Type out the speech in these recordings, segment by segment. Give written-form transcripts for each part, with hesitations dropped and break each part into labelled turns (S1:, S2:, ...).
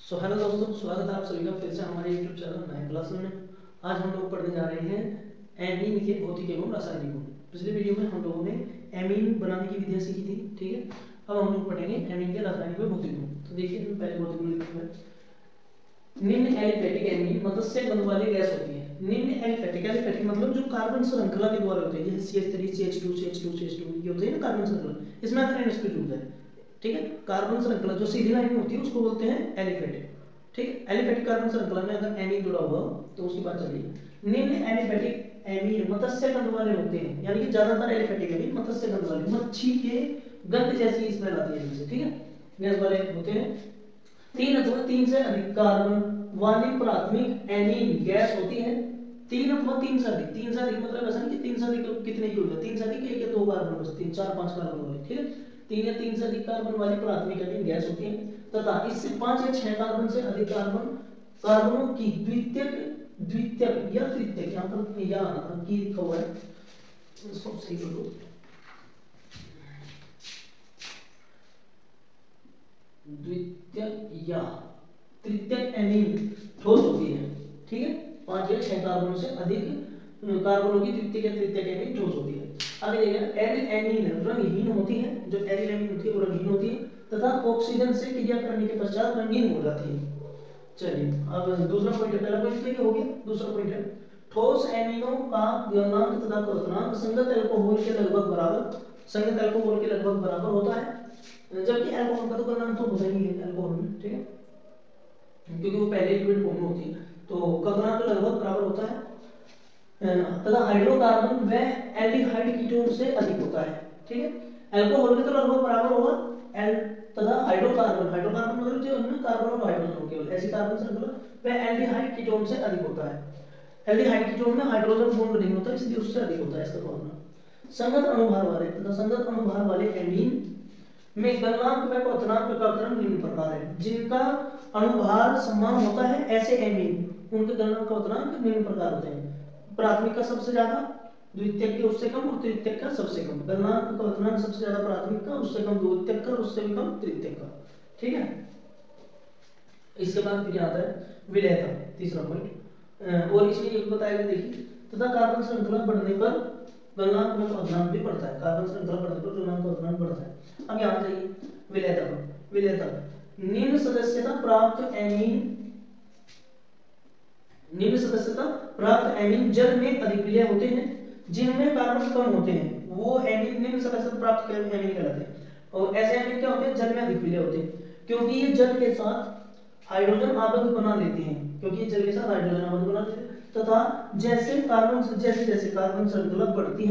S1: So hello दोस्तों, स्वागत है आप सभी का फिर से हमारे यूट्यूब चैनल नए क्लास में। आज हम लोग पढ़ने जा रहे हैं एमीन के भौतिक एवं रासायनिक गुण। पिछले वीडियो में हम लोगों ने एमीन बनाने की विधियां सीखी थी, ठीक है। अब हम लोग पढ़ेंगे एमीन के रासायनिक व भौतिक गुण। तो देखिए, हम पहले भौतिक गुण लिखते हैं। निम्न एलिफेटिक एमीन मत्स्य गंध वाली गैस होती है। निम्न एलिफेटिक मतलब जो कार्बन श्रृंखला के द्वारा होते हैं, जैसे CH3 CH2 CH2 CH2 ये होते हैं ना कार्बन श्रृंखला। इसमें आता है NH2 जुड़ता है, ठीक है। कार्बन श्रृंखला जो सीधी लाइन में होती है उसको बोलते हैं एलिफेटिक, ठीक है। एलिफेटिक कार्बन श्रृंखला में अगर एमीन जुड़ा हुआ तो उसकी बात चलिए। निम्न एलिफेटिक एमीन मत्स्य गंध वाले होते हैं, यानी कि ज्यादातर एलिफेटिक एमीन मत्स्य गंध वाले, मच्छी के गंध जैसी स्मेल आती है इनसे, ठीक है, गैस वाले होते हैं। 3 अथवा 3 से अधिक कार्बन वाली प्राथमिक एमीन गैस होती है। 3 अथवा 3 से अधिक, 3 से अधिक मतलब ऐसा नहीं कि 3 से अधिक कितने की होगा, 3 से अधिक 1 या 2 कार्बन, बस 3 4 5 कार्बन वाले, ठीक है। 3 या 3 से अधिक कार्बन वाली प्राथमिक एमीन गैस होती है तथा इससे 5 या 6 कार्बन से अधिक कार्बनों की द्वितीयक या तृतीयक, यहाँ पर या की लिखा हुआ है, इसको सही कर दो, द्वितीयक या तृतीयक एमीन ठोस होती है, ठीक है। 5 या 6 कार्बनों से अधिक कार्बनों की द्वितीयक या तृतीयक एमीन ठोस होती है। आगे देखिए, एरिल एमीन रंगहीन होती है। जो एरिल एमीन होती है वो रंगहीन होती है तथा ऑक्सीजन से क्रिया करने के पश्चात रंगीन हो जाती है। चलिए, अब दूसरा पॉइंट है, पहला पॉइंट क्लियर हो गया। दूसरा पॉइंट है, ठोस एमीनों का गलनांक तथा क्वथनांक संगत अल्कोहल के लगभग बराबर होता है, जबकि अल्कोहल का तो गलनांक तो होता ही नहीं है अल्कोहल में, ठीक है, क्योंकि वो पहले लिक्विड फॉर्म में होती है, तो क्वथनांक तो लगभग बराबर होता है तथा हाइड्रोकार्बन व एल्डिहाइड कीटोन से अधिक होता है, ठीक है। अल्कोहल के तो लगभग बराबर होगा एल तथा हाइड्रोकार्बन मतलब जो है कार्बन और हाइड्रोजन केवल ऐसी कार्बन श्रृंखला वह एल्डिहाइड कीटोन से अधिक होता है। एल्डिहाइड कीटोन में हाइड्रोजन बॉन्ड नहीं होता, इसलिए उससे अधिक होता है इसका फॉर्मूला। संगत अनुभार वाले एमीन में गलनांक व क्वथनांक का क्रम निम्न प्रकार है। जिनका अनुभार समान होता है ऐसे एमीन उनके गलनांक क्वथनांक निम्न प्रकार होते हैं। प्राथमिक का सबसे ज्यादा, द्वितीयक के उससे कम और तृतीयक का सबसे कम। गलनांक क्वथनांक सबसे ज्यादा प्राथमिक का, उससे कम द्वितीयक का, उससे भी कम तृतीयक का, ठीक है। इसके बाद फिर आता है विलयता, तीसरा पॉइंट, और इसमें ये बताया गया, देखिए, तथा कार्बन श्रृंखला बढ़ने पर गलनांक में क्वथनांक भी बढ़ता है। कार्बन श्रृंखला बढ़ने पर गलनांक क्वथनांक बढ़ता है। अब यहाँ जाइए विलयता निम्न सदस्यता प्राप्त एमीन जल में अधिक विलय होते हैं। जिनमें कार्बन कम होते हैं वो एमीन निम्न सदस्यता प्राप्त एमीन कहलाते हैं, और ऐसे एमीन क्या होते हैं, जल में अधिक विलय होते हैं, क्योंकि ये जल के साथ हाइड्रोजन आबंध बना लेते हैं तथा जैसे कार्बन श्रृंखला बढ़ती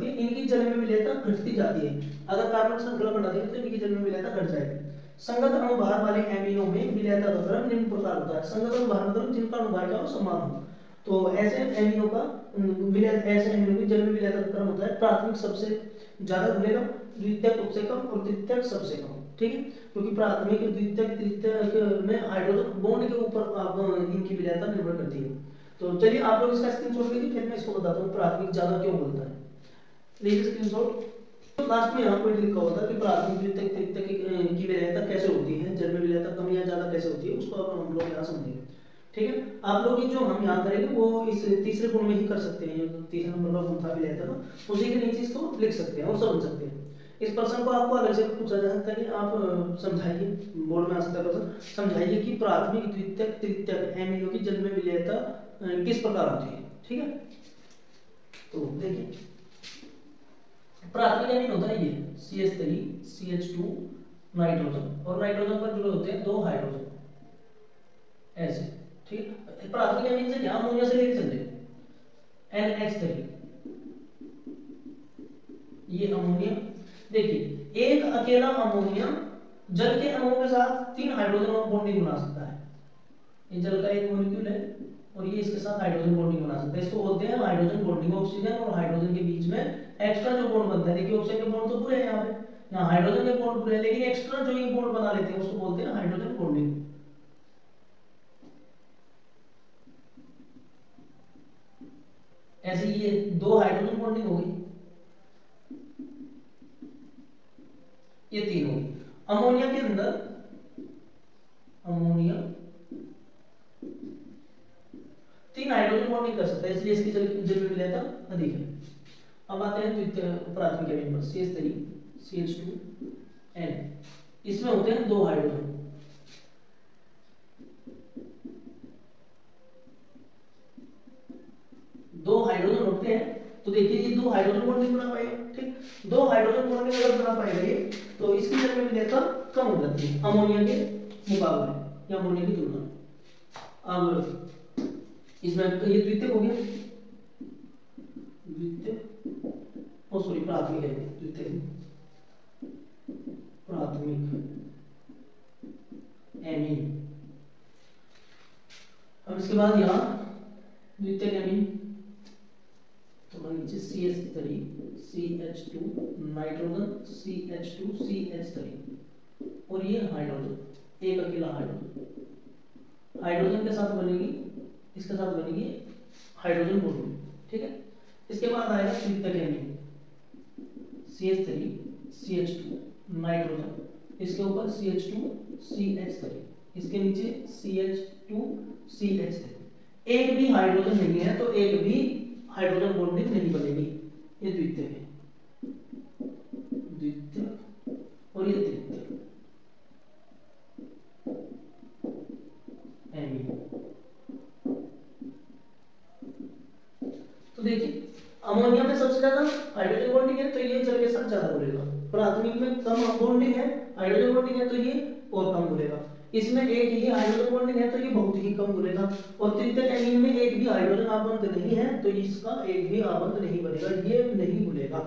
S1: है इनकी जल में विलयता घटती जाती है। अगर कार्बन श्रृंखला बढ़ाती है तो इनकी जल में विलयता घट जाएगी। संगत अनुभार वाले एमीनों में विलयता का क्रम निम्न प्रकार होता है। संगत अनुभार मतलब जिनका अनुभार का समान हो, तो ऐसे एमीनों की जल में विलयता का क्रम होता है। प्राथमिक सबसे ज्यादा घुलेगा, द्वितीयक उससे कम और तृतीयक सबसे कम, ठीक है, क्योंकि प्राथमिक द्वितीयक तृतीयक में हाइड्रोजन बॉन्ड के ऊपर आप इनकी विलयता निर्भर करती है। तो चलिए आप लोग इसका स्क्रीनशॉट लीजिए, फिर मैं इसको बताता हूँ प्राथमिक ज्यादा क्यों बोलता है। लीजिए स्क्रीनशॉट। तो लास्ट में यहाँ पॉइंट लिखा होता है कि प्राथमिक द्वितीयक तृतीयक की विलयता कैसे होती है, जल में विलयता कम या ज्यादा कैसे होती है, उसको अब हम लोग यहाँ समझेंगे, ठीक है। आप लोग जो हम यहाँ करेंगे वो इस तीसरे गुण में ही कर सकते हैं। जो तीसरा नंबर का गुण था विलयता का, उसी के नीचे इसको लिख सकते हैं और समझ सकते हैं। इस प्रश्न को आपको अलग से पूछा जा सकता है कि आप समझाइए, बोर्ड में आ सकता है प्रश्न, समझाइए कि प्राथमिक द्वितीयक तृतीयक एमीनों की जल में विलयता किस प्रकार होती है, ठीक है। तो देखिए, प्राथमिक एमीन होता है ये CH3 CH2 नाइट्रोजन, और नाइट्रोजन पर जुड़े होते हैं 2 हाइड्रोजन, ऐसे, ठीक है। प्राथमिक एमीन से क्या अमोनिया से लेके चलते NH3, ये अमोनिया। देखिए, एक अकेला अमोनिया जल के अणुओं के साथ 3 हाइड्रोजन बॉन्डिंग बना सकता है। ये जल का एक मॉलिक्यूल है और ये इसके साथ हाइड्रोजन बॉन्डिंग बना सकता है। इसको बोलते हैं हाइड्रोजन बॉन्डिंग। ऑक्सीजन और हाइड्रोजन के बीच में एक्स्ट्रा जो बॉन्ड बनता है, देखिए ऑक्सीजन के बॉन्ड तो पूरे हैं यहाँ हाइड्रोजन के बॉन्ड पूरे हैं, लेकिन एक्स्ट्रा जो ये बॉन्ड बना लेते हैं उसको बोलते हैं हाइड्रोजन बॉन्डिंग। ऐसे ये 2 हाइड्रोजन बॉन्डिंग हो गई, ये 3 होगी। अमोनिया के अंदर अमोनिया, 3 हाइड्रोजन बॉन्ड नहीं कर सकता, इसलिए इसकी जल में विलेयता अधिक है। अब आते हैं द्वितीय प्राथमिक एमीन पर, CH3 CH2N, इसमें होते हैं 2 हाइड्रोजन, होते हैं। तो देखिए ये 2 हाइड्रोजन बॉन्ड नहीं बना पाएगा, ठीक, 2 हाइड्रोजन बॉन्ड नहीं अगर बना पाएगा ये, तो इसकी जल में विलेयता कम हो जाती है अमोनिया के मुकाबले या अमोनिया की तुलना में। अब इसमें ये द्वितीयक हो गया, प्राथमिक है, द्वितीयक प्राथमिक एमीन। अब इसके बाद यहाँ द्वितीयक एमीन, तो नीचे CH3 CH2 nitrogen CH2 CH3 और ये हाइड्रोजन, एक अकेला हाइड्रोजन के साथ बनेगी, इसके साथ बनेगी हाइड्रोजन बॉन्ड, ठीक है। इसके बाद आएगा द्वितीयक एमीन, CH3 CH2 नाइट्रोजन, इसके ऊपर CH2 CH3, इसके नीचे CH2 CH3, एक भी हाइड्रोजन नहीं है तो एक भी हाइड्रोजन बॉन्डिंग नहीं बनेगी, ये द्वितीयक है, द्वितीयक और ये तृतीयक एमीन। तो देखिए अमोनिया में सबसे ज्यादा हाइड्रोजन बॉन्डिंग है तो ये जल के साथ ज्यादा घुलेगा, प्राथमिक में कम बॉन्डिंग है, हाइड्रोजन बॉन्डिंग है तो ये और कम घुलेगा, इसमें एक ही हाइड्रोजन बॉन्डिंग है तो ये बहुत ही कम घुलेगा, और तृतीयक एमीन में एक भी हाइड्रोजन आबंध नहीं है तो इसका एक भी आबंध नहीं बनेगा, ये नहीं घुलेगा,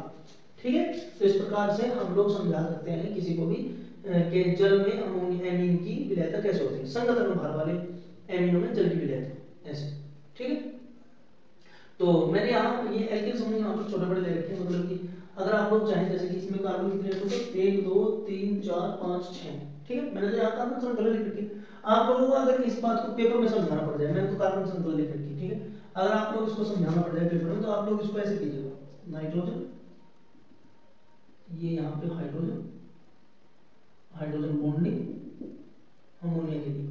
S1: ठीक है। तो इस प्रकार से हम लोग समझा सकते हैं किसी को भी कि जल में अमोनिया एमीन की विलेयता कैसे होती है, संगत अनुभार वाले एमीनों में जल की विलेयता ऐसे, ठीक है। तो मैंने यहाँ ये एल्किल समूह यहाँ पर छोटे बड़े ले रखे हैं, मतलब कि अगर आप लोग चाहें जैसे कि इसमें कार्बन कितने हैं, तो 1 2 3 4 5 6, ठीक है। मैंने तो यहाँ कार्बन श्रृंखला लिख रखी है, आप लोगों को अगर इस बात को पेपर में समझाना पड़ जाए, मैंने तो कार्बन श्रृंखला लिख रखी है, ठीक है। अगर आप लोग इसको समझाना पड़ जाए पेपर में तो आप लोग इसको ऐसे कीजिएगा, नाइट्रोजन, ये यहाँ पे हाइड्रोजन, हाइड्रोजन बॉन्डिंग अमोनिया के लिए,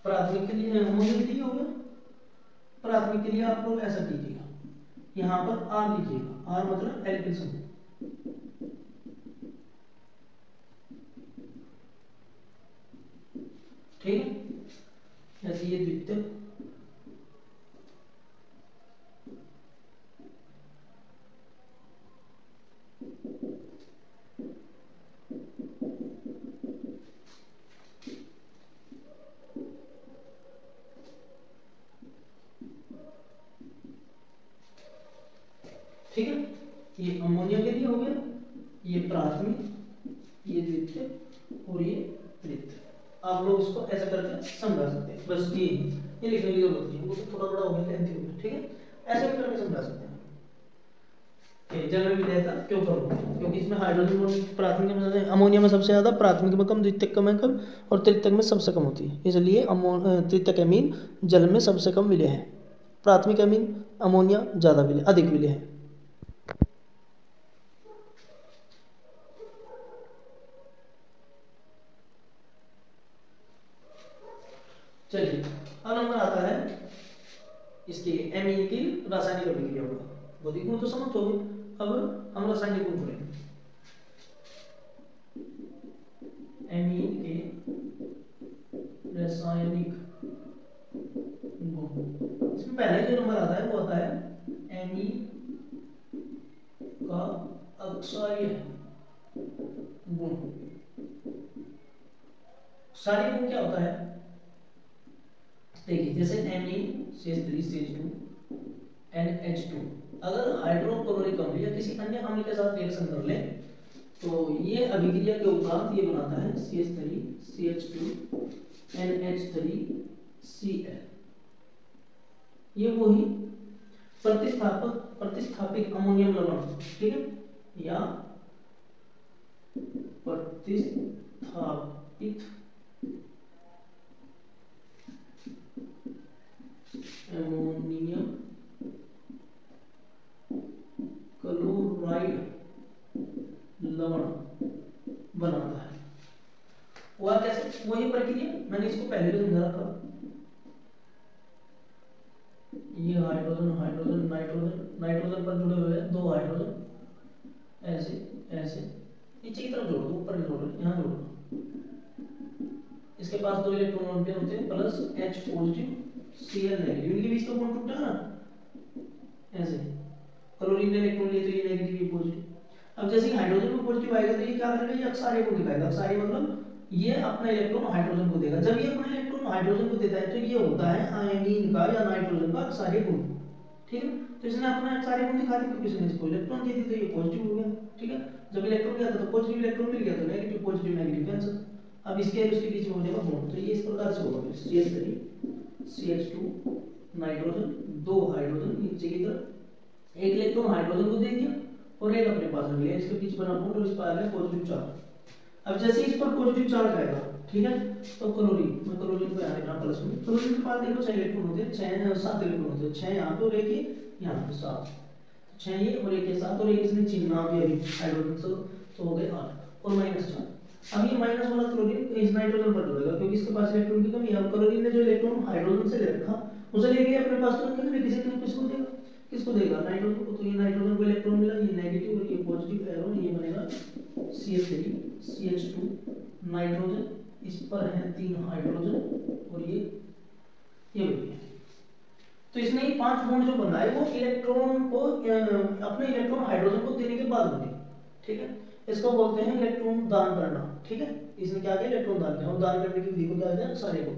S1: प्राथमिक के लिए अमोनिया के लिए हो गया, प्राथमिक के लिए आप लोग ऐसा कीजिएगा, यहाँ पर R लिखिएगा, R मतलब एल्किल समूह, ठीक है। ऐसे ये द्वितीयक, ठीक है। ये अमोनिया के लिए हो गया, ये प्राथमिक, ये द्वितीयक और ये तृतीयक। आप लोग इसको ऐसा करके समझा सकते हैं, बस ये लिखने की जरूरत नहीं है, वो तो थोड़ा बड़ा हो गया, लेंथी हो गया, ठीक है। ऐसे भी करके समझा सकते हैं जल में विलेयता क्यों कम होती है, क्योंकि इसमें हाइड्रोजन बॉन्ड प्राथमिक में ज्यादा, अमोनिया में सबसे ज्यादा, प्राथमिक में कम, द्वितीयक में कम और तृतीयक में सबसे कम होती है, इसलिए तृतीयक एमीन जल में सबसे कम विलेय है, प्राथमिक एमीन अमोनिया ज्यादा विलेय, अधिक विलेय है। चलिए अब नंबर आता है इसके एमीन की रासायनिक अभिक्रिया होगा, भौतिक गुण तो समझ हो गए, अब हम रासायनिक गुण पढ़ेंगे। एमीन के रासायनिक गुण, इसमें पहले जो नंबर आता है वो आता है एमीन का अक्षारीय गुण। अक्षारीय गुण क्या होता है, देखिए जैसे एमीन CH3 CH2 NH2, अगर हाइड्रोक्लोरिक अम्ल या किसी अन्य अम्ल के साथ रिएक्शन कर ले तो ये अभिक्रिया के उपरांत ये बनाता है CH3 CH2 NH3Cl, ये वही प्रतिस्थापित अमोनियम लवण, ठीक है, या प्रतिस्थापित अमोनियम क्लोराइड पहले भी समझा रखा, ये हाइड्रोजन हाइड्रोजन नाइट्रोजन, नाइट्रोजन पर जुड़े हुए हैं 2 हाइड्रोजन, ऐसे ऐसे नीचे की तरफ जोड़ दो, ऊपर जोड़ दो, यहाँ जोड़ दो। इसके पास 2 इलेक्ट्रॉन वहां पे होते हैं plus H positive Cl negative, इनके बीच का बॉन्ड टूटा ना ऐसे, क्लोरीन ने इलेक्ट्रॉन लिए तो ये नेगेटिव ये पॉजिटिव। अब जैसे कि हाइड्रोजन में पॉजिटिव आएगा तो ये क्या करेगा, ये अक्सार्य को दिखाएगा। अक्सार्य मतलब ये अपना इलेक्ट्रॉन हाइड्रोजन को देगा। जब ये अपना इलेक्ट्रॉन हाइड्रोजन को देता है तो ये होता है आयनीन का या नाइट्रोजन का अक्सार्य गुण, ठीक है। तो इसने अपना अक्सार्य गुण दिखा दिया क्योंकि इसने इसको इलेक्ट्रॉन दे दी तो ये पॉजिटिव हो गया, ठीक है। जब इलेक्ट्रॉन गया था तो पॉजिटिव इलेक्ट्रॉन मिल गया तो नेगेटिव पॉजिटिव नेगेटिव कैंसिल। अब इसके और इसके बीच में हो जाएगा बॉन्ड, तो ये इस प्रकार से होगा, CH3 नाइट्रोजन 2 हाइड्रोजन नीचे की तरफ, एक इलेक्ट्रॉन हाइड्रोजन को दे दिया और एक अपने पास रख लिया, इसके बीच बना बॉन्ड और इस पर आ गया पॉजिटिव चार्ज। अब जैसे इस पर पॉजिटिव चार्ज आएगा, ठीक है, तो क्लोरीन, मैं क्लोरीन को यहाँ लिखना प्लस में, क्लोरीन के पास देखो 6 इलेक्ट्रॉन होते हैं, 7 इलेक्ट्रॉन होते हैं, 6 यहाँ पे और एक यहाँ पे 7, 6 ये और एक ये 7 और एक इसने चिन्ह भी अभी हाइड्रोजन तो हो गए 8 और -4। अब ये माइनस वाला क्लोरीन इस नाइट्रोजन पर जुड़ेगा क्योंकि इसके पास इलेक्ट्रॉन की कमी है। अब क्लोरीन ने जो इलेक्ट्रॉन हाइड्रोजन से ले रखा उसे लेके अपने पास तो रखेगा, किसको देगा नाइट्रोजन को। तो ये नाइट्रोजन को इलेक्ट्रॉन मिला, ये नेगेटिव और ये पॉजिटिव एरो, ये बनेगा CH3 CH2 नाइट्रोजन, इस पर है 3 हाइड्रोजन और ये बन। तो इसने ये 5 बॉन्ड जो बना है वो इलेक्ट्रॉन को अपने इलेक्ट्रॉन हाइड्रोजन को देने के बाद बने, ठीक है। इसको बोलते हैं इलेक्ट्रॉन दान करना, ठीक है। इसने क्या किया, इलेक्ट्रॉन दान किया, और दान करने की विधि को क्या कहते हैं, अक्सार्य गुण।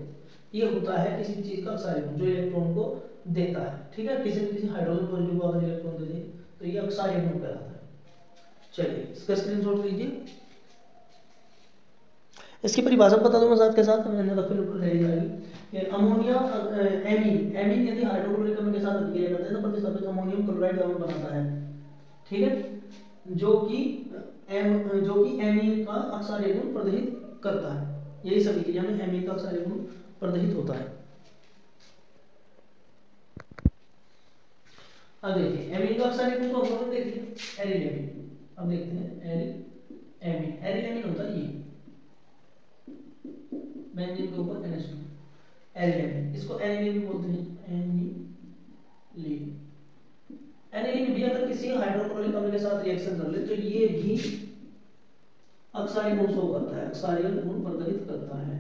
S1: ये होता है किसी भी चीज का अक्सार्य गुण जो इलेक्ट्रॉन को देता है, ठीक है। किसी हाइड्रोजन पॉजिटिव को अगर इलेक्ट्रॉन दे दे तो ये अक्सार्य गुण कहलाता है। चलिए इसका स्क्रीनशॉट लीजिए, इसकी परिभाषा बता दूं मैं साथ के साथ, मैंने रखी ऊपर रह जाएगी। ये अमोनिया एमीन यदि हाइड्रोक्लोरिक अम्ल के साथ अभिक्रिया करता है तो प्रतिस्थापित अमोनियम क्लोराइड अम्ल बनाता है, ठीक है, जो कि एमीन का अक्सार्य गुण प्रदर्शित करता है। यही सभी क्रिया में एमीन का अक्सार्य गुण प्रदर्शित होता है। अब देखिए एमीन का अक्सार्य गुण तो हम लोग देखिए एरिलेमिन। अब देखते हैं एरिलेमिन होता है ये बेंजीन के ऊपर NH2 एरिलेमिन, इसको एनिलीन भी बोलते हैं, एनिलीन भी अगर किसी हाइड्रोक्लोरिक अम्ल के साथ रिएक्शन कर ले तो ये भी अक्सार्य गुण शो करता है, अक्सार्य गुण प्रदर्शित करता है,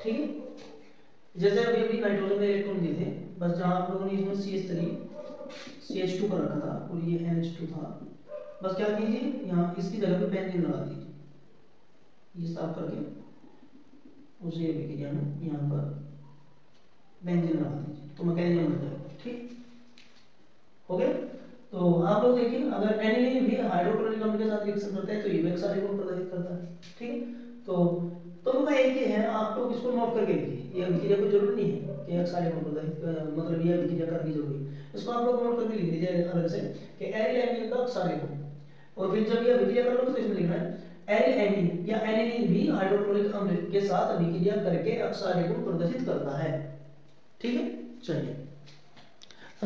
S1: ठीक है। जैसे अभी नाइट्रोजन में इलेक्ट्रॉन दिए थे, बस जहां आप लोगों ने इसमें CH2 का रखा था और ये NH2 था, बस क्या कीजिए यहाँ इसकी जगह पे बेंजीन लगा दीजिए, ये साफ करके उसी अभिक्रिया में यहाँ पर बेंजीन लगा दीजिए तो मैकेनिज्म बन जाएगा, ठीक हो गया। तो आप लोग देखिए अगर एनिलीन भी हाइड्रोक्लोरिक अम्ल के साथ रिएक्शन करता है तो ये भी अक्सार्य गुण प्रदर्शित करता है, ठीक है। तो उनका एक ही है, आप लोग इसको नोट करके लिखिए, ये अभिक्रिया को जरूरी नहीं है कि अक्सार्य गुण प्रदर्शित मतलब ये अभिक्रिया करनी जरूरी है, इसको आप लोग नोट करके लिख दीजिए अलग से कि एरिलेमिन का अक्सार्य गुण, और फिर जब ये अभिक्रिया कर लोगे तो इसमें लिखना है एरिलेमिन या एनिलीन भी हाइड्रोक्लोरिक अम्ल के साथ अभिक्रिया करके अक्सार्य गुण प्रदर्शित करता है, ठीक है। चलिए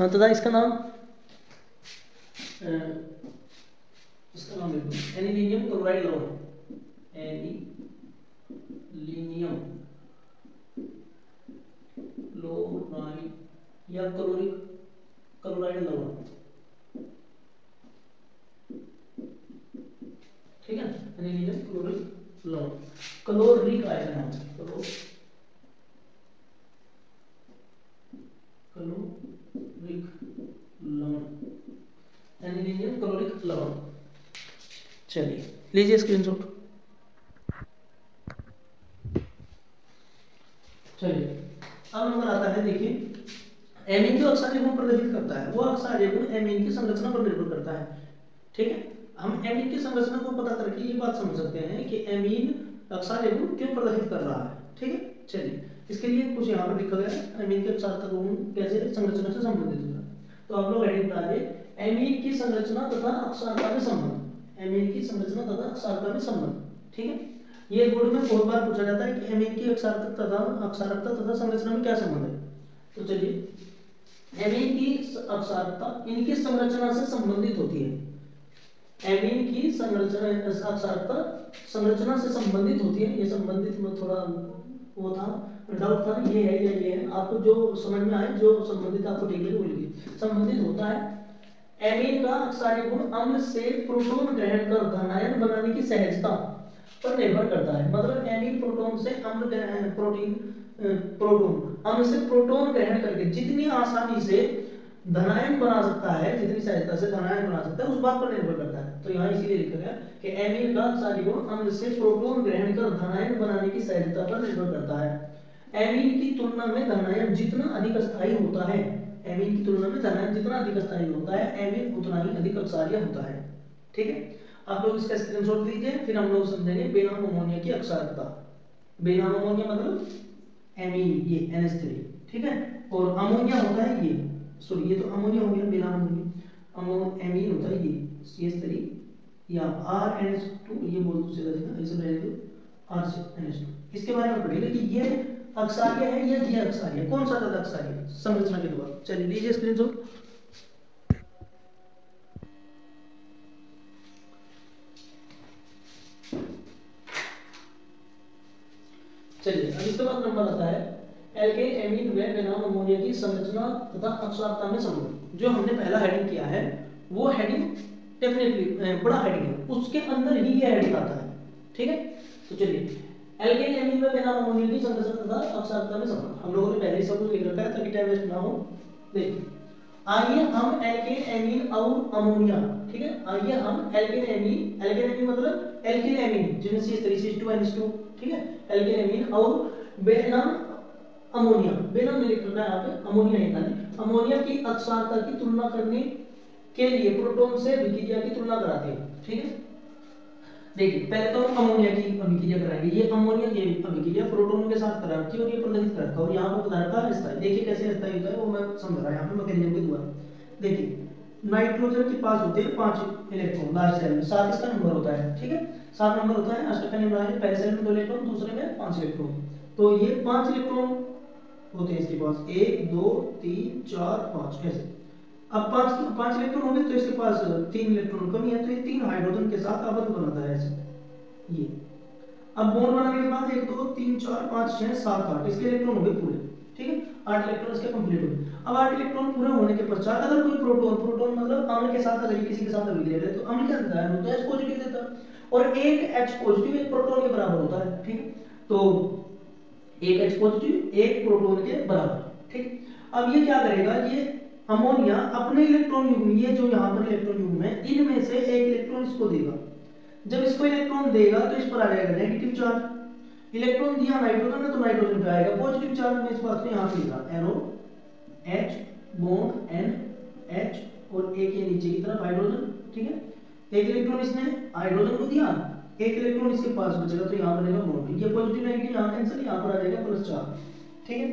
S1: तथा इसका नाम एनिलीनियम क्लोराइड लवण, एनिलीनियम क्लोराइड या क्लोराइड लवण, ठीक है। एनिलीनियम क्लोराइड लवण, क्लोरिक आयन है, क्लोरिक लवण, एनिलीनियम क्लोरिक लवण। चलिए लीजिए स्क्रीनशॉट। चलिए अब नंबर आता है, देखिए एमीन जो अक्सार्य गुण प्रदर्शित करता है वो अक्सार्य गुण एमीन की संरचना पर निर्भर करता है, ठीक है। हम एमीन की संरचना को पता करके ये बात समझ सकते हैं कि एमीन अक्सार्य गुण क्यों प्रदर्शित कर रहा है, ठीक है। चलिए इसके लिए कुछ यहाँ पर लिखा गया है, एमीन के अक्सारता गुण कैसे संरचना से संबंधित होता है। तो आप लोग हेडिंग बना दे एमीन की संरचना तथा अक्सारता में संबंध, एमीन की संरचना तथा अक्सारता में संबंध, ठीक है। ये बोर्ड में बहुत बार पूछा जाता है कि एमीन की अक्सारता तथा संरचना में क्या संबंध है। तो चलिए एमीन की अक्सारता इनकी संरचना से संबंधित होती है, एमीन की संरचना अक्सारता संरचना से संबंधित होती है, ये संबंधित में थोड़ा वो था डाउट था ये है या ये है, आपको जो समझ में आए, जो संबंधित आपको ठीक लगे वो लिखिए। संबंधित होता है एमीन का अक्षारीय गुण अम्ल से प्रोटॉन ग्रहण कर धनायन बनाने की सहजता पर निर्भर करता है। मतलब एमीन प्रोटॉन से प्रोटॉन अम्ल से प्रोटॉन ग्रहण करके जितनी आसानी से धनायन बना सकता है, जितनी सहजता से धनायन बना सकता है, उस बात पर निर्भर करता है। तो यहाँ इसीलिए लिखा गया कि एमीन का अक्षारीय गुण अम्ल से प्रोटॉन ग्रहण कर धनायन बनाने की सहजता पर निर्भर करता है। एमीन की तुलना में धनायन जितना अधिक अस्थायी होता है, एमीन की तुलना में धनायन जितना अधिक अस्थायी होता है, एमीन उतना ही अधिक अक्षारीय होता है। ठीक है, आप लोग इसका स्क्रीनशॉट लीजिए, फिर हम लोग समझेंगे बेनाम अमोनिया की अक्षारकता। बेनाम अमोनिया मतलब एमीन, ये NH3, ठीक है, और अमोनिया होता है ये, सॉरी ये तो अमोनिया हो गया, बेनाम अमोनिया, एमीन होता है ये CH3 या RNH2, ये बोल दो सीधा सीधा, ऐसे रहने दो RNH2। इसके बारे में पढ़ेंगे कि ये अक्षारीय है या ये अक्षारीय, कौन सा ज्यादा अक्षारीय है संरचना के द्वारा। चलिए लीजिए स्क्रीनशॉट। चलिए अब इसके बाद नंबर आता है एल्केन एमीन व बेनाम अमोनिया की संरचना तथा अक्षारकता में संबंध। जो हमने पहला हेडिंग किया है वो हेडिंग डेफिनेटली बड़ा हेडिंग है, उसके अंदर ही ये हेडिंग आता है। ठीक है, तो चलिए एल्केन एमीन व बेनाम अमोनिया की संरचना तथा अक्षारकता में संबंध हम लोगों ने पहले सब कुछ लिख रखा है ताकि टाइम वेस्ट ना हो। देखिए आइए हम एल्केन एमीन और अमोनिया, ठीक है, आइए हम एल्केन एमीन मतलब एल्किल एमीन जिनमें CH3CH2NH2, ठीक है, एल्केन एमीन और बेनाम अमोनिया, बेनाम में लिख रखा है यहाँ पे अमोनिया ही खाली, अमोनिया की अक्षारकता की तुलना करने के लिए प्रोटॉन से अभिक्रिया की तुलना कराते हैं। ठीक है, देखिए पहले तो अमोनिया की अभिक्रिया कराएंगे। ये अमोनिया की अभिक्रिया प्रोटॉन के साथ करा रखी है और ये प्रदर्शित कर रखा है और यहाँ पर बता रखा है अस्थायी। देखिए कैसे अस्थायी होता है वो मैं समझा रहा यहाँ पे मैकेनिज्म के द्वारा। देखिए नाइट्रोजन के पास होते हैं 5 इलेक्ट्रॉन लार्ज सेल में, 7 इसका नंबर होता है। ठीक है, 7 नंबर होता है। अष्टक का नंबर है, पहले सेल में 2 इलेक्ट्रॉन, दूसरे में 5 इलेक्ट्रॉन। तो ये 5 इलेक्ट्रॉन होते हैं इसके पास, 1 2 3 4 5 ऐसे। अब 5 इलेक्ट्रॉन होंगे तो इसके पास 3 इलेक्ट्रॉन कमी है, तो ये 3 हाइड्रोजन के साथ आबद्ध बनाता है ऐसे ये। अब बॉन्ड बनाने के बाद 1 2 3 4 5 6 7 8 इसके इलेक्ट्रॉन हो गए पूरे। ठीक है, 8 इलेक्ट्रॉन इसके कंप्लीट हो गए। अब 8 इलेक्ट्रॉन पूरे होने के पश्चात अगर कोई प्रोटॉन मतलब अम्ल के साथ अगर किसी के साथ अभिक्रिया करे तो अम्ल क्या देता है, तो H पॉजिटिव देता है और एक H पॉजिटिव एक प्रोटॉन के बराबर होता है। ठीक है, तो एक H पॉजिटिव एक प्रोटॉन के बराबर। ठीक, अब ये क्या करेगा, ये अमोनिया अपने इलेक्ट्रॉन युग्म, ये जो यहाँ पर इलेक्ट्रॉन युग्म है इनमें से एक इलेक्ट्रॉन इसको देगा। जब इसको इलेक्ट्रॉन देगा तो इस पर आ जाएगा नेगेटिव चार्ज। इलेक्ट्रॉन दिया नाइट्रोजन ने तो नाइट्रोजन पे आएगा पॉजिटिव चार्ज। मैं इस बात को यहाँ पे लिखा एरो H बॉन्ड NH और एक ये नीचे की तरफ हाइड्रोजन। ठीक है, एक इलेक्ट्रॉन इसने हाइड्रोजन को दिया, एक इलेक्ट्रॉन इसके पास बचेगा तो यहाँ बनेगा बॉन्ड। ये पॉजिटिव नेगेटिव यहाँ कैंसिल, यहाँ पर आ जाएगा प्लस चार्ज। ठीक है,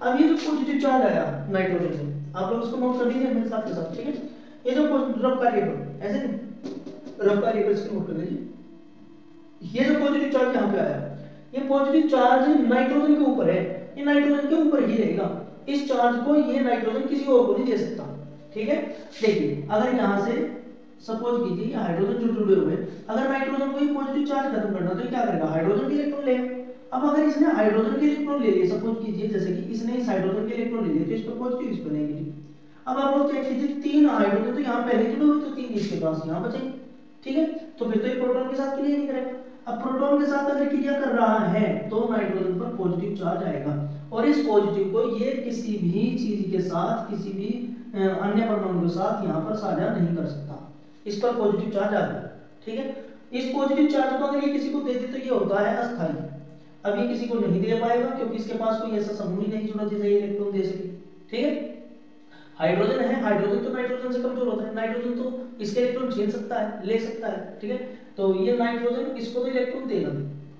S1: अब ये जो पॉजिटिव चार्ज आया नाइट्रोजन में, आप लोग इसको नोट कर लीजिए मेरे साथ के साथ। ठीक है, ये जो रफ कार्यबल ऐसे रफ कार्यबल इसको नोट कर लीजिए। ये जो पॉजिटिव चार्ज यहाँ पे आया, ये पॉजिटिव चार्ज नाइट्रोजन के ऊपर है, ये नाइट्रोजन के ऊपर ही रहेगा। इस चार्ज को ये नाइट्रोजन किसी और को नहीं दे सकता। ठीक है, देखिए अगर यहाँ से सपोज कीजिए ये हाइड्रोजन जो जुड़े हुए, अगर नाइट्रोजन को ये पॉजिटिव चार्ज खत्म करना तो क्या करेगा, हाइड्रोजन के इलेक्ट्रॉन लेगा। अब अगर इसने हाइड्रोजन के इलेक्ट्रॉन ले लिए, सपोज कीजिए जैसे कि इसने इस हाइड्रोजन के इलेक्ट्रॉन ले लिए तो इस पर पॉजिटिव इस पर नेगेटिव। अब आप लोग चेक कीजिए 3 हाइड्रोजन तो यहाँ पहले जुड़े हुए तो 3 इसके पास यहाँ बचेंगे। ठीक है, तो फिर तो ये प्रोटॉन के साथ क्रिया नहीं करेगा। अब प्रोटॉन के साथ अगर क्रिया कर रहा है तो नाइट्रोजन पर पॉजिटिव चार्ज आएगा और इस पॉजिटिव को ये किसी भी चीज के साथ, किसी भी अन्य परमाणु के साथ यहाँ पर साझा नहीं कर सकता। इस पर पॉजिटिव चार्ज आ गया। ठीक है, इस पॉजिटिव चार्ज को अगर ये किसी को दे दे तो ये होता है अस्थायी। अब ये किसी को नहीं दे पाएगा क्योंकि इसके पास कोई ऐसा समूह ही नहीं जुड़ा जिसे ये इलेक्ट्रॉन दे सके। ठीक है, हाइड्रोजन है, हाइड्रोजन तो नाइट्रोजन से कमजोर होता है, नाइट्रोजन तो इसके इलेक्ट्रॉन छीन सकता है, ले सकता है। ठीक है, तो ये नाइट्रोजन इसको तो इलेक्ट्रॉन देगा,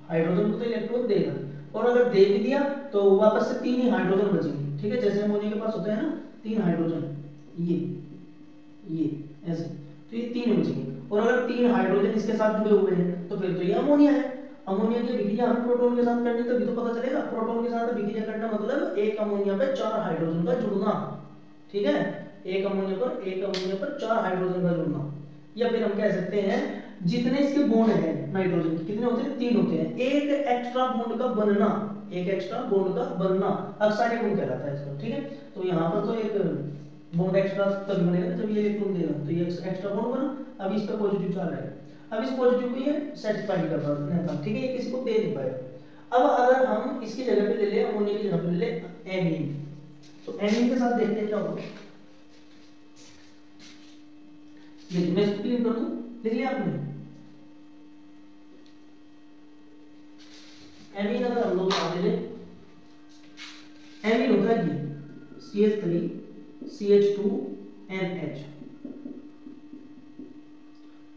S1: हाइड्रोजन को तो इलेक्ट्रॉन देगा, और अगर दे भी दिया तो वापस से 3 ही हाइड्रोजन बचेंगे। ठीक है, जैसे अमोनिया के पास होता है ना 3 हाइड्रोजन, ये ऐसे, तो ये 3 बचेंगे। और अगर 3 हाइड्रोजन इसके साथ जुड़े हुए हैं तो फिर तो ये अमोनिया है। अमोनिया की अभिक्रिया हमें प्रोटॉन के साथ करनी तभी तो पता चलेगा। प्रोटॉन के साथ अभिक्रिया करना मतलब एक अमोनिया पे 4 हाइड्रोजन का जुड़ना। ठीक है, एक अमोनिया पर 4 हाइड्रोजन का जुड़ना, या फिर हम कह सकते हैं जितने इसके बॉन्ड है नाइट्रोजन के कितने होते हैं, 3 होते हैं। एक एक्स्ट्रा बॉन्ड का बनना, एक एक्स्ट्रा बॉन्ड का बनना ऑक्साइड बॉन्ड कहलाता है इसका, ठीक है। तो यहाँ पर तो एक बॉन्ड एक्स्ट्रा तभी बनेगा जब ये इलेक्ट्रॉन देगा, तो ये एक्स्ट्रा बॉन्ड बना। अब इस पर पॉजिटिव चार्ज आएगा, अब इस पॉजिटिव को ये सेटिस्फाई कर पाता, ठीक है, ये किसी को दे नहीं पाएगा। अब अगर हम इसकी जगह पे ले ले अमोनिया की जगह पे ले ले एमीन, तो एमीन के साथ देखते हैं क्या होगा। ये मैं इसको क्लीन कर दूं, लिख लिया आपने। एमीन अगर हम लोग मान ले, एमीन होता है ये CH3 CH2NH,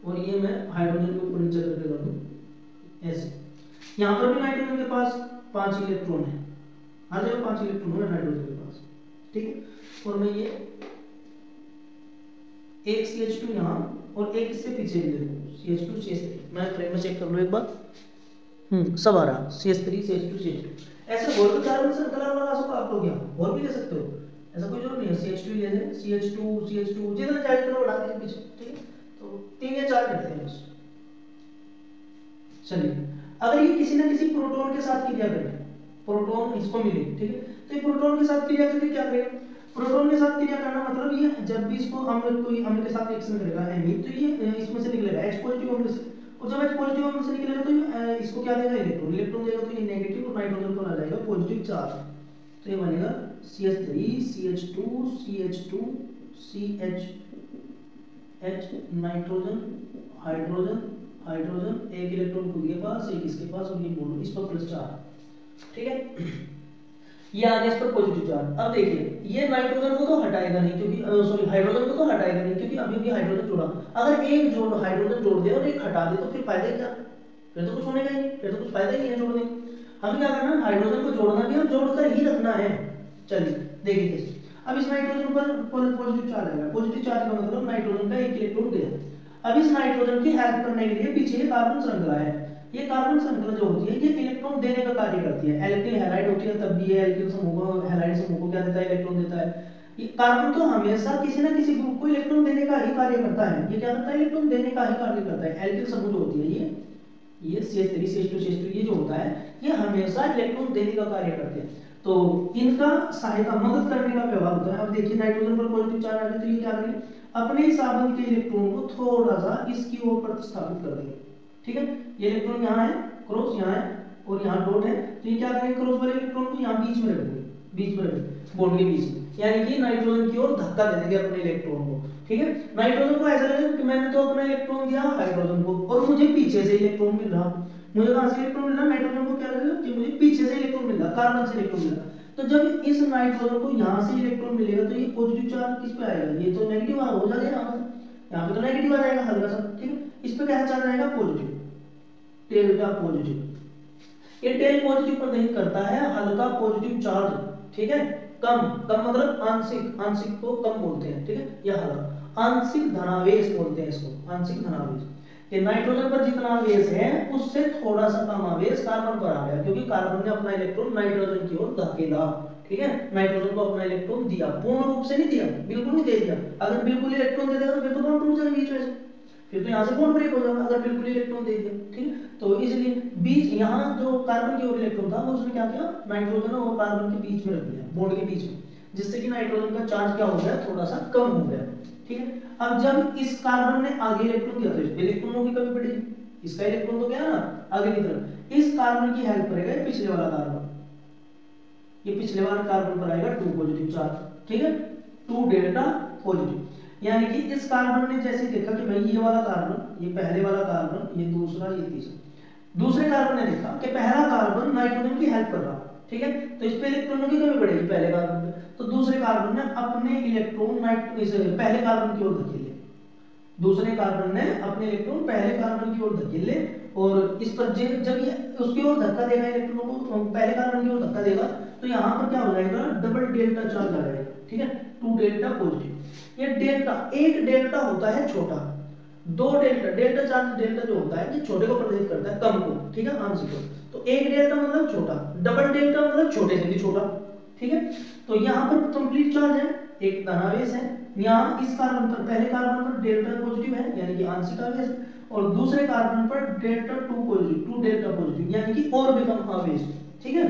S1: और ये मैं हाइड्रोजन के ऊपर नीचे करके कर दूं ऐसे। यहां पर भी नाइट्रोजन के पास 5 इलेक्ट्रॉन है, हर जगह 5 इलेक्ट्रॉन है नाइट्रोजन के पास, ठीक है। और मैं ये एक CH2 यहाँ और एक इससे पीछे भी ले लूं CH2 CH3, मैं फ्रेम में चेक कर लूं एक बार। सब आ रहा CH3 CH2 CH2। ऐसे और भी कार्बन से कलर वाला सब आप लोग यहाँ और भी ले सकते हो, ऐसा कोई जरूरत नहीं है। CH2 ले लें, CH2 जितना चाहे उतना बढ़ा के पीछे, ठीक है। तो 3 या 4 करते हैं बस। चलिए, अगर ये किसी ना किसी प्रोटॉन के साथ क्रिया करे, प्रोटॉन इसको मिले, ठीक है, तो ये प्रोटॉन के साथ क्रिया करके क्या करेगा, प्रोटॉन के साथ क्रिया करना मतलब ये जब भी इसको अम्ल कोई अम्ल के साथ रिएक्शन करेगा एमीन, तो ये इसमें से निकलेगा H पॉजिटिव अम्ल से, और जब H पॉजिटिव अम्ल से निकलेगा तो इसको क्या देगा, इलेक्ट्रॉन, इलेक्ट्रॉन देगा तो ये नेगेटिव और नाइट्रोजन को आ जाएगा पॉजिटिव चार्ज, तो ये बनेगा CH3 CH2 CH2 CH nitrogen hydrogen hydrogen, एक इलेक्ट्रॉन खुद के पास एक इसके पास, और ये बॉन्ड इस पर प्लस चार्ज, ठीक है। ये आ गया इस पर पॉजिटिव चार्ज। अब देखिए ये नाइट्रोजन को तो हटाएगा नहीं, क्योंकि सॉरी हाइड्रोजन को तो हटाएगा नहीं, क्योंकि अभी भी हाइड्रोजन जोड़ा। अगर एक जोड़ हाइड्रोजन जोड़ दे और एक हटा दे तो फिर फायदा क्या, फिर तो कुछ होने का ही नहीं, फिर तो कुछ फायदा ही नहीं है जोड़ने। हमें क्या करना है, हाइड्रोजन को जोड़ना भी और जोड़कर ही रखना है। चलिए देखिए कैसे। अब इस नाइट्रोजन पर पॉजिटिव चार्ज आएगा, पॉजिटिव चार्ज का मतलब नाइट्रोजन का एक इलेक्ट्रॉन गया। अब इस नाइट्रोजन की हेल्प करने के लिए पीछे कार्बन श्रृंखला है, ये कार्बन श्रृंखला जो होती है ये इलेक्ट्रॉन देने का कार्य करती है। एल्किल हैलाइड होती है तब भी ये एल्किल समूह को, हैलाइड समूह को क्या देता है, इलेक्ट्रॉन देता है। ये कार्बन तो हमेशा किसी ना किसी ग्रुप को इलेक्ट्रॉन देने का ही कार्य करता है, ये क्या करता है, इलेक्ट्रॉन देने का ही कार्य करता है। एल्किल समूह जो होती है ये CH3 CH2 CH2 ये जो होता है ये हमेशा इलेक्ट्रॉन देने का कार्य करते हैं, तो इनका सहायता मदद करने का व्यवहार होता है। अब देखिए नाइट्रोजन पर पॉजिटिव चार्ज आ गया, तो ये क्या करेंगे, अपने हिसाब के इलेक्ट्रॉन को थोड़ा सा इसकी ओर प्रतिस्थापित कर देंगे, ठीक है। ये इलेक्ट्रॉन यहाँ है, क्रॉस यहाँ है और यहाँ डॉट है, तो ये क्या करेंगे, क्रॉस वाले इलेक्ट्रॉन को यहाँ बीच में रख देंगे, बीच में रख देंगे, बॉन्ड के बीच में, यानी कि नाइट्रोजन की ओर धक्का दे देंगे अपने इलेक्ट्रॉन को, ठीक है। नाइट्रोजन को ऐसा लगेगा कि मैंने तो अपना इलेक्ट्रॉन दिया हाइड्रोजन को और मुझे पीछे से इलेक्ट्रॉन मिल रहा, मुझे कहां से इलेक्ट्रॉन मिल रहा, नाइट्रोजन को क्या लगेगा कि मुझे पीछे से इलेक्ट्रॉन मिल रहा, कार्बन से इलेक्ट्रॉन मिल रहा। तो जब इस नाइट्रोजन को यहाँ से इलेक्ट्रॉन मिलेगा तो ये पॉजिटिव चार्ज किस पे आएगा, ये तो नेगेटिव हो जाएगा, यहाँ पे तो नेगेटिव आ जाएगा हल्का सा, ठीक है। इस पे क्या चार्ज आएगा, पॉजिटिव, डेल्टा पॉजिटिव। ये डेल पॉजिटिव प्रदर्शित करता है हल्का पॉजिटिव चार्ज, ठीक है। कम कम मतलब आंशिक, आंशिक को कम बोलते हैं, ठीक है। यह हल्का आंशिक धनावेश बोलते हैं इसको, आंशिक धनावेश। ये नाइट्रोजन पर जितना आवेश है उससे थोड़ा सा कम आवेश कार्बन पर आ गया, क्योंकि कार्बन ने अपना इलेक्ट्रॉन नाइट्रोजन की ओर धकेला, ठीक है। नाइट्रोजन को अपना इलेक्ट्रॉन दिया, पूर्ण रूप से नहीं दिया, बिल्कुल नहीं दे दिया। अगर बिल्कुल इलेक्ट्रॉन दे देगा तो फिर तो बॉन्ड टूट जाएगा बीच में से, फिर तो यहाँ से बॉन्ड ब्रेक हो जाएगा, अगर बिल्कुल इलेक्ट्रॉन दे दिया, ठीक है। तो इसलिए बीच यहाँ जो कार्बन की ओर इलेक्ट्रॉन था वो उसने क्या किया, नाइट्रोजन और कार्बन के बीच में रख दिया, बॉन्ड के बीच में, जिससे कि नाइट्रोजन का चार्ज क्या हो गया, थोड़ा सा कम हो गया, ठीक है। अब जब इस कार्बन ने आगे इलेक्ट्रॉन दिया तो इस इलेक्ट्रॉनों की कमी पड़ेगी, इसका इलेक्ट्रॉन तो गया ना आगे की तरफ, इस कार्बन की हेल्प करेगा ये पिछले वाला कार्बन, ये पिछले वाले कार्बन पर आएगा 2 पॉजिटिव चार्ज, ठीक है, 2 डेल्टा पॉजिटिव। यानी कि इस कार्बन ने जैसे देखा कि भाई ये वाला कार्बन, ये पहले वाला कार्बन, ये दूसरा, ये तीसरा, दूसरे कार्बन ने देखा कि पहला कार्बन नाइट्रोजन की हेल्प कर रहा, ठीक है, तो इस पे इलेक्ट्रॉनों की कमी पड़ेगी पहले कार्बन पे, तो दूसरे कार्बन ने अपने इलेक्ट्रॉन पहले कार्बन की ओर धकेले, दूसरे कार्बन ने अपने इलेक्ट्रॉन पहले कार्बन की ओर धकेले, और इस पर जब ये उसकी ओर धक्का देगा, इलेक्ट्रॉनों को पहले कार्बन की ओर धक्का देगा, तो यहाँ पर क्या हो जाएगा, डबल डेल्टा चार्ज आ जाएगा, ठीक है, 2 डेल्टा पॉजिटिव। ये डेल्टा, एक डेल्टा होता है छोटा, 2 डेल्टा, डेल्टा चार्ज डेल्टा जो होता है ये छोटे को प्रदर्शित करता है, कम को, ठीक है, आंशिक को। तो एक डेल्टा मतलब छोटा, डबल डेल्टा मतलब छोटे से भी छोटा, ठीक है। तो यहाँ पर कंप्लीट चार्ज है, एक धनावेश है, यहाँ इस कार्बन पर, पहले कार्बन पर डेल्टा पॉजिटिव है यानी कि आंशिक आवेश, और दूसरे कार्बन पर डेल्टा 2 पॉजिटिव, 2 डेल्टा पॉजिटिव, यानी कि और बिकम अवेस्ट, ठीक है।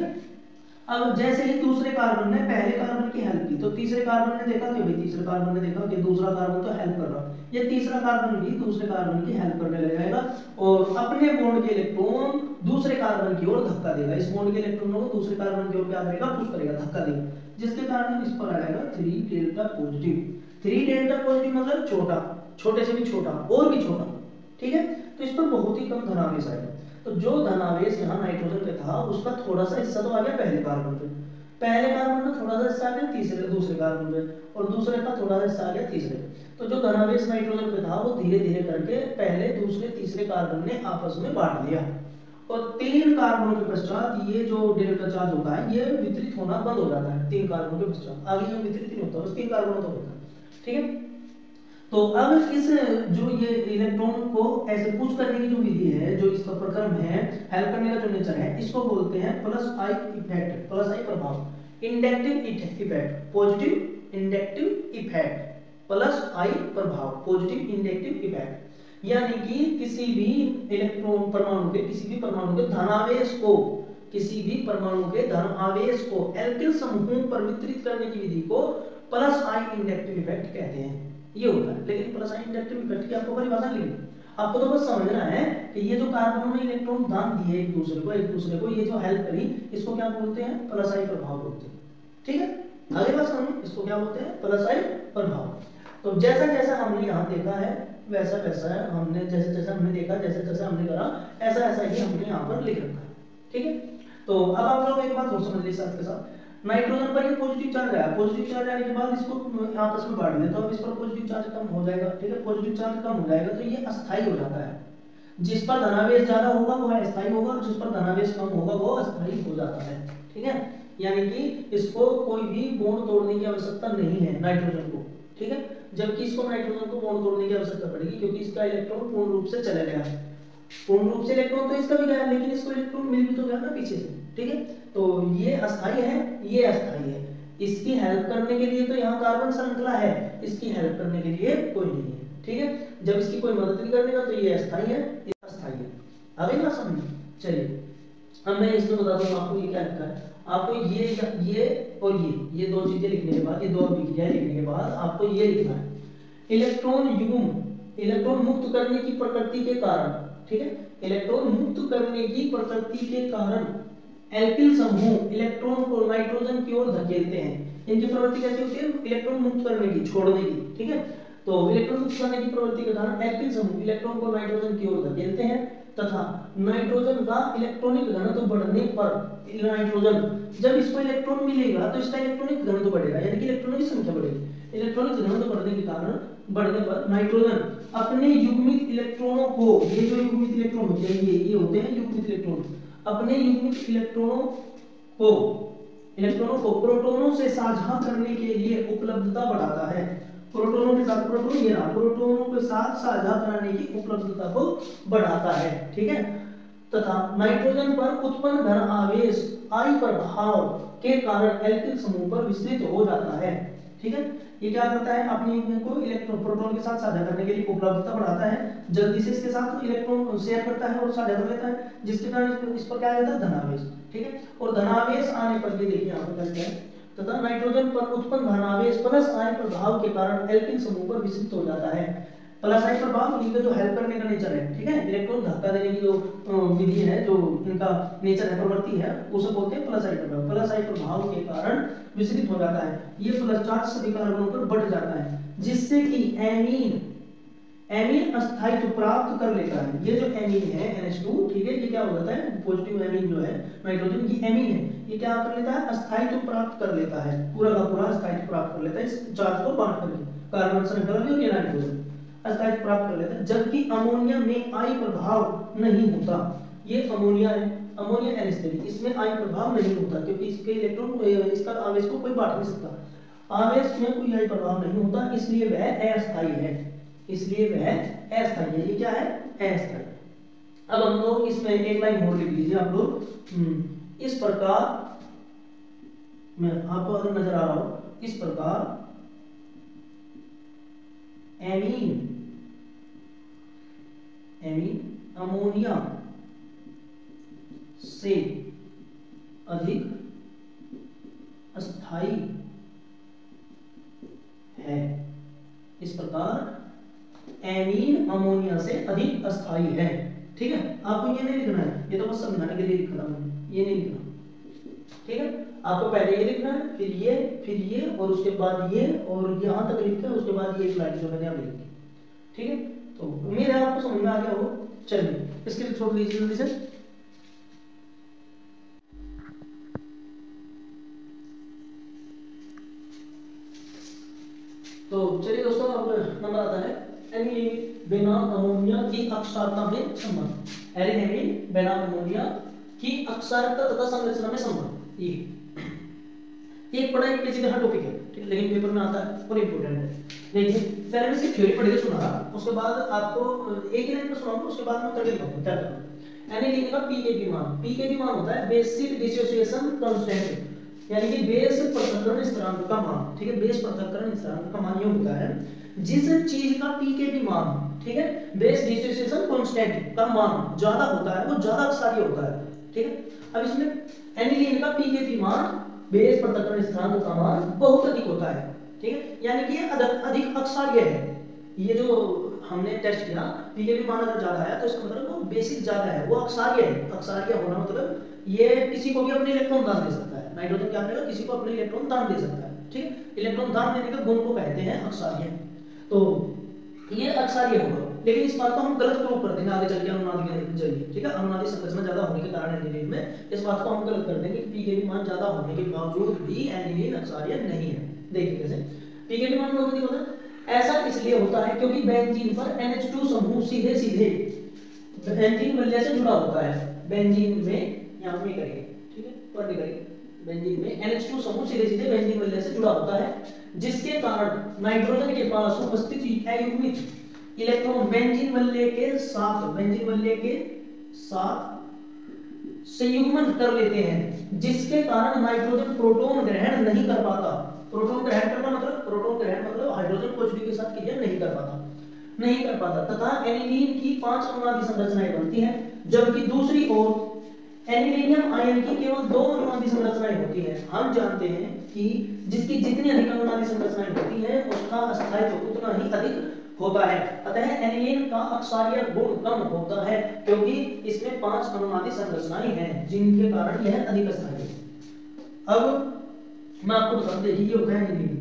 S1: अब जैसे ही दूसरे कार्बन ने पहले कार्बन की हेल्प की, तो तीसरे कार्बन ने देखा कि भाई तीसरे कार्बन ने देखा कि दूसरा कार्बन तो हेल्प कर रहा है, ये तीसरा कार्बन भी दूसरे कार्बन की हेल्प करने लग जाएगा और अपने बॉन्ड के इलेक्ट्रॉन दूसरे कार्बन की ओर धक्का देगा। इस बॉन्ड के इलेक्ट्रॉनों को दूसरे कार्बन की ओर क्या करेगा, पुश करेगा, धक्का देगा, जिसके कारण इस पर आ जाएगा 3 डेल्टा पॉजिटिव। 3 डेल्टा पॉजिटिव मतलब छोटा, छोटे से भी छोटा और भी छोटा, ठीक है। तो इस पर बहुत ही कम धनावेश आएगा। तो जो धनावेश यहाँ नाइट्रोजन पे था उसका थोड़ा सा हिस्सा तो आ गया पहले कार्बन पे, पहले कार्बन में थोड़ा सा हिस्सा आ गया तीसरे दूसरे कार्बन पे, और दूसरे का थोड़ा सा हिस्सा आ गया तीसरे। तो जो धनावेश नाइट्रोजन पे था वो धीरे धीरे करके पहले दूसरे तीसरे कार्बन ने आपस में बांट लिया, और 3 कार्बनों के पश्चात ये जो डेल्टा चार्ज होता है ये वितरित होना बंद हो जाता है। 3 कार्बनों के पश्चात आगे ये वितरित नहीं होता, बस 3 कार्बनों तक होता है, ठीक है। तो अब इस जो ये इलेक्ट्रॉन को ऐसे पुश करने की जो विधि है, जो इसका प्रक्रम है, हेल्प करने का जो नेचर है, इसको बोलते हैं plus I effect, plus I प्रभाव, inductive effect, positive inductive effect, plus I प्रभाव, पॉजिटिव इंडक्टिव इफेक्ट। यानी कि किसी भी इलेक्ट्रॉन परमाणु के, किसी भी परमाणु के धनावेश को, किसी भी परमाणु के धन आवेश को एल्किल समूह पर वितरित करने की विधि को प्लस आई इंडक्टिव इफेक्ट कहते हैं। ये होता है, लेकिन प्लस आई इंडक्टिव इफेक्ट की आपको परिभाषा लिखनी, आपको तो बस समझना है कि ये जो कार्बनों ने इलेक्ट्रॉन दान दिए एक दूसरे को, ये जो हेल्प करी, इसको क्या बोलते हैं, प्लस आई प्रभाव बोलते हैं, ठीक है। आगे बात समझो, इसको क्या बोलते हैं, प्लस आई प्रभाव। तो जैसा जैसा हमने यहाँ देखा है वैसा वैसा हमने, जैसे जैसा हमने देखा, जैसे जैसे हमने करा, ऐसा ऐसा ही हमने यहाँ पर लिख रखा है, ठीक है। तो अब आप लोग एक बात और समझ लीजिए साथ के साथ, नाइट्रोजन पर ये पॉजिटिव चार्ज आया, पॉजिटिव चार्ज आने के बाद इसको आपस में बांट दिया, तो अब इस पर पॉजिटिव चार्ज कम हो जाएगा, ठीक है। पॉजिटिव चार्ज कम हो जाएगा तो ये अस्थायी हो जाता है। जिस पर धनावेश ज्यादा होगा वो अस्थायी होगा, और जिस पर धनावेश कम होगा वो अस्थायी हो जाता है, ठीक है। यानी कि इसको कोई भी बॉन्ड तोड़ने की आवश्यकता नहीं है नाइट्रोजन को, ठीक है। जबकि इसको नाइट्रोजन को बॉन्ड तोड़ने की आवश्यकता पड़ेगी, क्योंकि इसका इलेक्ट्रॉन पूर्ण रूप से चला गया, पूर्ण रूप से इलेक्ट्रॉन तो इसका भी गया, लेकिन इसको इलेक्ट्रॉन मिल भी तो गया ना पीछे से, ठीक है। तो ये अस्थायी है, ये अस्थायी है। इसकी हेल्प करने के लिए तो यहाँ कार्बन श्रृंखला है, इसकी हेल्प करने के लिए कोई नहीं है, ठीक है। जब इसकी कोई मदद नहीं करेगा तो ये अस्थायी है, ये अस्थायी है। आगे ना समझ, चलिए अब मैं इसमें बता दूं आपको ये क्या लिखा है। आपको ये और ये 2 चीजें लिखने के बाद, ये 2 अभिक्रियाएं लिखने के बाद आपको ये लिखना है, इलेक्ट्रॉन युग्म, इलेक्ट्रॉन मुक्त करने की प्रकृति के कारण, ठीक है, इलेक्ट्रॉन मुक्त करने की प्रकृति के कारण एल्किल समूह इलेक्ट्रॉन को नाइट्रोजन की ओर धकेलते हैं। इनकी प्रवृत्ति कैसी होती है, इलेक्ट्रॉन मुक्त करने की, छोड़ने की, ठीक है। तो इलेक्ट्रॉन मुक्त करने की प्रवृत्ति के कारण एल्किल समूह इलेक्ट्रॉन को नाइट्रोजन की ओर धकेलते हैं, तथा नाइट्रोजन का इलेक्ट्रॉनिक घनत्व बढ़ने पर, नाइट्रोजन जब इसको इलेक्ट्रॉन मिलेगा तो इसका इलेक्ट्रॉनिक घनत्व बढ़ेगा, यानी कि इलेक्ट्रॉनों की संख्या बढ़ेगी। इलेक्ट्रॉनिक घनत्व बढ़ने के कारण, बढ़ने पर नाइट्रोजन अपने युग्मित इलेक्ट्रॉनों को, ये जो युग्मित इलेक्ट्रॉन होते हैं, ये होते हैं युग्मित इलेक्ट्रॉन, अपने युग्मित इलेक्ट्रॉनों को प्रोटॉनों से साझा करने के लिए उपलब्धता बढ़ाता है। प्रोटॉनों के साथ, प्रोटॉन ये रहा, प्रोटॉनों के साथ साझा कराने की उपलब्धता को बढ़ाता है, ठीक है। तथा नाइट्रोजन पर उत्पन्न धन आवेश आई प्रभाव के कारण एल्किल समूह पर विस्तृत हो जाता है, ठीक है। ये क्या करता है, अपने युग्म को इलेक्ट्रॉन प्रोटॉन के साथ साझा करने के लिए उपलब्धता बढ़ाता है, जल्दी से इसके साथ इलेक्ट्रॉन शेयर करता है और साझा कर लेता है, जिसके कारण इस पर क्या आ जाता है, धनावेश, ठीक है। और धनावेश आने पर ये देखिए यहाँ पर क्या है, तथा नाइट्रोजन पर उत्पन्न धनावेश प्लस आई प्रभाव के कारण एल्किल समूह पर विस्तृत हो जाता है। प्लस आई प्रभाव इनका जो हेल्प करने का नेचर है, ठीक है, इलेक्ट्रॉन धक्का देने की जो विधि है, जो इनका नेचर है, प्रवृत्ति है, उसे बोलते हैं प्लस आई प्रभाव। प्लस आई प्रभाव के कारण विस्तृत हो जाता है, ये प्लस चार्ज सभी कार्बनों पर बढ़ जाता है, जिससे कि एमीन अस्थायित्व प्राप्त कर लेता है। ये जो एमीन है NH2, ठीक है, ये क्या हो जाता है, पॉजिटिव एमीन जो है नाइट्रोजन, ये एमीन है, ये क्या कर लेता है, अस्थायित्व प्राप्त कर लेता है, पूरा का पूरा अस्थायित्व प्राप्त कर लेता है इस चार्ज को बांट करके, कार्बन श्रृंखला में, और ये नाइट्रोजन अस्थायित्व प्राप्त कर लेता है। जबकि अमोनिया में आई प्रभाव नहीं होता, ये अमोनिया है, अमोनिया NH3, इसमें आई प्रभाव नहीं होता, क्योंकि इसके इलेक्ट्रॉन, इसका आवेश को कोई बांट नहीं सकता, आवेश में कोई आई प्रभाव नहीं होता, इसलिए वह अस्थायी है, इसलिए वह अस्थायी है। ये क्या है, अस्थायी। अब हम लोग इसमें एक लाइन और लिख लीजिए आप लोग, इस प्रकार, मैं आपको अगर नजर आ रहा हो, इस प्रकार एमीन एमीन अमोनिया से अधिक अस्थाई है। इस प्रकार एमीन अमोनिया से अधिक अस्थाई है। ठीक है, आपको ये नहीं लिखना है, ये तो बस समझाने के लिए लिखा था मैंने, ये नहीं लिखना। ठीक है, आपको पहले ये लिखना है, फिर ये और उसके बाद ये और यहां तक लिखते हैं, उसके बाद ये लाइन जो मैंने अभी लिखी। ठीक है, तो उम्मीद है आपको समझ में आ गया हो। चलिए इसके लिए छोड़ दीजिए जल्दी से। तो चलिए दोस्तों, अब नंबर आता है एनिलीन बेनाम अमोनिया की अक्षारता में संबंध। एनिलीन बेनाम अमोनिया की अक्षारता तथा संरचना में संबंध। ये एक बड़ा एक पेचीदा टॉपिक है, ठीक है, लेकिन पेपर में आता है और इंपॉर्टेंट है। देखिए पहले मैं इसकी थ्योरी पढ़ के सुना, उसके बाद आपको एक ही लाइन में सुनाऊंगा, उसके बाद मैं करके दिखाऊंगा क्या करना। एनिलीन का पीकेबी मान, पीकेबी मान होता है बेसिक डिसोसिएशन कांस्टेंट, यानी कि बेस पृथक्करण स्थिरांक का मान। ठीक है, बेस पृथक्करण स्थिरांक का मान ये होता है जिस चीज का पीकेबी मान, ठीक है, बेस डिसोसिएशन कांस्टेंट का मान ज्यादा होता है, वो ज्यादा अक्षारीय होता है। ठीक है, अब इसमें एनिलीन का पीकेबी मान बेस पृथक्करण स्थिरांक का मान बहुत अधिक होता है। ठीक है, यानी कि अधिक अक्षारीय है। ये जो हमने टेस्ट किया, पीकेबी मान अगर ज्यादा है तो इसका मतलब वो बेसिक ज्यादा है, वो अक्षारीय है। अक्षारीय होना मतलब ये किसी को भी अपने इलेक्ट्रॉन दान दे सकता है। नाइट्रोजन क्या करेगा, किसी को अपने इलेक्ट्रॉन दान दे सकता है। ठीक है, इलेक्ट्रॉन दान देने के गुण को कहते हैं अक्षारीय। तो ये अक्षारीय होगा, लेकिन इस बात को हम गलत प्रूव कर देंगे आगे चल के अनुनादी के जरिए। ठीक है, अनुनादी संरचना ज्यादा होने के कारण एनिलीन में इस बात को हम गलत कर देंगे कि पीकेबी मान ज्यादा होने के बावजूद भी एनिलीन अक्षारीय नहीं है। देखिए कैसे पीकेबी मान बहुत अधिक होता है। ऐसा इसलिए होता है क्योंकि बेंजीन पर NH2 समूह सीधे सीधे बेंजीन वलय से जुड़ा होता है। बेंजीन में यहां पे करेंगे, ठीक है, पर करेंगे बेंजीन में NH2 समूह सीधे सीधे बेंजीन वलय से जुड़ा होता है, जिसके कारण नाइट्रोजन के पास उपस्थित अयुग्मित इलेक्ट्रॉन बेंजीन वलय के साथ संयुग्मन कर लेते हैं, जिसके कारण नाइट्रोजन प्रोटॉन ग्रहण नहीं कर पाता। प्रोटॉन ग्रहण करना मतलब हाइड्रोजन पॉजिटिव के साथ क्रिया नहीं कर पाता तथा एनिलीन की 5 अनुनादी संरचनाएं बनती हैं, जबकि दूसरी ओर एनिलीनियम आयन की केवल 2 अनुनादी संरचनाएं होती हैं। हम जानते हैं कि जिसकी जितनी अधिक अनुनादी संरचनाएं होती हैं उसका अस्थायित्व उतना ही अधिक होता है। अतः एनिलीन का अक्षारीय गुण कम होता है क्योंकि इसमें 5 अनुनादी संरचनाएं हैं, जिनके कारण यह अधिक अस्थायी है। अब मैं आपको बता दें ये होता है एनिलीन।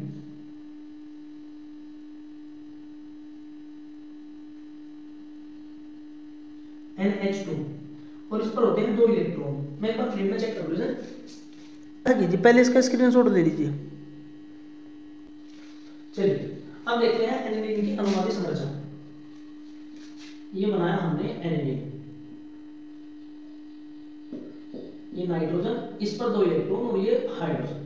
S1: NH2 और इस पर होते हैं 2 इलेक्ट्रॉन। मैं एक बार फ्रेम में चेक कर लूं सर, पहले इसका स्क्रीनशॉट ले लीजिए। चलिए अब देखते हैं एनिलीन की अनुनादी संरचना। ये बनाया हमने एनिलीन, ये नाइट्रोजन, इस पर 2 इलेक्ट्रॉन और ये हाइड्रोजन।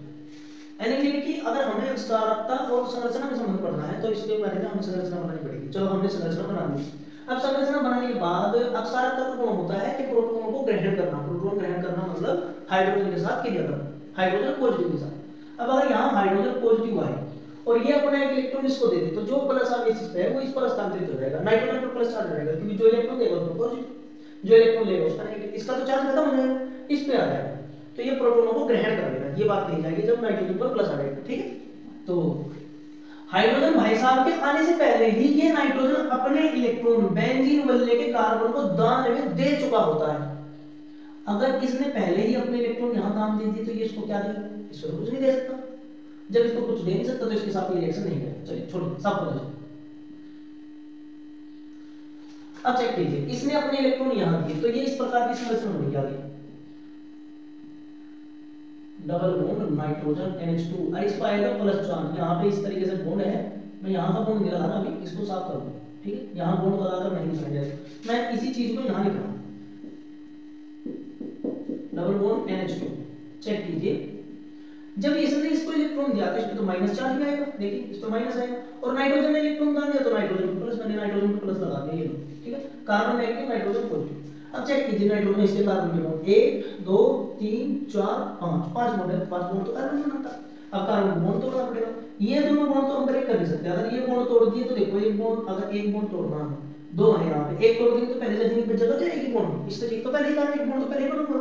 S1: एनिलीन की अगर हमें अक्षारकता और संरचना में संबंध पढ़ना है तो इसके बारे में हमें संरचना बनानी पड़ेगी। चलो हमने संरचना बना ली। अब संरचना बनाने के बाद अक्षारकता का गुण होता है कि प्रोटॉनों को ग्रहण करना। प्रोटॉन ग्रहण करना मतलब हाइड्रोजन के साथ क्रिया करना, हाइड्रोजन पॉजिटिव के साथ। अब अगर यहाँ हाइड्रोजन पॉजिटिव आए और ये अपना एक इलेक्ट्रॉन इसको दे दे तो जो प्लस आगे इस पे है वो इस पर स्थानांतरित हो जाएगा, नाइट्रोजन पर प्लस चार्ज रहेगा, क्योंकि जो इलेक्ट्रॉन देगा उसको पॉजिटिव, जो इलेक्ट्रॉन लेगा उसका नेगेटिव, इसका तो चार्ज खत्म हो जाएगा, इस पे आ जाएगा। तो ये प्रोटॉनों को ग्रहण कर लेगा, ये बात कही जाएगी जब नाइट्रोजन पर प्लस आ जाएगा। ठीक है, तो हाइड्रोजन भाई साहब के आने से पहले ही ये नाइट्रोजन अपने इलेक्ट्रॉन बेंजीन वलय के कार्बन को दान में दे चुका होता है। अगर इसने पहले ही अपने इलेक्ट्रॉन यहां दान दे दिए तो ये इसको क्या देगा, इसको कुछ नहीं दे सकता। जब इसको कुछ दे नहीं सकता तो इसके साथ कोई रिएक्शन नहीं करेगा। चलिए छोड़िए, सब हो जाए। अब चेक कीजिए, इसने अपने इलेक्ट्रॉन यहां दिए तो ये इस प्रकार की संरचना बनेगी आगे। डबल बॉन्ड नाइट्रोजन NH2 और इस पर आएगा प्लस चार्ज। यहाँ पे इस तरीके से बॉन्ड है, मैं यहाँ का बॉन्ड मिला था अभी, इसको साफ कर दूं। ठीक है, यहाँ बॉन्ड लगाकर नहीं समझ जाएगा, मैं इसी चीज को यहाँ लिख रहा हूँ, डबल बॉन्ड NH2। चेक कीजिए, जब इसने इसको इलेक्ट्रॉन दिया तो इस पे तो माइनस चार्ज भी आएगा, देखिए इस पे माइनस आएगा, और नाइट्रोजन ने इलेक्ट्रॉन दान दिया तो नाइट्रोजन प्लस, मैंने नाइट्रोजन पे प्लस लगा दिया ये लो। ठीक है, कार्बन नेगेटिव नाइट्रोजन पॉजिटिव। अब चेक कीजिए नाइट्रोजन इसके कार्बन के बॉन्ड 1 2 3 4 5 बॉन्ड है, 5 बॉन्ड तो कार्बन बनाता है। अब कार्बन बॉन्ड तोड़ना पड़ेगा, ये दोनों बॉन्ड तो हम ब्रेक कर नहीं सकते। अगर ये बॉन्ड तोड़ दिए तो देखो एक बॉन्ड, अगर एक बॉन्ड तोड़ना है दो है यहाँ पे, एक तोड़ देंगे तो पहले से नहीं बच जाएगा, एक ही बॉन्ड इस तरीके तो पहले ही एक बॉन्ड तो पहले ही बनूंगा,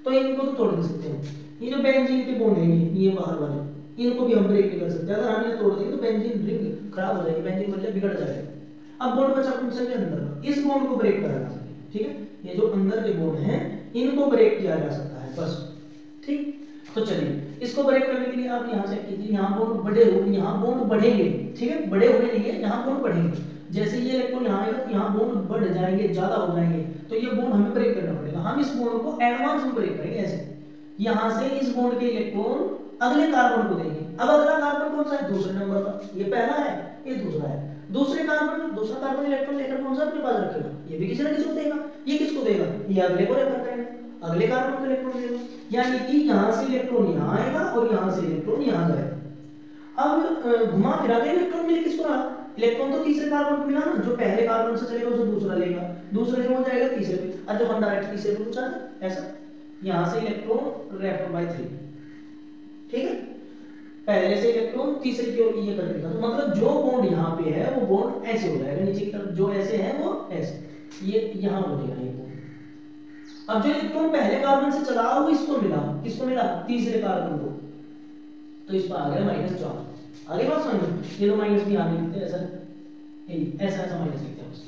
S1: तो इनको तो तोड़ नहीं सकते हैं। ये जो बेंजीन के बॉन्ड है ये बाहर वाले, इनको भी हम ब्रेक नहीं कर सकते, अगर हम ये तोड़ देंगे तो बेंजीन रिंग खराब हो जाएगी, बेंजीन मतलब बिगड़ जाएगा। अब बॉन्ड बचा कौन सा के अंदर, इस बॉन्ड को ब्रेक करा जा सकता है, ठीक है, ये जो अंदर के बॉन्ड हैं इनको ब्रेक किया जा सकता है बस, ठीक। तो चलिए इसको ब्रेक करने के लिए आप यहाँ चेक कीजिए, यहाँ बॉन्ड बड़े हो, यहाँ बॉन्ड बढ़ेंगे, ठीक है, बड़े हुए नहीं है, यहाँ बॉन्ड बढ़ेंगे, जैसे ये इलेक्ट्रॉन यहाँ आएगा तो यहाँ बॉन्ड बढ़ जाएंगे, ज्यादा हो जाएंगे, तो ये बॉन्ड हमें ब्रेक करना पड़ेगा, हम इस बॉन्ड को एडवांस में ब्रेक करेंगे ऐसे, यहाँ से इस बॉन्ड के इलेक्ट्रॉन अगले कार्बन को देंगे। अब अगला कार्बन कौन सा है, दूसरे नंबर का, ये पहला है ये दूसरा है, दूसरा कार्बन इलेक्ट्रॉन लेकर कौन सा अपने पास रखेगा, ये भी किसी ना किसी को देगा, ये किसको देगा, ये अगले को रेफर करेगा, अगले कार्बन को इलेक्ट्रॉन देगा, यानी कि यहाँ से इलेक्ट्रॉन यहाँ आएगा और यहाँ से इलेक्ट्रॉन यहाँ जाएगा। अब घुमा फिरा के इलेक्ट्रॉन मिले किसको रहा, इलेक्ट्रॉन तो तीसरे कार्बन को मिला ना, जो पहले कार्बन से चलेगा उसे दूसरा लेगा, दूसरे से हो जाएगा तीसरे पे, और जब हम डायरेक्ट तीसरे पे पहुंचा दे ऐसा, यहाँ से इलेक्ट्रॉन रेफर बाय 3, ठीक है, पहले से इलेक्ट्रॉन तीसरे की ओर ये कर देगा, तो मतलब जो बॉन्ड यहाँ पे है वो बॉन्ड ऐसे हो जाएगा नीचे की तरफ, जो ऐसे है वो ऐसे, ये यहाँ बनेगा ये बॉन्ड। अब जो इलेक्ट्रॉन पहले कार्बन से चला वो इसको मिला, किसको मिला, तीसरे कार्बन को, तो इस पर आ गया -4। आगे बात समझ में, ये तो माइनस भी आगे लिखते हैं ऐसा, ऐसा माइनस लिखते हैं बस।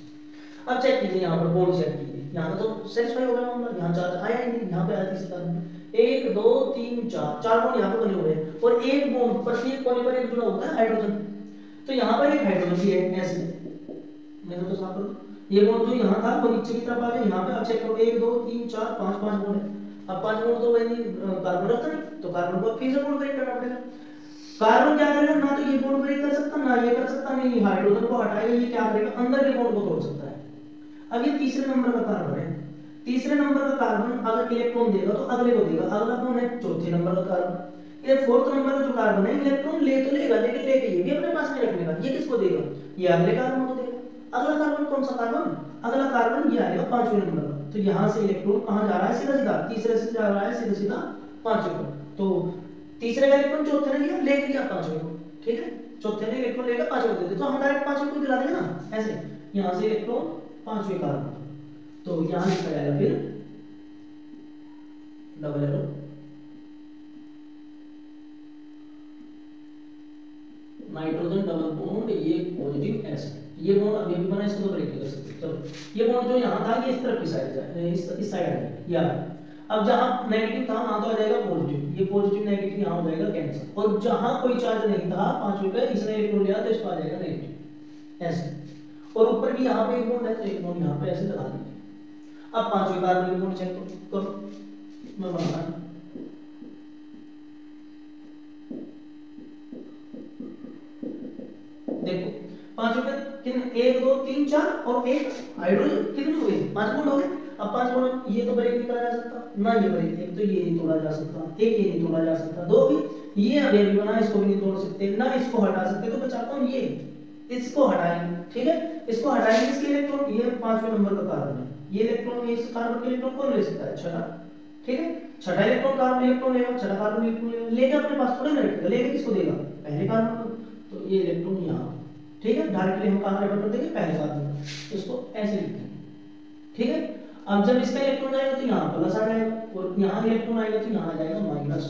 S1: अब चेक कीजिए यहाँ पर बॉन्ड चेक कीजिए, यहाँ तो सेटिस्फाई हो गया नंबर, यहाँ चार्ज आया ही नहीं, यहाँ पे आया तीसरे कार्बन, 1 2 3 4 चार बॉन्ड यहाँ पे बने हुए हैं, और एक बॉन्ड प्रत्येक कोने पर एक जुड़ा होता है हाइड्रोजन, तो यहाँ पर एक हाइड्रोजन भी है ऐसे, मैं तो साफ करूँ, ये बॉन्ड जो यहाँ था वो नीचे की तरफ आ गया, यहाँ पे आप चेक करो 1 2 3 4 5 बॉन्ड है, अब 5 बॉन्ड तो वही कार्बन रखता नहीं, तो कार्बन को फिर से बॉन्ड ब्रेक करना पड़ेगा। कार्बन क्या करेगा, ना तो ये बॉन्ड ब्रेक कर सकता, ना ये कर सकता, नहीं हाइड्रोजन को हटाएगा, ये क्या करेगा, अंदर के बॉन्ड को तोड़ सकता है। अब ये तीसरे नंबर का कार्बन है, तीसरे नंबर का कार्बन अगर इलेक्ट्रॉन देगा तो अगले को देगा, अगला कौन है, चौथे नंबर का कार्बन, ये फोर्थ नंबर का जो कार्बन है इलेक्ट्रॉन ले तो लेगा, लेकिन लेके ये भी अपने पास में रखने का, ये किसको देगा, ये अगले कार्बन को देगा। अगला कार्बन कौन सा कार्बन, अगला कार्बन ये आएगा 5वें नंबर का, तो यहाँ से इलेक्ट्रॉन कहाँ जा रहा है, सीधा सीधा तीसरे से जा रहा है सीधा सीधा 5वें पर, तो तीसरे का इलेक्ट्रॉन चौथे ने लिया, लेके गया 5वें को, ठीक है, चौथे ने इलेक्ट्रॉन लेकर 5वें को दे दे, तो हम डायरेक्ट 5वें को दिला देंगे ना ऐसे, यहाँ से इलेक्ट्रॉन 5वें कार्बन, तो यहाँ लिखा जाएगा फिर double arrow nitrogen double bond, ये पॉजिटिव एस, ये बॉन्ड अभी भी बना, इसको तो ब्रेक कर सकते। चलो ये बॉन्ड जो यहाँ था ये इस तरफ की साइड जाए, इस साइड आ जाएगा, या अब जहाँ नेगेटिव था वहां तो आ जाएगा पॉजिटिव, ये पॉजिटिव नेगेटिव यहाँ हो जाएगा कैंसिल, और जहाँ कोई चार्ज नहीं था 5वें पे इसने इलेक्ट्रॉन लिया तो इसको आ जाएगा नेगेटिव ऐसे, और ऊपर भी यहाँ पे एक बॉन्ड है तो एक बॉन्ड यहाँ पे ऐसे लगा दीजिए। अब 5वें कार्बन की बॉन्ड चेक करो, मैं बना रहा हूं, देखो 5 पे कितने, 1 2 3 4 और एक हाइड्रोजन, कितने हो गए, 5 बॉन्ड हो गए। अब 5 बॉन्ड ये तो ब्रेक नहीं करा जा सकता ना, ये ब्रेक, एक तो ये नहीं तोड़ा जा सकता, एक ये नहीं तोड़ा जा सकता, दो भी ये अभी अभी बना, इसको भी नहीं तोड़ सकते ना, इसको हटा सकते, तो बचा कौन, ये, इसको हटाएंगे, ठीक है, इसको हटाएंगे, इसके इलेक्ट्रॉन, ये 5वें नंबर का कार्बन है, ये इलेक्ट्रॉन, इस कार्बन के इलेक्ट्रॉन कौन ले सकता है, छठा, ठीक है, छठा इलेक्ट्रॉन कार्बन इलेक्ट्रॉन लेगा, छठा कार्बन इलेक्ट्रॉन लेगा, लेके अपने पास थोड़ा ना रखेगा, लेके किसको देगा, पहले कार्बन को, तो ये इलेक्ट्रॉन यहाँ, ठीक है, डायरेक्टली हम कहाँ रेफर कर देंगे, पहले कार्बन, इसको ऐसे लिखेंगे, ठीक है। अब जब इसका इलेक्ट्रॉन जाएगा तो यहाँ प्लस आ जाएगा, और यहाँ इलेक्ट्रॉन आएगा तो यहाँ आ जाएगा माइनस,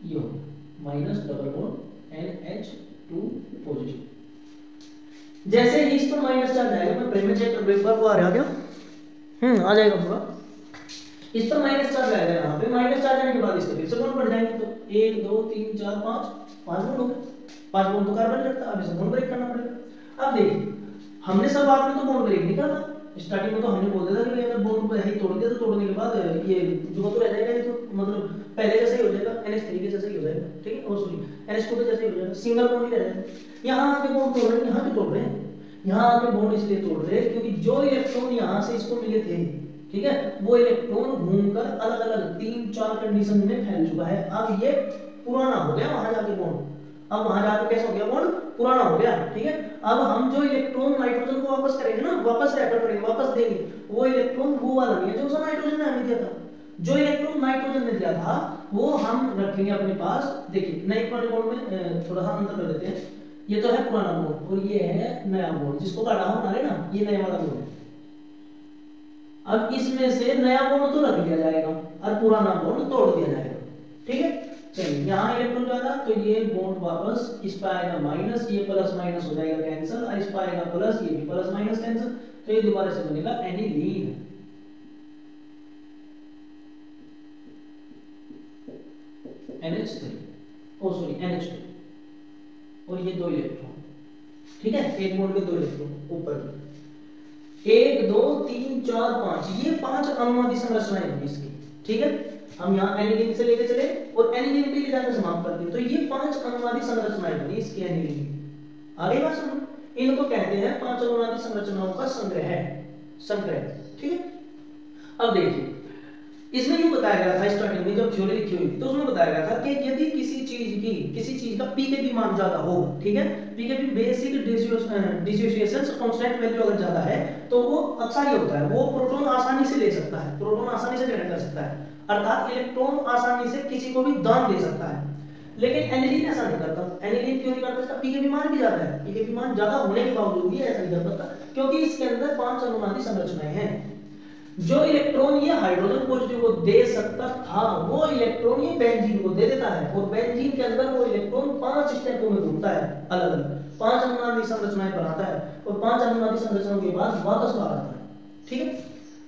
S1: ये minus double bond NH2 positive. जैसे ही इस पर माइनस चार्ज आएगा, मैं प्रेम चेक कर एक बार, वो आ रहा क्या, आ जाएगा पूरा, इस पर माइनस चार्ज आएगा, यहाँ पे माइनस चार्ज आने के बाद इसके फिर से बॉन्ड बढ़ जाएंगे, तो 1 2 3 4 5 बॉन्ड हो गए, 5 बॉन्ड तो कार्बन रखता, अब इसे बॉन्ड ब्रेक करना पड़ेगा। अब देखिए हमने सब बात में तो बॉन्ड ब्रेक नहीं करना, स्टार्टिंग में तो हमने बोल दिया था कि अगर बॉन्ड को ही तोड़ दिया तो तोड़ने के बाद ये जो तो रह जाएगा, ये तो मतलब पहले जैसा ही हो जाएगा, NH3 के जैसा ही हो जाएगा, ठीक है, और सॉरी NH2 के जैसा ही हो जाएगा, सिंगल बॉन्ड ही रह जाएगा। यहाँ आके बॉन्ड तोड़ रहे हैं, यहाँ भी तोड़ रहे हैं, यहाँ आके बॉन्ड इसलिए तोड़ रहे हैं क्योंकि जो इलेक्ट्रॉन यहाँ से इसको मिले थे, ठीक है, वो इलेक्ट्रॉन घूमकर अलग अलग 3-4 कंडीशन में फैल चुका है, अब ये पुराना हो गया, वहां जाके बॉन्ड, अब वहां जाकर कैसा हो गया, बॉन्ड पुराना हो गया, ठीक है। अब हम जो इलेक्ट्रॉन नाइट्रोजन को वापस करेंगे ना, वापस रेफर करेंगे, वापस देंगे, वो इलेक्ट्रॉन वो वाला नहीं है जो नाइट्रोजन ने हमें दिया था, जो इलेक्ट्रॉन नाइट्रोजन ने दिया था वो हम रखेंगे अपने पास। देखिए नए पुराने बॉन्ड में थोड़ा सा अंतर कर देते हैं। ये तो है पुराना बॉन्ड और ये है नया बॉन्ड, जिसको काटा हो ना रे ना, ये नया वाला बॉन्ड है। अब इसमें से नया बॉन्ड तो रख लिया जाएगा और पुराना बॉन्ड तोड़ दिया जाएगा, ठीक है। चलिए यहाँ इलेक्ट्रॉन जाएगा तो ये बॉन्ड वापस इस पर आएगा माइनस, ये प्लस माइनस हो जाएगा कैंसिल, और इस पर आएगा प्लस, ये भी प्लस माइनस कैंसिल, तो ये दोबारा से बनेगा एनिलीन। NH3 ओ सॉरी NH2 और ये 2 इलेक्ट्रॉन, ठीक है। एक बॉन्ड के 2 इलेक्ट्रॉन ऊपर 1 2 3 4 5, ये 5 अनुवादी संरचनाएं होंगी इसकी, ठीक है। हम यहाँ एनिलीन से लेके चले और एनिलीन पे ले जाकर समाप्त करते हैं, तो ये 5 अनुवादी संरचनाएं बनी इसकी एनिलीन की। आगे बात सुनो, इनको कहते हैं 5 अनुवादी संरचनाओं का संग्रह, ठीक है। अब देखिए इसमें यूं बताया गया था स्टार्टिंग में जब थ्योरी लिखी हुई थी, तो उसमें बताया गया था कि यदि किसी चीज का पीकेबी मान ज्यादा हो, ठीक है, pKb basic dissociation constant value अगर ज्यादा है तो वो अक्षारीय होता है, वो प्रोटॉन आसानी से ले सकता है, प्रोटॉन आसानी से ग्रहण कर सकता है, अर्थात इलेक्ट्रॉन आसानी से किसी को भी दान दे सकता है। लेकिन एनिलीन ऐसा नहीं करता। एनिलीन क्यों नहीं करता? इसका पीकेबी मान भी ज्यादा है, पीकेबी मान ज्यादा होने के बावजूद भी ऐसा नहीं कर पाता क्योंकि इसके अंदर 5 अनुनादी संरचनाएं हैं। जो इलेक्ट्रॉन ये हाइड्रोजन पॉजिटिव को दे सकता था वो इलेक्ट्रॉन ये बेंजीन को दे देता है, और बेंजीन के अंदर वो इलेक्ट्रॉन 5 स्टेपों में घूमता है, अलग अलग 5 अनुनादी संरचनाएं बनाता है, और 5 अनुनादी संरचनाओं के बाद वापस बाहर आता है, ठीक है।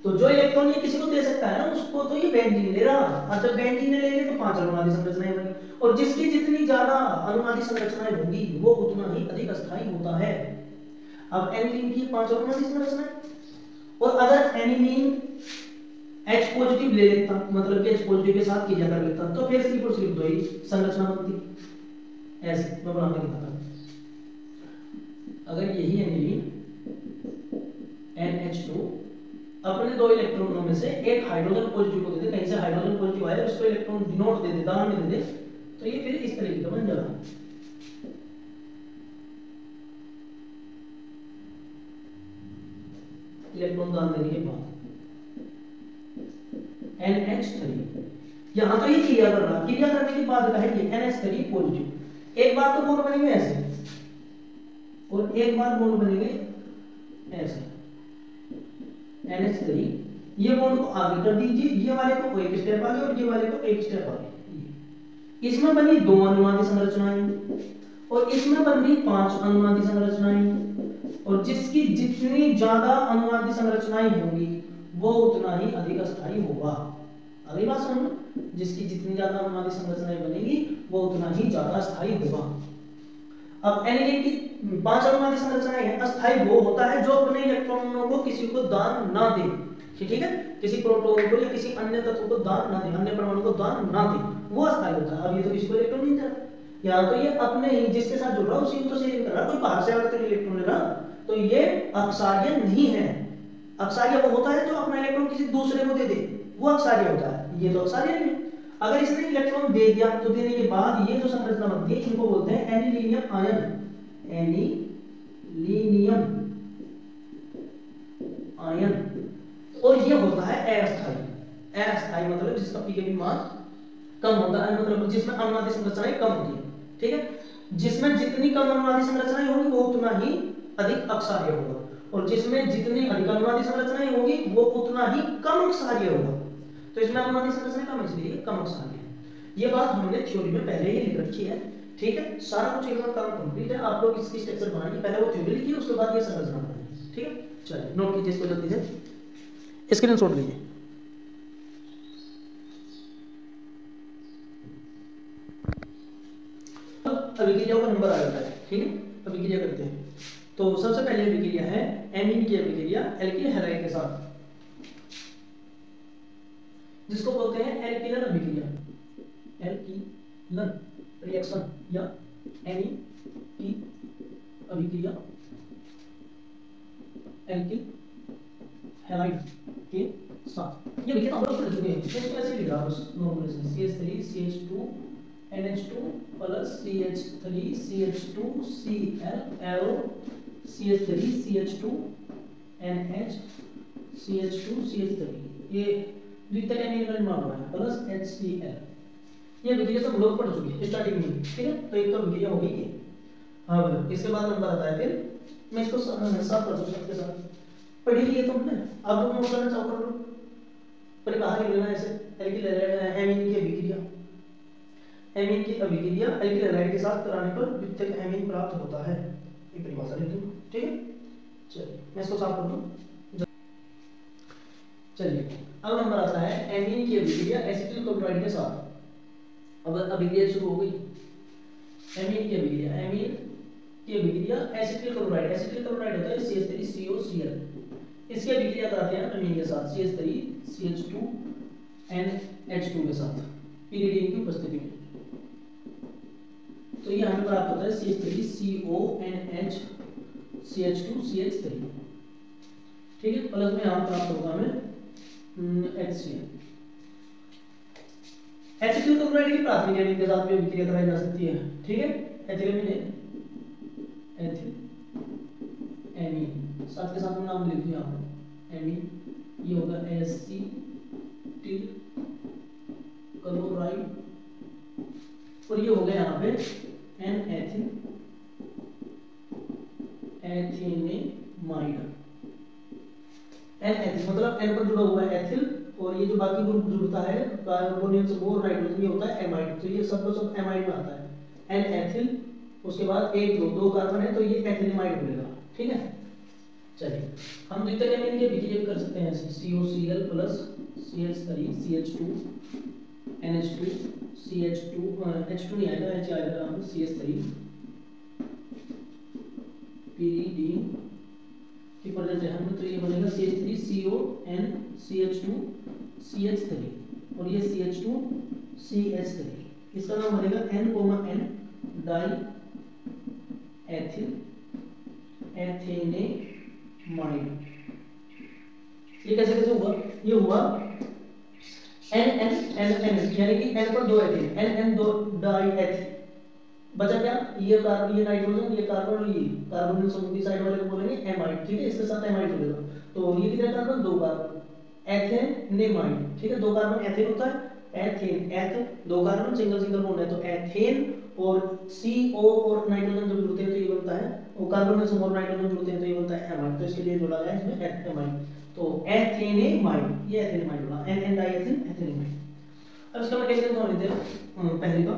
S1: तो जो इलेक्ट्रॉन ये किसी को दे सकता है ना उसको तो ये बेंजीन ले रहा, और जब बेंजीन ने ले लिया तो 5 अनुनादी संरचनाएं बनी, और जिसकी जितनी ज्यादा अनुनादी संरचनाएं होंगी वो उतना ही अधिक अस्थायी होता है। अब एनिलीन की 5 अनुनादी संरचनाएं, और अगर एनिलीन H पॉजिटिव ले लेता, मतलब कि H पॉजिटिव के साथ क्रिया कर लेता, तो फिर सिर्फ और सिर्फ 2 ही संरचना बनती। ऐसे मैं बनाने दिखाता हूं। अगर यही एनिलीन NH2 अपने 2 इलेक्ट्रॉनों में से एक हाइड्रोजन पॉजिटिव को दे दे, कहीं से हाइड्रोजन पॉजिटिव आया उसको इलेक्ट्रॉन डिनोट दे दे, दान में दे दे, तो ये फिर इस तरीके का बन जाएगा। इलेक्ट्रॉन दान देने के बाद NH3, यहां तो ये क्रिया कर रहा, क्रिया करने के बाद का है ये NH3 पॉजिटिव। एक बार तो बॉन्ड बनेंगे ऐसे और एक बार बॉन्ड बनेंगे ऐसे, NH3 ये बॉन्ड को आगे कर दीजिए, ये वाले को एक स्टेप आगे और ये वाले को एक स्टेप आगे। इसमें बनी 2 अनुनादी संरचनाएं और इसमें बनी 5 अनुनादी संरचनाएं, और जिसकी जितनी ज्यादा अनुनादी संरचनाएं होंगी वो उतना ही अधिक अस्थायी होगा। अगली बात समझो, जिसकी जितनी ज्यादा अनुनादी संरचनाएं बनेगी वो उतना ही ज्यादा अस्थायी होगा। अब एनिलीन की 5 अनुनादी संरचनाएं हैं, अस्थायी वो होता है जो अपने इलेक्ट्रॉनों को किसी को दान ना दे, ठीक है, किसी प्रोटॉन को या किसी अन्य तत्व को दान ना दे, अन्य परमाणु को दान ना दे, वो अस्थायी होता है। अब ये तो किसी को इलेक्ट्रॉन नहीं दे रहा, या तो ये अपने ही जिसके साथ जुड़ रहा है उसी को तो शेयरिंग कर रहा, कोई बाहर से आकर इलेक्ट्रॉन ले रहा, तो ये अक्षारीय नहीं है। अक्षारीय वो होता है जो अपना इलेक्ट्रॉन किसी दूसरे को दे दे, वो अक्षारीय होता है, ये तो अक्षारीय नहीं है। अगर इसने इलेक्ट्रॉन दे दिया तो देने के बाद ये जो संरचना बनती है इनको बोलते हैं एनिलीनियम आयन, एनिलीनियम आयन, और ये होता है अस्थायी। अस्थायी मतलब जिसका पीकेबी मान कम होता है, मतलब जिसमें अनुनादी संरचनाएं कम होती है, ठीक है। जिसमें जितनी कम अनुनादी संरचनाएं होंगी वो उतना ही अधिक अक्षारीय होगा, और जिसमें जितनी अधिक अनुनादी संरचनाएं होंगी वो उतना ही कम अक्षारीय होगा। तो इसमें अनुनादी संरचनाएं कम इसलिए कम अक्षारीय है। ये बात हमने थ्योरी में पहले ही लिख रखी है, ठीक है। सारा कुछ एकदम काम कंप्लीट है, आप लोग इसकी स्ट्रक्चर बनाइए, पहले वो थ्योरी लिखिए उसके बाद ये संरचना बनाइए, ठीक है। चलिए नोट कीजिए इसको जल्दी से, स्क्रीनशॉट लीजिए। अभिक्रिया का नंबर आ जाता है, ठीक है। अभिक्रिया करते हैं तो सबसे पहले अभिक्रिया है एमीन की अभिक्रिया एल्किल हैलाइड के साथ, जिसको बोलते हैं एल्किलन अभिक्रिया, एल्किलन रिएक्शन या एमीन की अभिक्रिया एल्किल हैलाइड के साथ। ये अभिक्रिया हम लोग पढ़ चुके हैं, इसको ऐसे लिखा बस नॉर्मल से CH3 CH2 NH2 plus CH3 CH2 Cl CH3 CH2 NH CH2 CH3, ये द्वितीयक एमीन का निर्माण हुआ है प्लस HCl। ये अभिक्रिया तो हम लोग पढ़ चुके हैं स्टार्टिंग में, ठीक है। तो एक तो अभिक्रिया हो गई ये। अब इसके बाद नंबर आता है फिर, मैं इसको साफ कर दूं सबके साथ, पढ़ी लिए तो हमने। अब लोग नोट करना चाहो कर लो, परिभाषा लिख लेना ऐसे, एल्किल एमीन की अभिक्रिया, एमीन की अभिक्रिया एल्किल हैलाइड के साथ कराने पर द्वितीयक एमीन प्राप्त होता है, ये परिभाषा लिख दूं, ठीक है। चलिए मैं इसको साफ कर दूं। चलिए अब नंबर आता है एमीन की अभिक्रिया एसिटिल क्लोराइड के साथ। अब अभिक्रिया शुरू हो गई, एमीन की अभिक्रिया, एमीन की अभिक्रिया एसिटिल क्लोराइड, एसिटिल क्लोराइड होता है CH3COCl, इसकी अभिक्रिया कराते हैं अमीन के साथ CH3CH2NH2 के साथ पीरियडियम की उपस्थिति में। तो ये हमें प्राप्त होता है CH3CONHCH2CH3, ठीक है। प्लस में यहाँ प्राप्त होगा हमें HCl। एसिटिल क्लोराइड की प्राथमिक एमीन के साथ भी अभिक्रिया कराई जा सकती है, ठीक है। एथिलेमीन है, एथिल एमीन, साथ के साथ में नाम लिख दिया आपने एमीन, ये होगा एसिटिल क्लोराइड, और ये हो गया यहाँ पे एन एथिल एथेनेमाइड। एन एथिल मतलब एन पर जुड़ा हुआ है एथिल, और ये जो बाकी ग्रुप जुड़ता है कार्बोनिल समूह और नाइट्रोजन, ये होता है एमाइड। तो ये सब एमाइड में आता है, एन एथिल, उसके बाद एक दो कार्बन है तो ये एथिलेमाइड बनेगा, ठीक है। चलिए हम द्वितीयक एमीन के अभिक्रिया कर सकते हैं, COCl plus CH3CH2 NH2 CH2 H2 नहीं आएगा, H आएगा, CH3 pyridine की प्रेजेंट है हमें, तो ये बनेगा CH3CONCH2CH3 और ये CH2CH3, इसका नाम बनेगा N डाई एथिल एथेनेमाइड। ये कैसे कैसे हुआ, ये हुआ N यानी कि N पर दो एथिल, N दो डाई एथिल, बचा क्या, ये कार्बन, ये नाइट्रोजन, ये कार्बन, और ये कार्बोनिल समूह की साइड वाले को बोलेंगे एमाइड, ठीक है। इसके साथ एमाइड जुड़ेगा, तो ये कितने कार्बन, दो कार्बन, एथेनेमाइड, ठीक है। दो कार्बन एथेन होता है, एथेन, एथ दो कार्बन, सिंगल सिंगल बॉन्ड है तो एथेन, और CO और नाइट्रोजन जब जुड़ते हैं तो ये बनता है, वो कार्बन समूह और नाइट्रोजन जुड़ते हैं तो ये बनता है एमाइड, तो इसके लिए जोड़ा गया है इसमें एथेनामाइड, तो एथेनेमाइड, ये एथेनेमाइड बना, N डाइएथिल एथेनेमाइड। अब इसका मैकेनिज्म समझ लेते हैं, पहले का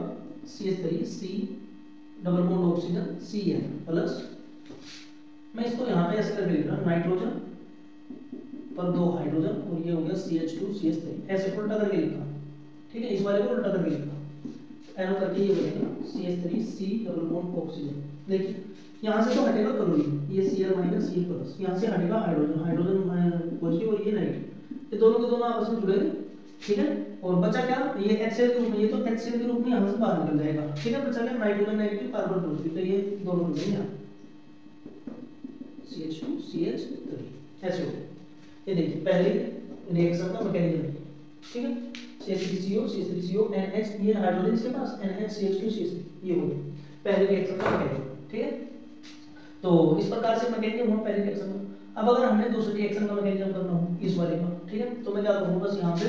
S1: CH3C double bond oxygen Cn plus, मैं इसको यहाँ पे ऐसे करके लिख रहा हूँ, नाइट्रोजन पर दो हाइड्रोजन, और ये हो गया CH2CH3, ऐसे उल्टा करके लिखा, ठीक है। इस वाले को उल्टा करके लिखा, एरो करके ये बनेगा CH3C डबल बॉन्ड ऑक्सीजन। देखिए यहाँ से तो हटेगा क्लोरीन, ये Cl माइनस Cl प्लस, यहाँ से हटेगा हाइड्रोजन, हाइड्रोजन पॉजिटिव और ये नेगेटिव, ये दोनों के दोनों आपस में जुड़ेंगे, ठीक है। और बचा क्या, ये HCl के रूप में, ये तो HCl के रूप में यहाँ से बाहर निकल जाएगा, ठीक है। बचा क्या, नाइट्रोजन नेगेटिव कार्बन पॉजिटिव, तो ये दोनों जुड़ेंगे यहाँ CH2CH3, ऐसे हो। ये देखिए पहले रिएक्शन का मैकेनिज्म, ठीक है। CH3CO NH, ये हाइड्रोजन इसके पास, NH CH2CH3, ये हो गया पहले रिएक्शन का मैकेनिज्म, ठीक है। तो इस प्रकार से मैकेनिज्म हुआ पहले रिएक्शन का। अब अगर हमने दूसरे रिएक्शन का मैकेनिज्म करना हो इस वाले का, ठीक है, तो मैं क्या करूँगा, बस यहाँ पे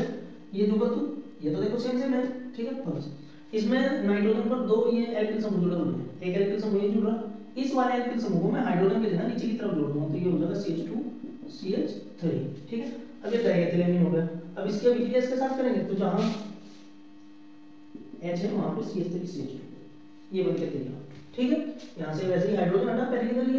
S1: ये जो कर दूँ, ये तो देखो सेम सेम है, ठीक है। बस इसमें नाइट्रोजन पर दो ये एल्किल समूह जुड़े हुए हैं, एक एल्किल समूह ये जुड़ रहा, इस वाले एल्किल समूह को मैं हाइड्रोजन के जगह नीचे की तरफ जोड़ दूंगा, तो ये हो जाएगा CH2CH3, ठीक है। अब ये डाइएथिलेमीन हो गया। अब इसके अभिक्रिया इसके साथ करेंगे तो जहाँ H है वहाँ पे CH3CH2, ये बन के तैयार, ठीक है। यहाँ से वैसे ही हाइड्रोजन हटा, पहले की तरह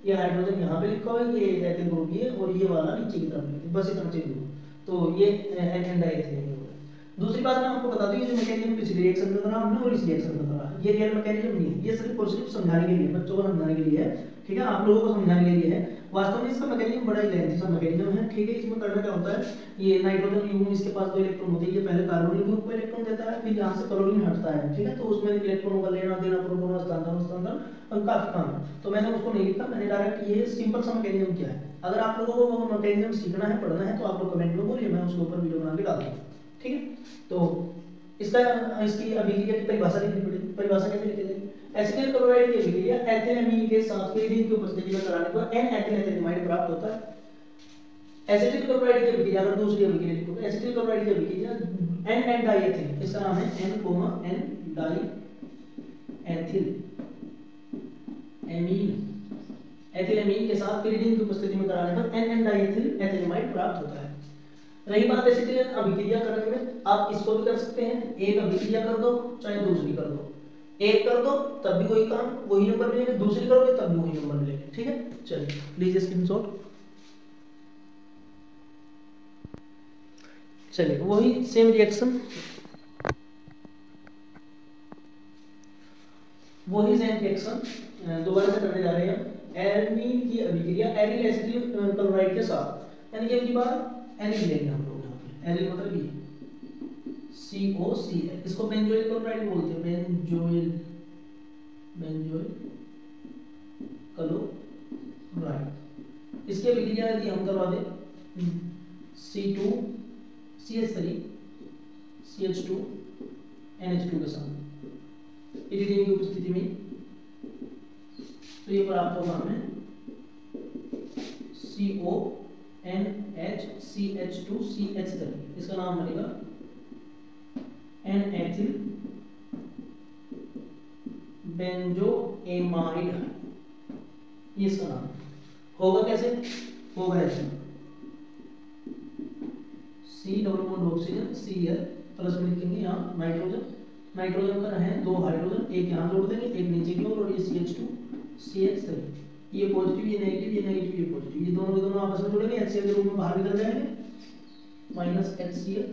S1: ये हाइड्रोजन यहाँ पे लिखा हुआ है, ये एथिल ग्रुप ये, और ये वाला नीचे की तरफ लिखा, बस इतना चेंज हुआ, तो ये N डाइएथिलेमीन हो गया। दूसरी बात मैं आपको बता दूं, ये जो मैकेनिज्म पिछले रिएक्शन में करा हमने और इस रिएक्शन में करा, ये रियल मैकेनिज्म नहीं है, ये सिर्फ और सिर्फ समझाने के लिए, बच्चों को समझाने के लिए है, ठीक है, आप लोगों को समझाने के लिए है। वास्तव में इसका मैकेनिज्म बड़ा ही लेंथी सा मैकेनिज्म है, ठीक है। इसमें करना क्या होता है, ये नाइट्रोजन युग्म इसके पास दो इलेक्ट्रॉन होते हैं, ये पहले कार्बोनिल ग्रुप को इलेक्ट्रॉन देता है, फिर यहाँ से क्लोरीन हटता है, ठीक है। तो उसमें इलेक्ट्रॉनों का लेना देना, प्रोटॉन हस्तांतरण काफी काम है, तो मैंने उसको नहीं लिखा, मैंने डायरेक्ट ये सिंपल सा मैकेनिज्म क्या है। अगर आप लोगों को वो मैकेनिज्म सीखना है, पढ़ना है, तो आप लोग कमेंट में बोलिए, मैं उसके ऊपर वीडियो बना के डाल दूंगा, ठीक है। तो इसका इसकी अभिक्रिया की परिभाषा लिखनी पड़ेगी, परिभाषा कैसे लिखेंगे, एसिटिल क्लोराइड की अभिक्रिया एथिलेमीन के साथ पीरियड की उपस्थिति में कराने पर N एथिल एथिलेमाइड प्राप्त होता है। एसिटिल क्लोराइड की अभिक्रिया, अगर दूसरी अभिक्रिया लिखो एसिटिल क्लोराइड की अभिक्रिया एन एन डाइएथिल, इसका नाम है एन डाई एथिल एमीन, एथिलेमीन के साथ pyridine की उपस्थिति में कराने पर एन एन डाइएथिल एथिलेमाइड प्राप्त होता है। रही बात एसिटिलिन अभिक्रिया करने में, आप इसको भी कर सकते हैं, एक अभिक्रिया कर दो चाहे दूसरी कर दो, एक कर दो तब भी वही काम वही नंबर मिलेंगे, दूसरी करोगे तब भी वही नंबर मिलेंगे, ठीक है। चलिए लीजिए स्क्रीनशॉट। चलिए वही सेम रिएक्शन, दोबारा से करने जा रहे हैं। एल्मीन की अभिक्रिया एरिल एसिटिल क्लोराइड के साथ, यानी कि अगली बार एनिल लेंगे हम लोग यहाँ पे, एरिल मतलब ये COCl, इसको बेंजोइल क्लोराइड बोलते हैं, बेंजोइल क्लोराइड। इसकी अभिक्रिया यदि हम करवा दें C2CH3 CH2 NH2 के साथ pyridine की उपस्थिति में, तो ये प्राप्त होगा हमें CONHCH2CH3, इसका नाम बनेगा N-एथिल बेंजोएमाइड, ये इसका नाम होगा। कैसे होगा? ऐसे C double bond oxygen Cl plus में लिखेंगे यहाँ नाइट्रोजन पर है 2 हाइड्रोजन, एक यहाँ जोड़ देंगे एक नीचे की ओर, और ये CH2CH3, ये पॉजिटिव ये नेगेटिव ये पॉजिटिव, ये दोनों के दोनों आपस में जुड़ेंगे, HCl के रूप में बाहर निकल जाएंगे, -HCl,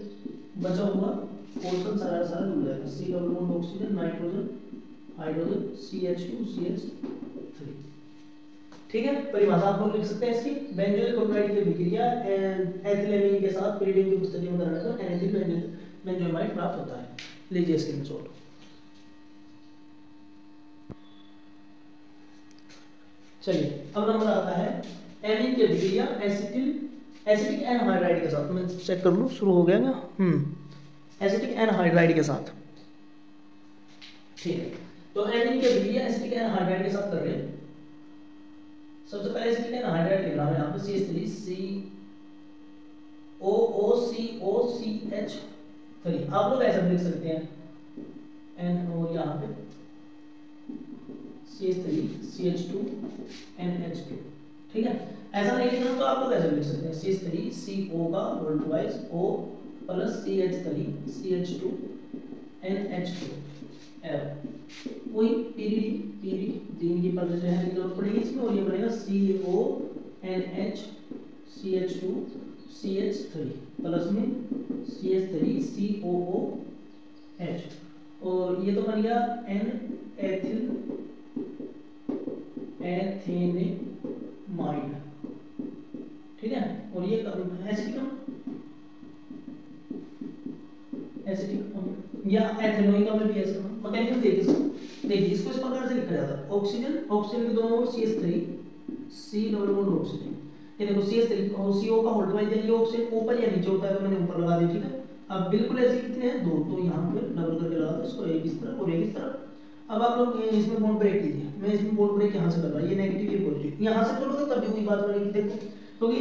S1: बचा हुआ पोर्शन सारा जुड़ जाएगा, C double bond oxygen nitrogen hydrogen CH2CH3, ठीक है। परिभाषा आप लोग लिख सकते हैं इसकी, बेंजोइल क्लोराइड की अभिक्रिया एथिलेमीन के साथ pyridine की उपस्थिति में कराने पर एन-एथिल बेंजोएमाइड प्राप्त होता है। लीजिए स्क्रीनशॉट। चलिए अब नंबर आता है एमीन की अभिक्रिया एसिटिक एनहाइड्राइड के साथ। मैं चेक कर लूँ शुरू हो गया क्या? एसिटिक एनहाइड्राइड के साथ, ठीक है। तो एमीन की अभिक्रिया एसिटिक एनहाइड्राइड के साथ कर रहे हैं। सबसे पहले एसिटिक एनहाइड्राइड लिख रहा हूं यहाँ पे CH3COOCOCH3, आप लोग ऐसा लिख सकते हैं N, और यहाँ पे CH3CH2NH2, ठीक है। ऐसा नहीं लिखना तो आप लोग ऐसा लिख सकते हैं CH3CO का whole twice O plus CH3CH2NH2, वही pyridine की परसेंटेज है की जरूरत पड़ेगी इसमें, और ये बनेगा CONHCH2CH3 प्लस में CH3COOH, और ये तो बन गया N-एथिल एथेनेमाइड, ठीक है। और ये एसिटिक या एथेनोइक अम्ल भी ऐसा मैकेनिज्म देखिए इसको इस प्रकार से लिखा जाता है। ऑक्सीजन के दोनों ओर CH3 C double bond oxygen, ये देखो CH3 और CO का होल्ड वाइज, ये ऑक्सीजन ऊपर या नीचे होता है तो मैंने ऊपर लगा दिया, ठीक है। अब बिल्कुल ऐसे कितने हैं? 2, तो यहाँ पे डबल करके लगा दो इसको, एक इस तरफ और एक इस तरफ। अब आप लोग इसमें बॉन्ड ब्रेक कीजिए, मैं इसमें बॉन्ड ब्रेक यहाँ से कर रहा हूँ, ये नेगेटिव ये पॉजिटिव, यहाँ से करोगे तब भी वही बात बनेगी, देखो क्योंकि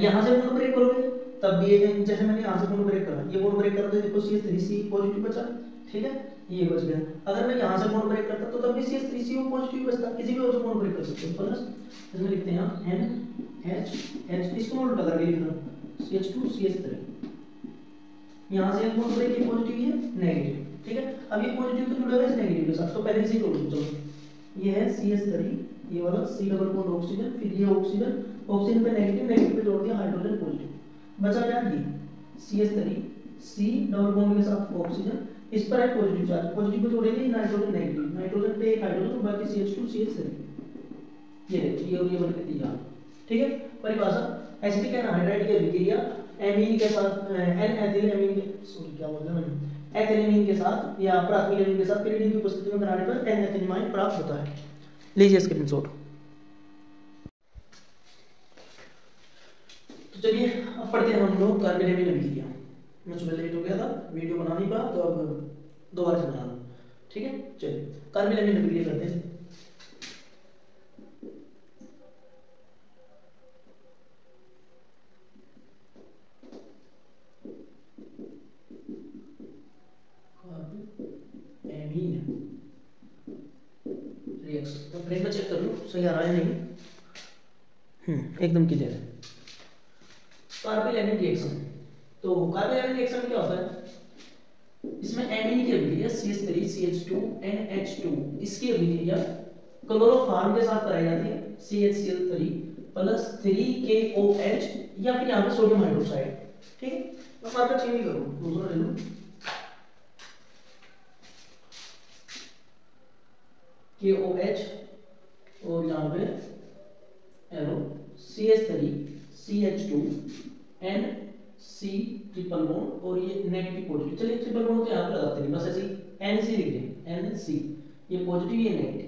S1: यहाँ से बॉन्ड ब्रेक करोगे तब भी जैसे मैंने यहाँ से बॉन्ड ब्रेक करा, ये बॉन्ड ब्रेक करते देखो CH3C पॉजिटिव बचा, ठीक है, ये बच गया। अगर मैं यहाँ से बॉन्ड ब्रेक करता तो तब भी CH3CO पॉजिटिव बचता, किसी भी और से बॉन्ड ब्रेक कर सकते हो। प्लस इसमें लिखते हैं NH, इसको उल्टा करके लिखना CH2CH3, यहाँ से बॉन्ड ब्रेक ये पॉजिटिव है नेगेटिव, ठीक है। अब ये पॉजिटिव तो जुड़ा हुआ है इस नेगेटिव के साथ, तो पहले इसे जोड़ दो। चलो ये है CH3, ये वाला C डबल बॉन्ड ऑक्सीजन, फिर ये ऑक्सीजन पे नेगेटिव पे जोड़ दिया हाइड्रोजन पॉजिटिव, बचा क्या? ये CH3 C डबल बॉन्ड के साथ ऑक्सीजन, इस पर है पॉजिटिव चार्ज, पॉजिटिव को जोड़ेंगे नाइट्रोजन पे एक हाइड्रोजन, बाकी CH2CH3, ये बनके तैयार, ठीक है। परिभाषा एसिटिक एनहाइड्राइड की अभिक्रिया एमीन के साथ एथिलेमीन के साथ या प्राथमिक एमीन के साथ pyridine की उपस्थिति में कराने पर एन-एथिलेमाइड प्राप्त होता है। लीजिए स्क्रीनशॉट। तो चलिए अब पढ़ते हैं हम लोग कार्बेनियम अभिक्रिया। मैं सुबह लेट हो गया था, वीडियो बना नहीं पाया, तो अब दोबारा से बना रहा हूँ, ठीक है। चलिए कार्बेनियम अभिक्रिया करते हैं। Amine reaction. तो फ्रेम में चेक कर लो सही आ रहा है नहीं। एकदम क्लियर है। Carbonyl amine reaction. तो कार्बोनिल एमीन रिएक्शन में क्या होता है, इसमें एमीन की अभिक्रिया CH3CH2NH2 इसकी अभिक्रिया क्लोरोफॉर्म के साथ कराई जाती है CHCl3 प्लस 3KOH या फिर यहाँ पे सोडियम हाइड्रोक्साइड। ठीक है, मैं मार्कर चेंज करूँ, दूसरा ले लूँ। KOH और यहाँ पे एरो CH3CH2NC ट्रिपल बॉन्ड और ये नेगेटिव पॉजिटिव। चलिए ट्रिपल बॉन्ड तो यहाँ पे लगाते नहीं, बस ऐसे ही NC लिख दें, NC ये पॉजिटिव ये नेगेटिव,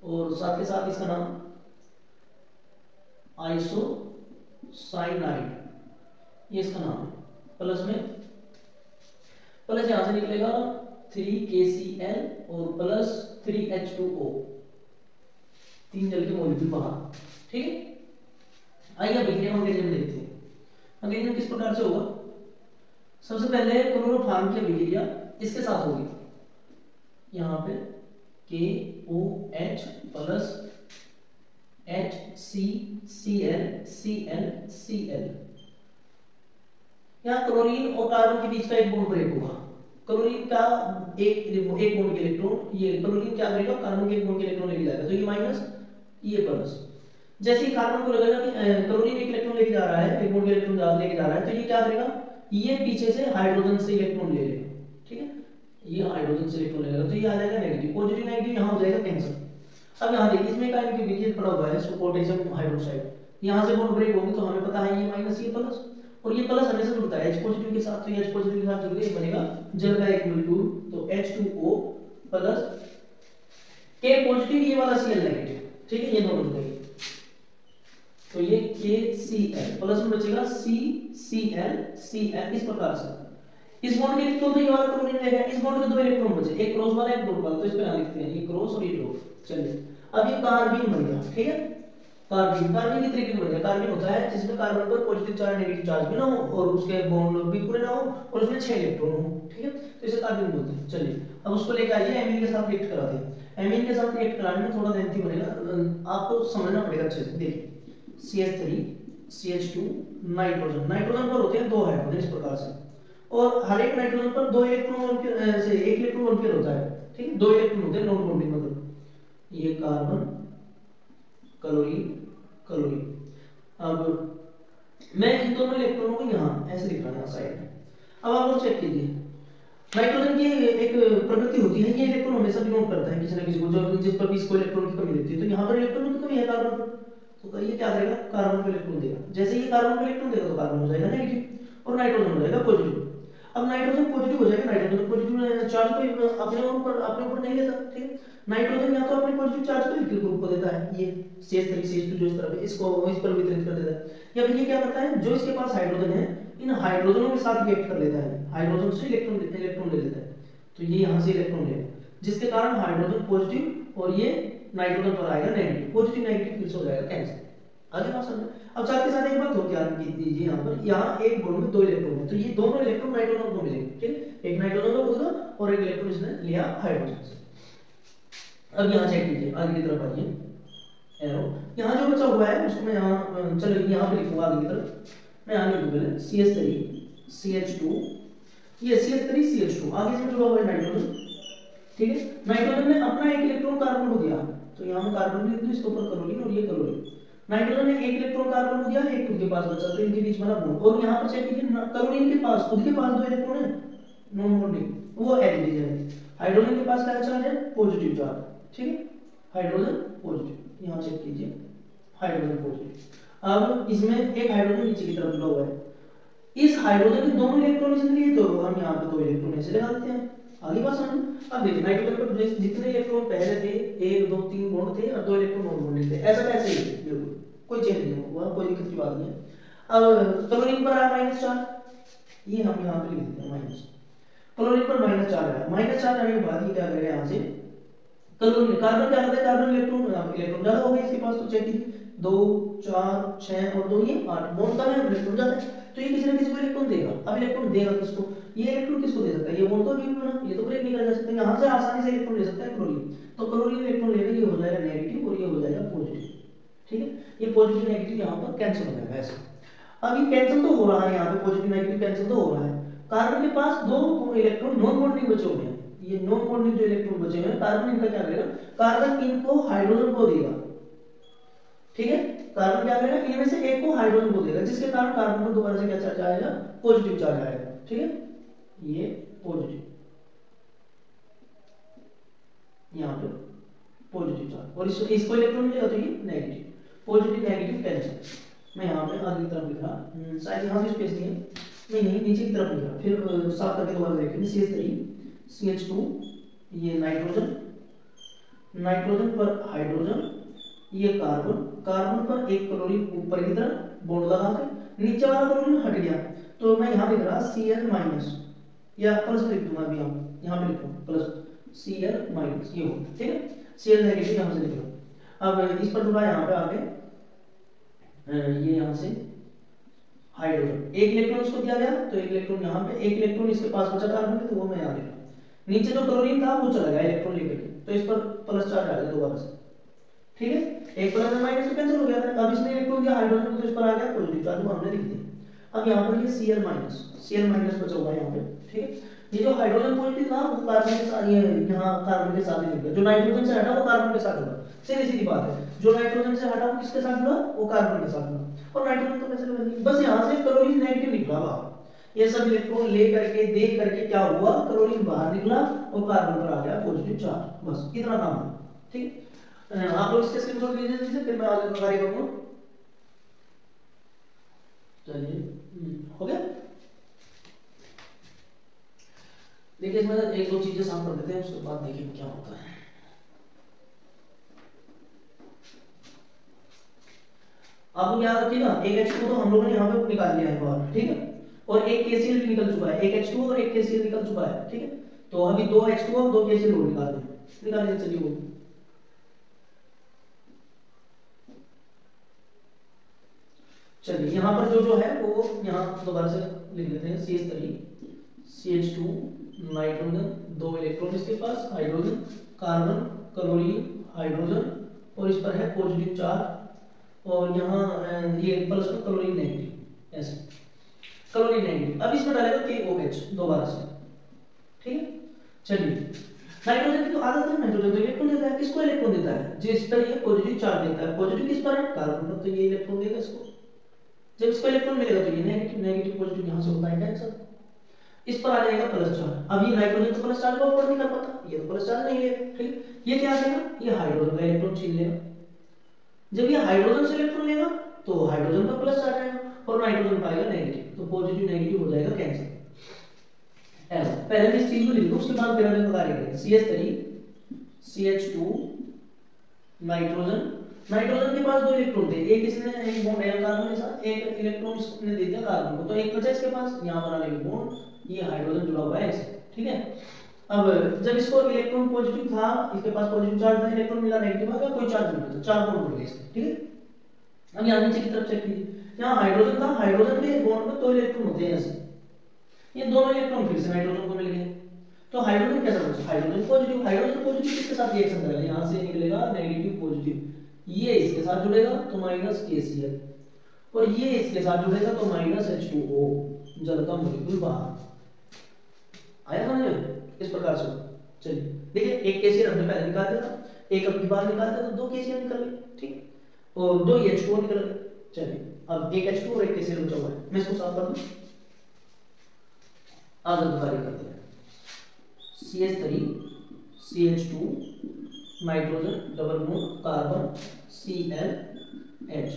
S1: और साथ के साथ इसका नाम आइसोसाइनाइड ये इसका नाम है। प्लस में प्लस यहां से निकलेगा 3KCl और प्लस 3H2O, 3 जल के मॉलिक्यूल बाहर। ठीक है, आइए अभिक्रिया मैकेनिज्म देखते हैं। मैकेनिज्म किस प्रकार से होगा, सबसे पहले क्लोरोफॉर्म की अभिक्रिया इसके साथ होगी, यहाँ पे KOH प्लस HCCl यहाँ क्लोरीन और कार्बन के बीच का एक बॉन्ड ब्रेक होगा। क्लोरीन का एक बॉन्ड के इलेक्ट्रॉन, ये क्लोरीन क्या करेगा, कार्बन के एक बॉन्ड के इलेक्ट्रॉन लेके जाएगा, तो ये माइनस ये प्लस। जैसे ही कार्बन को लगेगा कि क्लोरीन एक इलेक्ट्रॉन लेके जा रहा है, एक बॉन्ड के इलेक्ट्रॉन लेके जा रहा है, तो ये क्या करेगा, ये पीछे से हाइड्रोजन से इलेक्ट्रॉन ले लेगा। ठीक है, ये हाइड्रोजन से इलेक्ट्रॉन लेगा, तो ये आ जाएगा नेगेटिव, पॉजिटिव नेगेटिव यहाँ हो जाएगा कैंसिल। अब यहाँ देखिए इसमें का इनके पड़ा हुआ है पोटेशियम हाइड्रोक्साइड, यहाँ से बॉन्ड ब्रेक होगी तो हमें पता है ये माइनस ये प्लस, और ये प्लस हमेशा जुड़ता है H पॉजिटिव के साथ, तो ये H पॉजिटिव के साथ जुड़ गया, ये बनेगा जल का एक मॉलिक्यूल, तो H2O प्लस K पॉजिटिव ये वाला Cl नेगेटिव। ठीक है, ये दोनों जुड़ गए, तो ये KCl प्लस में बचेगा CCl इस प्रकार से। इस बॉन्ड के इलेक्ट्रॉन तो ये वाला क्लोरीन लेगा, इस बॉन्ड के 2 इलेक्ट्रॉन बचे, एक क्रॉस वाला एक डॉट वाला, तो इस पे यहां लिखते हैं ये क्रॉस और ये डॉट। चलिए अब ये कार्बीन बन गया। ठीक है, कार्बन की तरीके से बनता है। कार्बन होता है जिसमें कार्बन पर पॉजिटिव चार्ज नेगेटिव चार्ज भी ना हो और उसके बॉन्ड भी पूरे ना हो और उसमें 6 इलेक्ट्रॉन हो। ठीक है, तो इसे कार्बन बोलते हैं। चलिए अब उसको लेकर आइए, एमीन के साथ रिएक्ट कराते हैं। एमीन के साथ रिएक्ट कराने में थोड़ा लेंथी बनेगा, आपको समझना पड़ेगा अच्छे से। देखिए CH3 CH2 नाइट्रोजन, नाइट्रोजन पर होते हैं 2 हाइड्रोजन इस प्रकार से, और हर एक नाइट्रोजन पर 2 इलेक्ट्रॉन से 1 इलेक्ट्रॉन वन पेयर होता है। ठीक है, 2 इलेक्ट्रॉन होते हैं नॉन बॉन्डिंग, मतलब ये कार्बन क्लोरीन क्लोरीन। अब मैं इन दोनों इलेक्ट्रॉनों को यहाँ ऐसे लिख रहा हूँ साइड में। अब आप लोग चेक कीजिए, नाइट्रोजन की एक प्रकृति होती है, ये इलेक्ट्रॉन हमेशा बिलोंग करता है किसी ना किसी को, जो जिस पर भी इसको इलेक्ट्रॉन की कमी लगती है, तो यहाँ पर इलेक्ट्रॉन की कमी है कार्बन पर, तो ये क्या करेगा, कार्बन को इलेक्ट्रॉन देगा। जैसे ये कार्बन को इलेक्ट्रॉन देगा तो कार्बन हो जाएगा नेगेटिव और नाइट्रोजन हो जाएगा पॉजिटिव। अब नाइट्रोजन पॉजिटिव हो जाएगा, नाइट्रोजन पॉजिटिव चार्ज को अपने ऊपर नहीं लेता। ठीक है, नाइट्रोजन या तो अपने पॉजिटिव चार्ज को इलेक्ट्रिक ग्रुप को देता है, ये CH3CH2 जो इस तरफ है इसको इस पर वितरित कर देता है, या फिर ये क्या करता है, जो इसके पास हाइड्रोजन है इन हाइड्रोजनों के साथ रिएक्ट कर लेता है, हाइड्रोजन से इलेक्ट्रॉन ले लेता है, तो ये यहाँ से इलेक्ट्रॉन लेगा, जिसके कारण हाइड्रोजन पॉजिटिव और ये नाइट्रोजन पर आएगा नेगेटिव, पॉजिटिव नेगेटिव फिर से हो जाएगा कैंसिल। आगे बात समझो। अब साथ के साथ एक बात और ध्यान दीजिए, यहाँ पर यहाँ एक बॉन्ड में 2 इलेक्ट्रॉन है, तो ये दोनों इलेक्ट्रॉन नाइट्रोजन को मिलेंगे। ठीक है, एक नाइट्रोजन का खुद और एक इलेक्ट्रॉन इसने लिया हाइड्रोजन से। अब यहाँ चेक कीजिए, आगे की तरफ आइए, एरो यहाँ जो बचा हुआ है उसको मैं यहाँ चलो यहाँ पे लिखूंगा आगे की तरफ, मैं आगे लिखूंगा CH3 CH2, ये CH3 CH2 आगे से जुड़ा हुआ है नाइट्रोजन। ठीक है, नाइट्रोजन ने अपना एक इलेक्ट्रॉन कार्बन को दिया, तो यहाँ में कार्बन लिख दूं, इसके ऊपर क्लोरीन और ये क्लोरीन। नाइट्रोजन ने एक इलेक्ट्रॉन कार्बन को दिया, एक खुद के पास बचा, तो इनके बीच बना बॉन्ड, और यहाँ पर चेक कीजिए क्लोरीन के पास खुद के पास 2 इलेक्ट्रॉन है नॉन बॉन्डिंग, वो एडिशन है। हाइड्रोजन के पास क्या चार्ज है, पॉजिटिव चार्ज। ठीक है, हाइड्रोजन पॉजिटिव, यहाँ चेक कीजिए हाइड्रोजन पॉजिटिव। अब इसमें एक हाइड्रोजन नीचे की तरफ जुड़ा हुआ है, इस हाइड्रोजन के दोनों इलेक्ट्रॉन इसने लिए, तो हम यहाँ पे 2 इलेक्ट्रॉन ऐसे लगा देते हैं। आगे बात समझ। अब देखिए नाइट्रोजन पर जितने इलेक्ट्रॉन पहले थे 1 2 3 बॉन्ड थे और 2 इलेक्ट्रॉन नॉन बॉन्डेड थे, ऐसा कैसे ही बिल्कुल कोई चेंज नहीं हुआ, कोई दिक्कत की बात नहीं है। अब क्लोरीन पर आया माइनस चार्ज, ये हम यहाँ पे लिख देते हैं माइनस, क्लोरीन पर माइनस चार्ज आया, माइनस चार्ज आने के बाद ये क्या करेगा, यहाँ से क्लोरीन कार्बन क्या करता है, कार्बन इलेक्ट्रॉन ज्यादा हो गए इसके पास, तो चेक कीजिए 2 4 6 और 2 ये 8 बॉन्ड का है, इलेक्ट्रॉन ज्यादा है, तो ये किसी ना किसी को इलेक्ट्रॉन देगा। अब इलेक्ट्रॉन देगा किसको, ये इलेक्ट्रॉन किसको दे सकता है, ये बॉन्ड तो नहीं बना, ये तो ब्रेक नहीं कर जा सकता, यहाँ से आसानी से इलेक्ट्रॉन ले सकता है क्लोरीन। तो क्लोरीन इलेक्ट्रॉन लेगा, ये हो जाएगा नेगेटिव और ये हो जाएगा पॉजिटिव। ठीक है, ये पॉजिटिव नेगेटिव यहाँ पर कैंसिल हो जाएगा ऐसे। अब ये कैंसिल तो हो रहा है, यहाँ पे पॉजिटिव नेगेटिव कैंसिल तो हो रहा है। कार्बन के पास दो इलेक्ट्रॉन नॉन बॉन्डिंग बचे हुए हैं, ये नॉन बॉन्डिंग जो इलेक्ट्रॉन बचे हुए हैं, कार्बन इनका क्या करेगा, कार्बन इनको हाइड्रोजन को देगा। ठीक है, कार्बन क्या करेगा, इनमें से एक को हाइड्रोजन को देगा, जिसके कारण कार्बन को दोबारा से क्या चार्ज आएगा, पॉजिटिव चार्ज आएगा। ठीक है, ये पॉजिटिव, यहाँ पे पॉजिटिव चार्ज, और इसको इलेक्ट्रॉन मिलेगा तो ये नेगेटिव, पॉजिटिव नेगेटिव कैंसिल। मैं यहाँ पे आगे की तरफ लिख रहा, शायद यहाँ से स्पेस नहीं है, नहीं नीचे की तरफ लिख रहा, फिर साफ करके दोबारा देखेंगे। CH3 ये नाइट्रोजन, नाइट्रोजन पर हाइड्रोजन, ये कार्बन, कार्बन पर एक क्लोरीन ऊपर की तरफ बॉन्ड लगा के, नीचे वाला क्लोरीन हट गया, तो मैं यहाँ लिख रहा Cl- या प्लस लिख दूंगा, अभी यहाँ पे लिखूँ प्लस Cl-, ये हो। ठीक है, Cl नेगेटिव यहाँ से लिख लो। अब इस पर जुड़ा यहाँ पे आगे ये यहाँ से हाइड्रोजन, एक इलेक्ट्रॉन इसको दिया गया, तो एक इलेक्ट्रॉन यहाँ पे, एक इलेक्ट्रॉन इसके पास बचा कार्बन के, तो वो मैं यहाँ लिखा। नीचे जो क्लोरीन था वो चला गया इलेक्ट्रॉन लेकर के, तो इस पर प्लस चार्ज आ गया दोबारा से। ठीक है, एक प्लस माइनस तो कैंसिल हो गया था। अब इसने इलेक्ट्रॉन दिया हाइड्रोजन को, तो इस पर आ गया पॉजिटिव चार्ज, वो हमने लिख दिया। अब यहाँ पर ये Cl- बचा हुआ है यहाँ पे। ठीक है, ये जो हाइड्रोजन पॉजिटिव था वो कार्बन के साथ, ये यहाँ कार्बन के साथ ही जुड़ गया, जो नाइट्रोजन से हटा वो कार्बन के साथ जुड़ा। सीधी सीधी बात है, जो नाइट्रोजन से हटा वो किसके साथ जुड़ा, वो कार्बन के साथ जुड़ा, और नाइट्रोजन तो कैसे बनेगी, बस यहाँ से क्लोरीन नेगेटिव निकला बाहर। ये सब इलेक्ट्रॉन ले करके देख करके क्या हुआ, क्लोरीन बाहर निकला और कार्बन पर आ गया पॉजिटिव चार्ज, बस इतना काम है। ठीक, आप लोग इसके स्क्रीनशॉट लीजिए जल्दी, फिर मैं आगे का कार्य करूंगा। चलिए, हो गया। देखिए इसमें एक दो चीजें साफ कर देते हैं, उसके बाद देखिए क्या होता है। आप लोग याद रखिएगा, एक H2 तो हम लोगों ने यहाँ पे निकाल लिया है बाहर। ठीक है, और एक KCl भी निकल चुका है, एक H2 और एक KCl निकल चुका है। ठीक है, तो अभी दो H2 और दो KCl और निकालिए, चलिए वो। चलिए यहाँ पर जो है वो यहाँ दोबारा से लिख लेते हैं। CH2 नाइट्रोजन, दो इलेक्ट्रॉन इसके पास, हाइड्रोजन, कार्बन, क्लोरीन, हाइड्रोजन, और इस पर है पॉजिटिव चार्ज, और यहाँ ये प्लस में क्लोरीन नेगेटिव, ऐसे क्लोरीन नेगेटिव। अब इसमें डालेगा KOH दोबारा से। ठीक है, चलिए नाइट्रोजन की तो आदत है, नाइट्रोजन तो इलेक्ट्रॉन देता है, किसको इलेक्ट्रॉन देता है, जिस पर ये पॉजिटिव चार्ज देता है। पॉजिटिव किस पर है, कार्बन पर, तो ये इलेक्ट्रॉन देगा इसको। जब इसको इलेक्ट्रॉन मिलेगा तो ये नेगेटिव, नेगेटिव पॉजिटिव यहाँ से होता है कैंसिल, इस पर आ जाएगा प्लस चार्ज। अब ये नाइट्रोजन तो प्लस चार्ज को अफोर्ड नहीं कर पाता, ये तो प्लस चार्ज नहीं लेगा। ठीक, ये क्या करेगा, ये हाइड्रोजन का इलेक्ट्रॉन छीन लेगा। जब ये हाइड्रोजन से इलेक्ट्रॉन लेगा तो हाइड्रोजन का प्लस चार्ज आएगा और नाइट्रोजन पाएगा नेगेटिव, तो पॉजिटिव नेगेटिव हो जाएगा कैंसिल। ऐसा पहले मैं इस चीज को लिख दूं, उसके बाद फिर हम कार्य करेंगे। CH3 CH2 नाइट्रोजन, नाइट्रोजन के पास दो इलेक्ट्रॉन थे, एक इसने एक बॉन्ड है कार्बन के साथ, एक इलेक्ट्रॉन इसने दे दिया कार्बन को, तो एक बचा इसके पास, यहां बना लेंगे बॉन्ड, ये हाइड्रोजन जुड़ा हुआ है ऐसे। ठीक है, अब जब इसको इलेक्ट्रॉन पॉजिटिव था, इसके पास पॉजिटिव चार्ज था, इलेक्ट्रॉन मिला नेगेटिव आ गया, कोई चार्ज नहीं मिला, चार बॉन्ड जुड़ गए इसके। ठीक है, अब यहां नीचे की तरफ चेक कीजिए, यहां हाइड्रोजन था, हाइड्रोजन के बॉन्ड में दो इलेक्ट्रॉन होते हैं ऐसे, ये दोनों इलेक्ट्रॉन फिर से नाइट्रोजन को मिल गए, तो हाइड्रोजन कैसा बचा, हाइड्रोजन पॉजिटिव। हाइड्रोजन पॉजिटिव किसके साथ रिएक्शन करेगा, यहां से निकलेगा नेगेटिव पॉजिटिव, ये इसके साथ जुड़ेगा तो माइनस KCl, और ये इसके साथ जुड़ेगा तो माइनस H2O, जल का मॉलिक्यूल बाहर आया समझ में, इस प्रकार से। चलिए देखिए, एक KCl हमने पहले निकाल दिया, एक अब बाहर निकाल दिया, तो दो KCl निकल गए। ठीक, और दो H2O निकल गए। चलिए अब एक H2 और एक KCl बचा हुआ है, मैं इसको साफ कर दूं, आगे कार्य करते हैं। CH3 CH2 nitrogen, double bond carbon, ClH।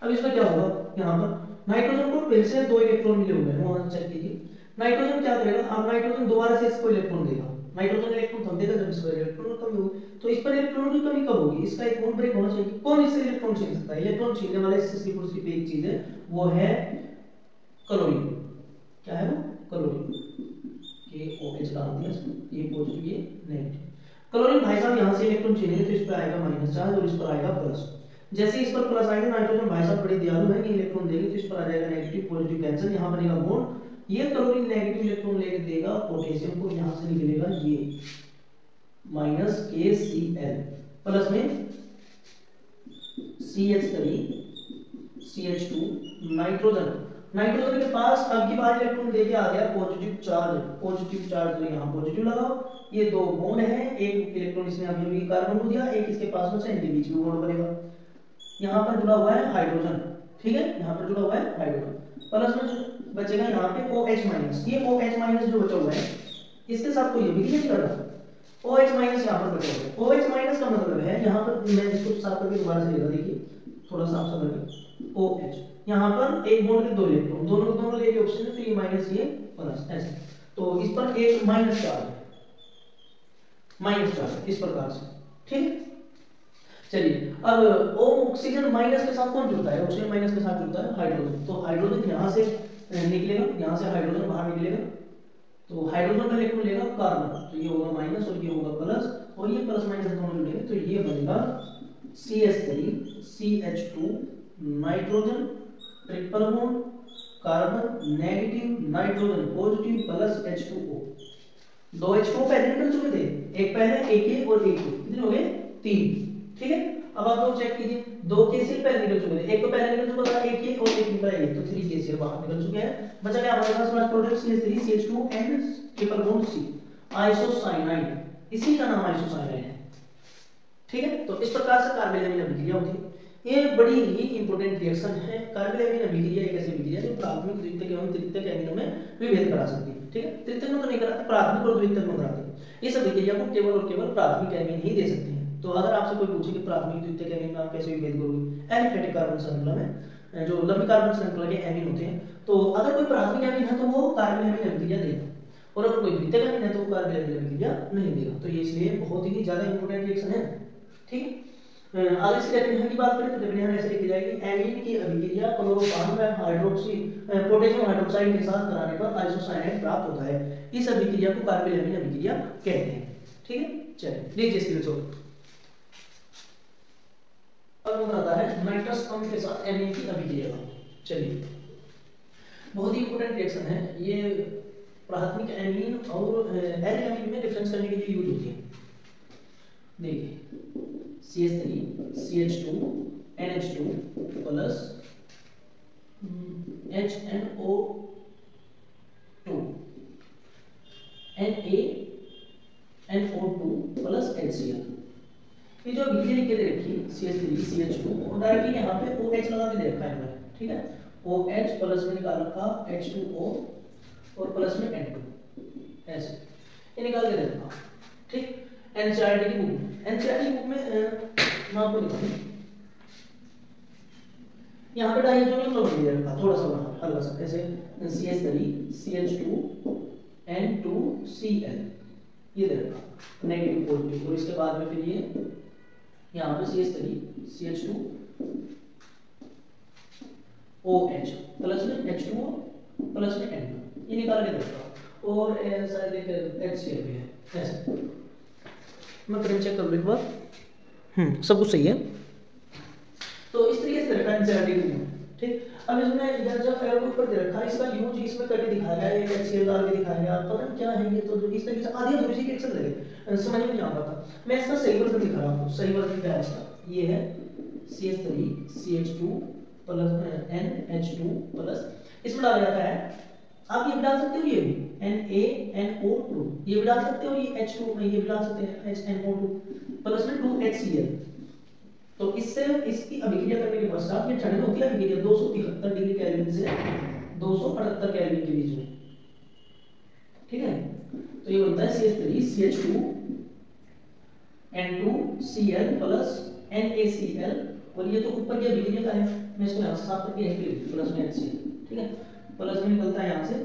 S1: अब इसमें क्या होगा, यहाँ पर नाइट्रोजन को फिर से दो इलेक्ट्रॉन मिले हुए हैं, वहां चेक कीजिए। नाइट्रोजन क्या करेगा, अब नाइट्रोजन दोबारा से इसको इलेक्ट्रॉन देगा, नाइट्रोजन इलेक्ट्रॉन तब देगा जब इसको इलेक्ट्रॉन कमी होगी, तो इस पर इलेक्ट्रॉनों की कमी कब होगी, इसका एक बॉन्ड ब्रेक होना चाहिए। कौन इससे इलेक्ट्रॉन छीन सकता है, इलेक्ट्रॉन छीनने वाला इससे सिर्फ एक चीज है, वो है क्लोरीन। क्या है वो, क्लोरीन, KOH डाल दिया इसमें, ये पॉजिटिव ये नेगेटिव। क्लोरीन भाई साहब यहाँ से इलेक्ट्रॉन छीनेंगे तो इस पर आएगा माइनस चार्ज और इस पर आएगा प्लस। जैसे इस पर प्लस आएंगे, नाइट्रोजन भाई साहब बड़ी दयालु है कि इलेक्ट्रॉन देगी, तो इस पर आ जाएगा नेगेटिव पॉजिटिव कैंसिल, यहाँ बनेगा बॉन्ड, ये क्लोरीन नेगेटिव इलेक्ट्रॉन लेके देगा पोटेशियम को, यहाँ से निकलेगा ये माइनस KCl प्लस में CH3 CH2 नाइट्रोजन, नाइट्रोजन के पास अब की बार इलेक्ट्रॉन देके आ गया पॉजिटिव चार्ज, तो यहाँ पॉजिटिव लगाओ, ये दो बॉन्ड है, एक इलेक्ट्रॉन इसने अभी कार्बन को दिया, एक इसके पास बचा, इनके बीच में बॉन्ड बनेगा, यहाँ पर जुड़ा हुआ है हाइड्रोजन, ठीक है, यहाँ पर जुड़ा हुआ है हाइड्रोजन, प्लस में बचेगा यहाँ पे OH माइनस, ये OH माइनस जो बचा हुआ है इसके साथ कोई भी नहीं कर रहा, OH माइनस यहाँ पर बचा हुआ है, OH माइनस का मतलब है यहाँ पर, मैं इसको साफ करके दोबारा से लेगा, देखिए थोड़ा साफ सा करके, OH यहाँ पर एक बॉन्ड के दो इलेक्ट्रॉन, दोनों को दोनों लेके ऑप्शन है, तो ये माइनस ये प्लस ऐसे, तो इस पर एक माइनस चार्ज है, माइनस चार्ज इस प्रकार से, ठीक। चलिए अब ऑक्सीजन माइनस के साथ कौन जुड़ता है, ऑक्सीजन माइनस के साथ जुड़ता है हाइड्रोजन, तो हाइड्रोजन यहाँ से निकलेगा, यहाँ से हाइड्रोजन बाहर निकलेगा, तो हाइड्रोजन का इलेक्ट्रॉन लेगा कार्बन, तो ये होगा माइनस और ये होगा प्लस, और ये प्लस माइनस दोनों जुड़ेंगे, तो ये बनेगा CH3 CH2 nitrogen triple bond carbon negative nitrogen positive plus H2O, दो H2O पहले निकल चुके थे, एक पहले एक ये और एक कितने हो गए 3, ठीक है। अब आप लोग चेक कीजिए, दो KCl पहले निकल चुके थे, एक तो पहले निकल चुका था, एक ये और एक निकला ये, तो 3 KCl बाहर निकल चुके हैं, बचा क्या हमारे पास product CH3 CH2 and triple bond C isocyanide, इसी का नाम आइसोसाइनाइड है, ठीक है। तो इस प्रकार से कार्बोनिल अभिक्रिया होती है, ये बड़ी ही इंपॉर्टेंट रिएक्शन है। कार्बोनिल अभिक्रिया एक ऐसी अभिक्रिया जो प्राथमिक द्वितीयक एवं तृतीयक एमिनो में विभेद करा सकती है, ठीक है। तृतीयक में तो नहीं कराते, प्राथमिक और द्वितीयक में कराते हैं। इस अभिक्रिया को केवल और केवल प्राथमिक एमिन ही दे सकते हैं। तो अगर आपसे कोई पूछे कि प्राथमिक द्वितीयक एमिन में आप कैसे विभेद करोगे, एलिफेटिक कार्बन श्रृंखला में जो लंबी कार्बन श्रृंखला के एमिन होते हैं, तो अगर कोई प्राथमिक एमिन है तो वो कार्बोनिल अभिक्रिया देगा, और अगर कोई द्वितीयक एमिन है तो वो कार्बोनिल अभिक्रिया नहीं देगा। तो ये इसलिए बहुत ही ज्यादा इंपॉर्टेंट रिएक्शन है, ठीक है। आगे से डेफिनेशन की बात करें तो डेफिनेशन ऐसे लिखी जाएगी, एमीन की अभिक्रिया क्लोरोफॉर्म में हाइड्रोक्सी पोटेशियम हाइड्रोक्साइड के साथ कराने पर आइसोसाइनाइड प्राप्त होता है। इस अभिक्रिया को कार्बोनिल अभिक्रिया कहते हैं, ठीक है। चलिए लीजिए इसकी रिजल्ट। अब नंबर आता है नाइट्रस अम्ल के साथ एमीन की अभिक्रिया का। चलिए बहुत ही इंपॉर्टेंट रिएक्शन है ये, प्राथमिक एमीन और एल्केन में डिफरेंस करने के लिए यूज होती है। देखिए CH3 CH2 NH2 plus HNO2 NaNO2 plus HCl। ये जो अभिक्रिया लिख के दे रखी है CH3 CH2 और डायरेक्टली यहाँ पे OH लगा के दे रखा है मैंने, ठीक है। OH प्लस में निकाल रखा H2O और प्लस में N2 ऐसे ये निकाल के दे रखा, ठीक। एनसीईआरटी की बुक में मैं आपको दिखाऊं, यहाँ पे डायजोनियम क्लोराइड दे रखा थोड़ा सा बड़ा हल्का सा, ऐसे CH3 CH2 N2Cl ये दे रखा नेगेटिव पॉजिटिव, और इसके बाद में फिर ये यहाँ पे CH3 CH2 OH प्लस में H2O प्लस में N2 ये निकाल के दे रखा, और शायद एक HCl भी है ऐसे। मैं फ्रेम चेक कर लूँ एक बार, सब कुछ सही है। तो इस तरीके से रखा है एनसीईआरटी में, ठीक। अब इसमें जब एरो के ऊपर दे रखा है, इसका यूज इसमें करके दिखाया गया, एक HCl डाल के दिखाया गया, पता नहीं क्या है ये, तो इस तरीके से आधी अधूरी सी रिएक्शन लगे, समझ में नहीं आ रहा था। मैं इसका सही वर्जन दिखा रहा हूँ, सही वर्जन क्या है इसका, ये है CH3 CH2 plus NH2 plus, इसमें डाला जाता है, आप ये भी डाल सकते हो, ये भी NaNO2 ये भी डाल सकते हो, ये H2 ये भी डाल सकते हैं HNO2 प्लस में 2HCl। तो इससे इसकी अभिक्रिया करने के पश्चात ये ठंड होती है अभिक्रिया 273 डिग्री केल्विन से 278 केल्विन के बीच में, ठीक है। तो ये बनता है CH3 CH2 N2Cl plus NaCl, और ये तो ऊपर की अभिक्रिया का है, मैं इसको यहाँ से साफ करके यहीं पे प्लस में HCl, ठीक है। प्लस में निकलता है यहाँ से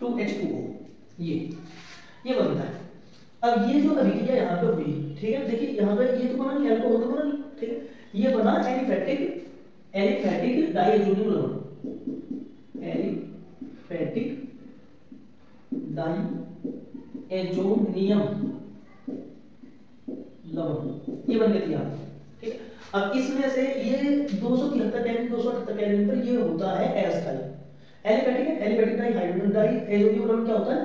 S1: 2H2O ये बनता है। अब ये जो अभिक्रिया यहाँ पे हुई, ठीक है, देखिए यहाँ पे ये तो बना नहीं, अल्कोहल तो बना नहीं, ठीक है। ये बना एलिफैटिक डाइएजोनियम लवण, एलिफैटिक डाइएजोनियम लवण ये बन गई यहाँ, ठीक है। अब इसमें से ये 273 केल्विन 278 केल्विन पर ये होता है अस्थाई। एलिफेटिक है, एलिफेटिक डाई हाइड्रोजन डाई एजोडियम क्या होता है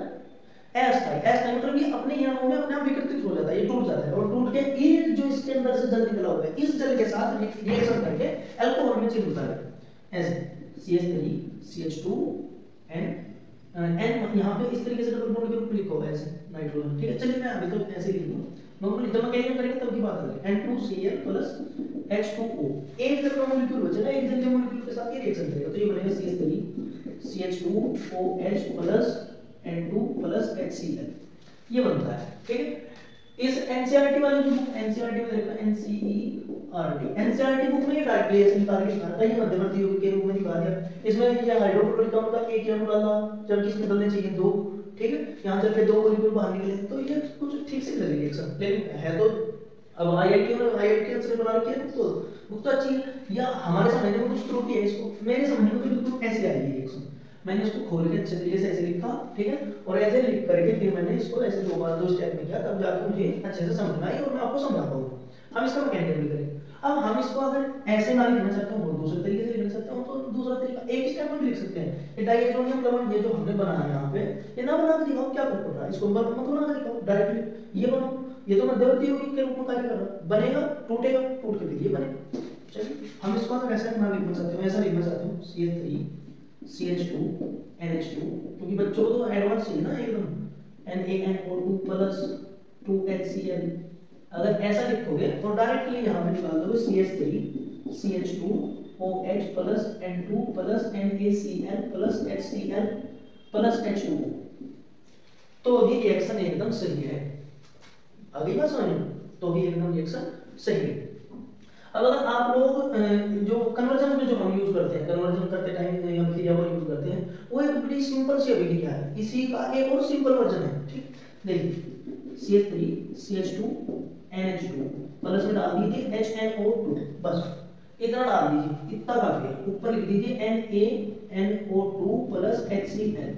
S1: अस्थाई। अस्थाई मतलब ये अपने ही अणुओं में अपने आप विकृतित हो जाता है, ये टूट जाता है और टूट के ये जो इसके अंदर से जल निकला हुआ है इस जल के साथ रिएक्शन करके अल्कोहल में चेंज होता है ऐसे CH3 CH2 एंड एन यहाँ पे इस तरीके से डबल बॉन्ड के रूप में लिखा हुआ है ऐसे नाइट्रोजन। ठीक है, चलिए मैं अभी तो ऐसे लिख दूं नॉर्मली, जब मैं कैलकुलेट करेंगे तब की बात करेंगे। N2Cl + H2O एक जल का मॉलिक्यूल बचेगा, एक जल के मॉलिक्यूल के साथ ये रिएक्शन करेगा तो ये बनेगा CH3 CH2OH + N2 + HCl ये बनता है। ठीक है, इस एनसीईआरटी वाले जो बुक एनसीईआरटी में देखा एनसीईआरटी एनसीईआरटी बुक में ये डायरेक्टली ऐसे निकाल के दिखाता है, ये मध्यवर्ती यौगिक के रूप में दिखा दिया। इसमें ये हाइड्रोक्लोरिक अम्ल का एक ही अणु डाला जबकि इसमें डलने चाहिए दो। ठीक है, यहाँ जब दो मॉलिक्यूल बाहर निकले तो ये कुछ ठीक से लगे रिएक्शन, लेकिन है तो अब आईआईटी से बना रखी है तो बुक तो अच्छी है या हमारे समझने में कुछ त्रुटि है, इसको मेरे समझने में बिल्कुल ऐसे आएगी रिएक्शन। मैंने इसको खोल के अच्छे तरीके से ऐसे लिखा, ठीक है, और ऐसे लिख करके फिर मैंने इसको ऐसे दो स्टेप में किया, तब जाकर मुझे अच्छे से समझ में आई और मैं आपको समझा पाऊंगा। हम इसका मैकेनिज्म करेंगे। अब हम इसको अगर ऐसे ना लिखना चाहते हो और दूसरे तरीके से लिख सकते हो तो दूसरा तरीका एक स्टेप में भी लिख सकते हैं। ये डाइएजोनियम लवण ये जो हमने बनाया है यहाँ पे, ये ना बना के दिखाओ क्या फर्क पड़ रहा है, इसको मत बना के दिखाओ डायरेक्टली, ये बनाओ, ये तो मध्यवर्ती यौगिक के रूप में कार्य कर रहा है, बनेगा टूटेगा, टूट के फिर ये बनेगा। चलिए हम इसको अगर ऐसा ना लिखना चाहते हो, ऐसा लिखना चाहते हो CH3 CH2 NH2, क्योंकि बच्चों को तो एडवांस चाहिए ना एकदम, NaNO2 + 2HCl। अगर ऐसा लिखोगे तो डायरेक्टली यहाँ पे निकाल दोगे CH3 CH2OH + N2 + NaCl + HCl + H2O, तो ये रिएक्शन एकदम सही है। अगली बात समझ में, तो भी एकदम रिएक्शन सही है। अब अगर आप लोग जो कन्वर्जन में जो हम यूज करते हैं, कन्वर्जन करते टाइम अभिक्रिया को यूज करते हैं, वो एक बड़ी सिंपल सी अभिक्रिया है, इसी का एक और सिंपल वर्जन है। ठीक, देखिए CH3 CH2 NH2 प्लस में डाल दीजिए HNO2, बस इतना डाल दीजिए, इतना काफी है। ऊपर लिख दीजिए NaNO2 + HCl।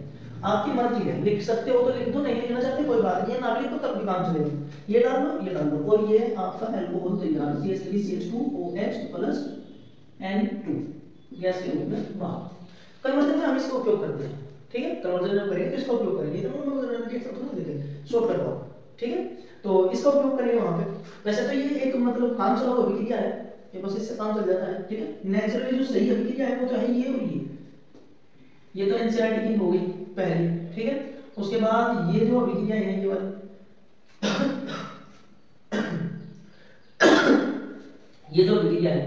S1: आपकी मर्जी है, लिख सकते हो तो लिख दो, नहीं लिखना चाहते कोई बात नहीं है, ना लिखो तब भी काम चलेगा। ये डाल दो, ये डाल दो, और ये आपका अल्कोहल तैयार, CH3 CH2OH + N2 गैस के रूप में बाहर। कन्वर्जन में हम इसका उपयोग करते हैं। ठीक है, कन्वर्जन जब करेंगे तो इसका उपयोग करेंगे, तो हम रिएक्शन थोड़ा देखेंगे शॉर्ट करवा। ठीक है, तो इसका उपयोग करेंगे वहां पे। वैसे तो ये एक मतलब काम चला हुआ अभिक्रिया है, ये बस इससे काम चल जाता है। ठीक है, नेचुरली जो सही अभिक्रिया है वो तो है ये और ये तो एनसीईआरटी की हो गई पहली। ठीक है, उसके बाद ये जो अभिक्रिया है ये वाली ये जो अभिक्रिया है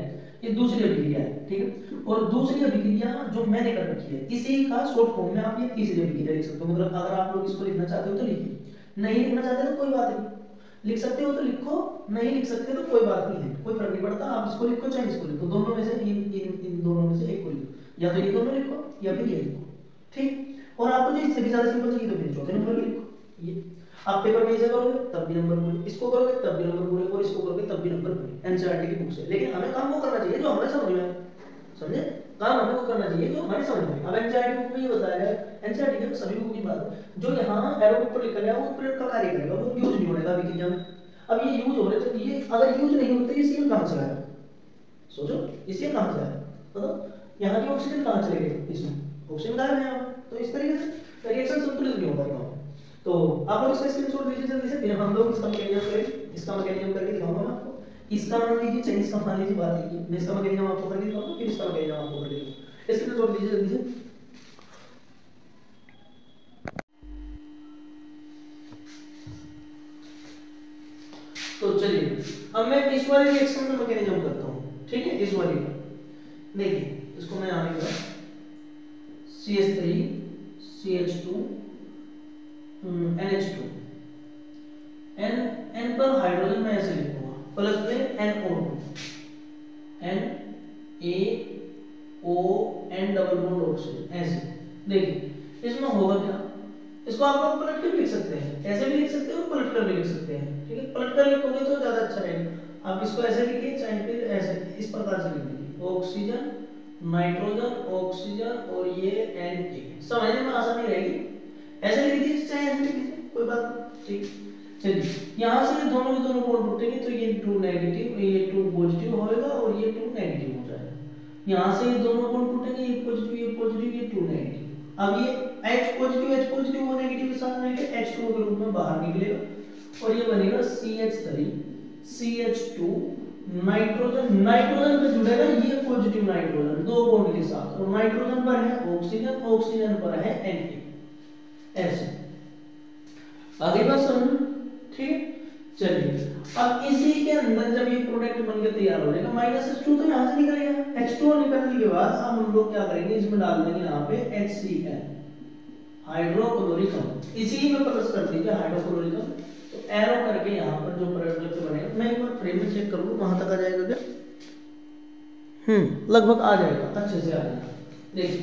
S1: ये दूसरी अभिक्रिया है। ठीक है, और दूसरी अभिक्रिया जो मैंने कर रखी है इसी का शॉर्ट फॉर्म में आप ये तीसरी अभिक्रिया लिख सकते हो। मतलब अगर आप लोग इसको लिखना चाहते हो तो लिखिए, नहीं लिखना चाहते तो कोई बात नहीं, लिख सकते हो तो लिखो, नहीं लिख सकते तो कोई बात नहीं है, कोई फर्क नहीं पड़ता। आप इसको लिखो चाहे इसको लिखो, दोनों में से इन दोनों में से एक को लिखो, या तो ये दोनों लिखो या फिर ये लिखो। ठीक, और आपको जो इससे भी ज्यादा सिंपल चाहिए तो फिर चौथे नंबर पे लिखो। ये आप पेपर में इसे करोगे तब भी नंबर पूरे, इसको करोगे तब भी नंबर पूरे, और इसको करोगे तब भी नंबर पूरे एनसीईआरटी की बुक से। लेकिन हमें काम वो करना चाहिए जो हमें समझ में आए, समझे, काम हमें वो करना चाहिए जो हमारे समझ में। अब एनसीईआरटी बुक में ये बताया है, एनसीईआरटी के सभी बुक की बात है, जो यहाँ एरो बुक पर लिखा गया वो प्रिंट का कार्य करेगा, वो यूज नहीं होगा अभिक्रिया में। अब ये यूज हो रहे तो ये अगर यूज नहीं होते ये सीएल कहां से आया, सोचो ये सीएल कहां से आया, मतलब यहाँ की ऑक्सीजन कहां चले गए, इसमें ऑक्सीजन गायब है यहाँ। तो इस तरीके से रिएक्शन संतुलित नहीं हो पाएगा। तो आप लोग इसका स्क्रीनशॉट लीजिए जल्दी से, फिर हम लोग इसका मैकेनिज्म करें, इसका मैकेनिज्म करके दिखाऊंगा मैं आपको। इसका मान लीजिए चाहे इसका मान लीजिए, बात लीजिए, मैं इसका मैकेनिज्म आपको करके दिखाऊंगा, फिर इसका मैकेनिज्म आपको करके दिखाऊंगा। स्क्रीनशॉट लीजिए जल्दी से। तो चलिए अब मैं इस वाले रिएक्शन का मैकेनिज्म करता हूँ। ठीक है, इस वाले का देखिए, इसको मैं आने का CH3 CH2 NH2 N पर हाइड्रोजन में ऐसे लिखूंगा, प्लस में NO2 NaON double bond oxygen ऐसे। देखिए इसमें होगा क्या, इसको आप लोग पलट कर भी लिख सकते हैं, ऐसे भी लिख सकते हैं और पलट कर भी लिख सकते हैं। ठीक है, पलट कर लिखोगे तो ज्यादा अच्छा रहेगा। आप इसको ऐसे लिखिए चाहे फिर ऐसे इस प्रकार से लिख दीजिए, ऑक्सीजन नाइट्रोजन ऑक्सीजन और ये Na, समझने में आसानी रहेगी। ऐसे लिख दीजिए चाहे ऐसे लिख दीजिए, कोई बात नहीं। ठीक, चलिए यहाँ से दोनों के दोनों बॉन्ड टूटेंगे तो ये 2 नेगेटिव, ये 2 पॉजिटिव होएगा और ये 2 नेगेटिव हो जाएगा। यहाँ से ये दोनों बॉन्ड टूटेंगे, ये पॉजिटिव, ये 2 नेगेटिव। अब ये H पॉजिटिव वो नेगेटिव के साथ मिलके H2O के रूप में बाहर निकलेगा और ये बनेगा CH3 CH2 नाइट्रोजन पे जुड़ेगा ये पॉजिटिव नाइट्रोजन 2 बॉन्ड के साथ, और नाइट्रोजन पर है ऑक्सीजन पर है Na। ऐसे आगे बात समझ, ठीक है। चलिए अब इसी के अंदर जब ये प्रोडक्ट बनकर तैयार हो जाएगा -H2 तो यहाँ से निकलेगा, H2O निकलने के बाद अब हम लोग क्या करेंगे, इसमें डाल देंगे यहाँ पे HCl हाइड्रोक्लोरिक अम्ल। इसी में प्लस कर दीजिए हाइड्रोक्लोरिक अम्ल, तो एरो करके यहाँ पर जो प्रोडक्ट बनेगा, मैं एक बार फ्रेम में चेक कर लूँ वहां तक आ जाएगा क्या? लगभग आ जाएगा, अच्छे से आ जाएगा। देखिए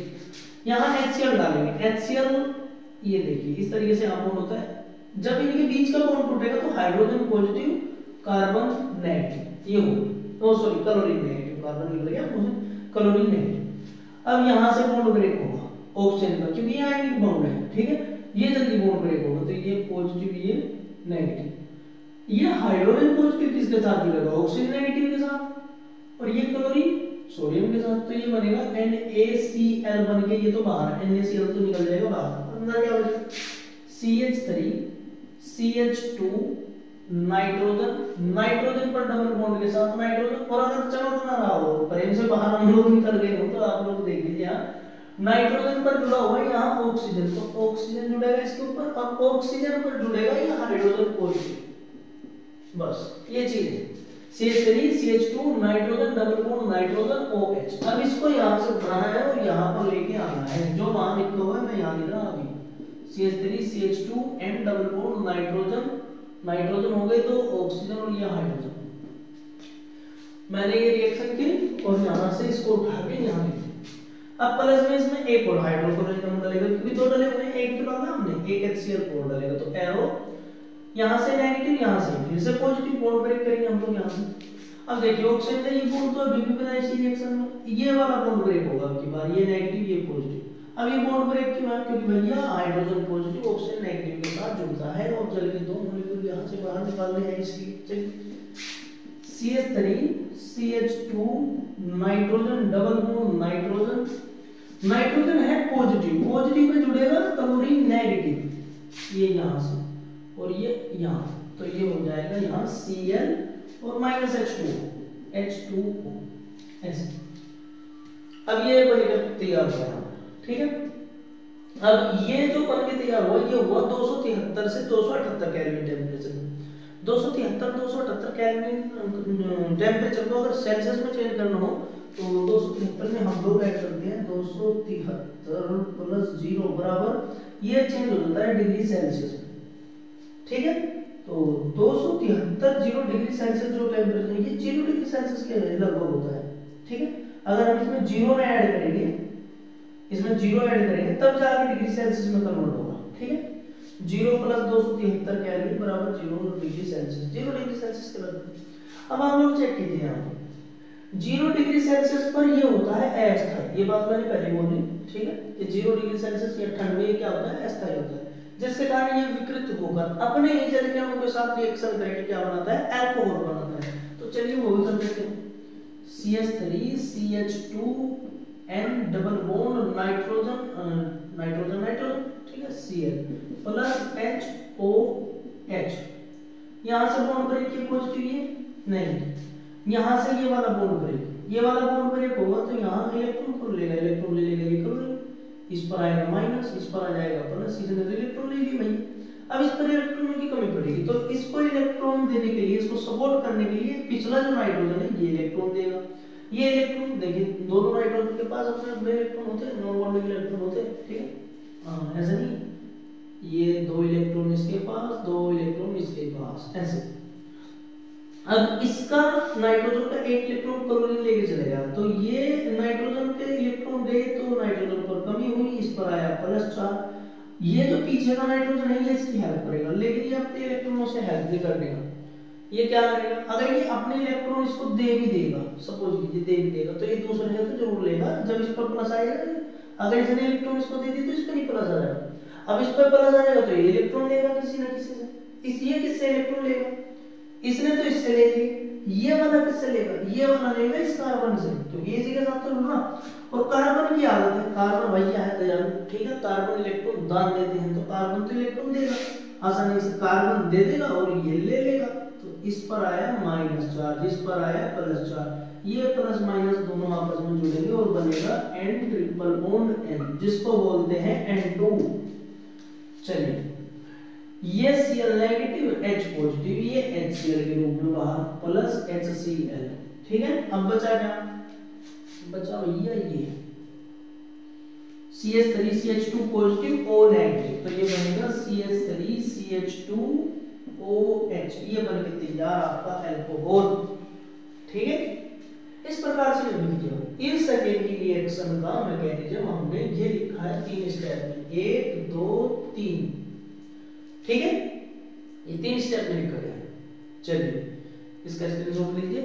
S1: यहाँ HCl डालेंगे, HCl ये देखिए इस तरीके से यहाँ बॉन्ड होता है। जब इनके बीच का बॉन्ड टूटेगा तो हाइड्रोजन पॉजिटिव कार्बन नेगेटिव ये हो, सॉरी क्लोरीन नेगेटिव, कार्बन निकल गया मुझे, क्लोरीन नेगेटिव। अब यहाँ से बॉन्ड ब्रेक होगा ऑक्सीजन का, क्योंकि ये आयनिक बॉन्ड है, ठीक है। ये जल्दी बॉन्ड ब्रेक होगा तो ये पॉजिटिव ये नेगेटिव, ये हाइड्रोजन पॉजिटिव किसके साथ जुड़ेगा, ऑक्सीजन नेगेटिव के साथ, और ये क्लोरीन सोडियम के साथ, तो ये बनेगा NaCl बन के ये तो बाहर है, NaCl तो निकल जाएगा बाहर, अंदर क्या बचेगा CH3 CH2 नाइट्रोजन पर डबल बॉन्ड के साथ नाइट्रोजन, और अगर चमक ना रहा हो फ्रेम से बाहर हम लोग निकल गए हो तो आप लोग देख लीजिए यहाँ नाइट्रोजन पर जुड़ा हुआ है यहाँ ऑक्सीजन, तो ऑक्सीजन जुड़ेगा इसके ऊपर, अब ऑक्सीजन पर जुड़ेगा ये हाइड्रोजन पॉजिटिव, बस ये चीज है। CH3 CH2 nitrogen double bond nitrogen OH। अब इसको यहाँ से उठाना है और यहाँ पर लेके आना है, जो वहां लिखा हुआ है मैं यहाँ लिख रहा हूँ अभी, CH3 CH2 N double bond nitrogen हो गए तो ऑक्सीजन और ये हाइड्रोजन। मैंने ये रिएक्शन की और यहाँ से इसको उठा के यहाँ लिख दिया। अब प्लस में इसमें एक और हाइड्रोक्लोरिक अम्ल डालेगा, क्योंकि दो डले हुए हैं, एक तो डाला हमने, एक HCl डालेगा, तो एरो यहाँ से नेगेटिव, यहाँ से फिर से पॉजिटिव बॉन्ड ब्रेक करेंगे हम लोग यहाँ से। अब देखिए ऑक्सीजन ने ये बॉन्ड तो अभी भी बनाया इसी रिएक्शन में, ये वाला बॉन्ड ब्रेक होगा की बार, ये नेगेटिव ये पॉजिटिव। अब ये बॉन्ड ब्रेक क्यों है, क्योंकि भैया हाइड्रोजन पॉजिटिव ऑक्सीजन नेगेटिव के साथ जुड़ता है और जल के दो मॉलिक्यूल यहाँ से बाहर निकालने हैं इसलिए। CH3 CH2 nitrogen double bond nitrogen है पॉजिटिव में जुड़ेगा क्लोरीन नेगेटिव, ये यहाँ से और ये यहाँ, तो ये हो जाएगा यहाँ Cl और -H2O ऐसे। अब ये बनेगा तैयार हुआ, ठीक है। अब ये जो बन के तैयार हुआ ये हुआ 273 से 278 केल्विन टेम्परेचर में। 273 केल्विन टेम्परेचर को अगर सेल्सियस में चेंज करना हो तो 273 में हम लोग ऐड करते हैं 273 प्लस 0 बराबर ये चेंज हो जाता है डिग्री सेल्सियस में, ठीक है। तो 273 0 डिग्री सेल्सियस जो टेम्परेचर है ये 0 डिग्री सेल्सियस के लगभग होता है, ठीक है। अगर हम इसमें 0 में ऐड करेंगे, इसमें 0 ऐड करेंगे तब जाकर डिग्री सेल्सियस में कन्वर्ट होगा, ठीक है। 0 प्लस 273 केल्विन बराबर 0 डिग्री सेल्सियस, 0 डिग्री सेल्सियस के लगभग। अब आप लोग चेक कीजिए यहाँ पे 0 डिग्री सेल्सियस पर ये होता है अस्थायी, ये बात मैंने पहले बोली, ठीक है। कि 0 डिग्री सेल्सियस या ठंड में क्या होता है, अस्थायी होता है, जिसके कारण ये विकृत होकर अपने ही जल के अणु के साथ रिएक्शन करके क्या बनाता है, अल्कोहल बनाता है। तो चलिए वो भी कर देते हैं। CH3 CH2 N double bond nitrogen, ठीक है, Cl प्लस HOH। यहाँ से बॉन्ड ब्रेक ये पॉजिटिव ये नेगेटिव, यहाँ से ये वाला बॉन्ड ब्रेक होगा तो यहाँ इलेक्ट्रॉन को लेगा, इलेक्ट्रॉन ले लेगा ये क्लोरीन, इस पर आएगा माइनस, इस पर आ जाएगा प्लस, इसने तो इलेक्ट्रॉन ले ली भाई। अब इस पर इलेक्ट्रॉनों की कमी पड़ेगी तो इसको इलेक्ट्रॉन देने के लिए, इसको सपोर्ट करने के लिए पिछला जो नाइट्रोजन है ये इलेक्ट्रॉन देगा। ये इलेक्ट्रॉन देखिए दोनों नाइट्रोजन के पास अपने अपने इलेक्ट्रॉन होते हैं, नॉन बॉन्डिंग इलेक्ट्रॉन होते हैं, ठीक है। हाँ ऐसा नहीं, ये 2 इलेक्ट्रॉन इसके पास, 2 इलेक्ट्रॉन इसके पास, ऐसे। अब इसका नाइट्रोजन का 1 इलेक्ट्रॉन क्लोरीन लेके चलेगा तो ये नाइट्रोजन के इलेक्ट्रॉन गए तो नाइट्रोजन पर कमी हुई, इस पर आया +4। ये जो पीछे का नाइट्रोजन है ये इसकी हेल्प करेगा, लेकिन ये अपने इलेक्ट्रॉनों से हेल्प नहीं करेगा। ये क्या करेगा, अगर ये अपने इलेक्ट्रॉन इसको दे भी देगा, सपोज कीजिए दे भी देगा, तो ये दूसरे से तो जरूर लेगा। जब इस पर प्लस आएगा, अगर इसने इलेक्ट्रॉन इसको दे दी तो इस पर नहीं प्लस आ जाएगा। अब इस पर प्लस आ जाएगा तो ये इलेक्ट्रॉन लेगा किसी ना किसी से, इस ये किससे इलेक्ट्रॉन लेगा, इसने तो इससे ले लिए, ये वाला किससे लेगा, ये वाला लेगा इस कार्बन से, क्योंकि इसी के साथ तो जुड़ना। और कार्बन की आदत है, कार्बन भाई क्या है दयालु, ठीक है, कार्बन इलेक्ट्रॉन दान देते हैं, तो कार्बन तो इलेक्ट्रॉन देगा आसानी से, कार्बन दे देगा और ये ले लेगा। तो इस पर आया माइनस चार्ज, इस पर आया प्लस चार्ज, ये प्लस माइनस दोनों आपस में जुड़ेंगे और बनेगा N ट्रिपल बॉन्ड N, जिसको बोलते हैं N2। चलिए ये Cl नेगेटिव H पॉजिटिव, ये HCl के रूप में बाहर प्लस HCl, ठीक है। अब बचा क्या, बचा भैया ये CH3CH2 पॉजिटिव O नेगेटिव, तो ये बनेगा CH3CH2OH, ये बन के तैयार आपका अल्कोहल, ठीक है। इस प्रकार से लिख लीजिए। इन सेकेंड की रिएक्शन का मैकेनिज्म हमने ये लिखा है 3 स्टेप में, 1 2 3, ठीक है, ये 3 स्टेप में लिखा गया है। चलिए इसका स्क्रीनशॉट लीजिए।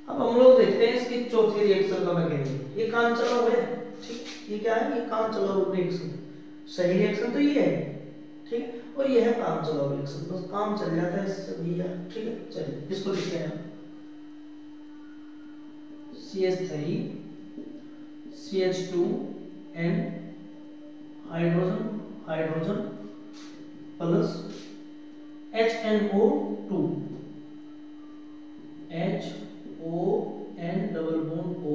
S1: अब हम लोग देखते हैं इसकी चौथी रिएक्शन का मैकेनिज्म। ये काम चला हुआ है, ठीक, ये क्या है, ये काम चला हुआ रिएक्शन, सही रिएक्शन तो ये है, ठीक, और ये है काम चला हुआ रिएक्शन, बस काम चल जाता है इससे भैया, ठीक है। चलिए इसको लिखते हैं CH3 CH2 N hydrogen hydrogen plus HNO2 HON double bond O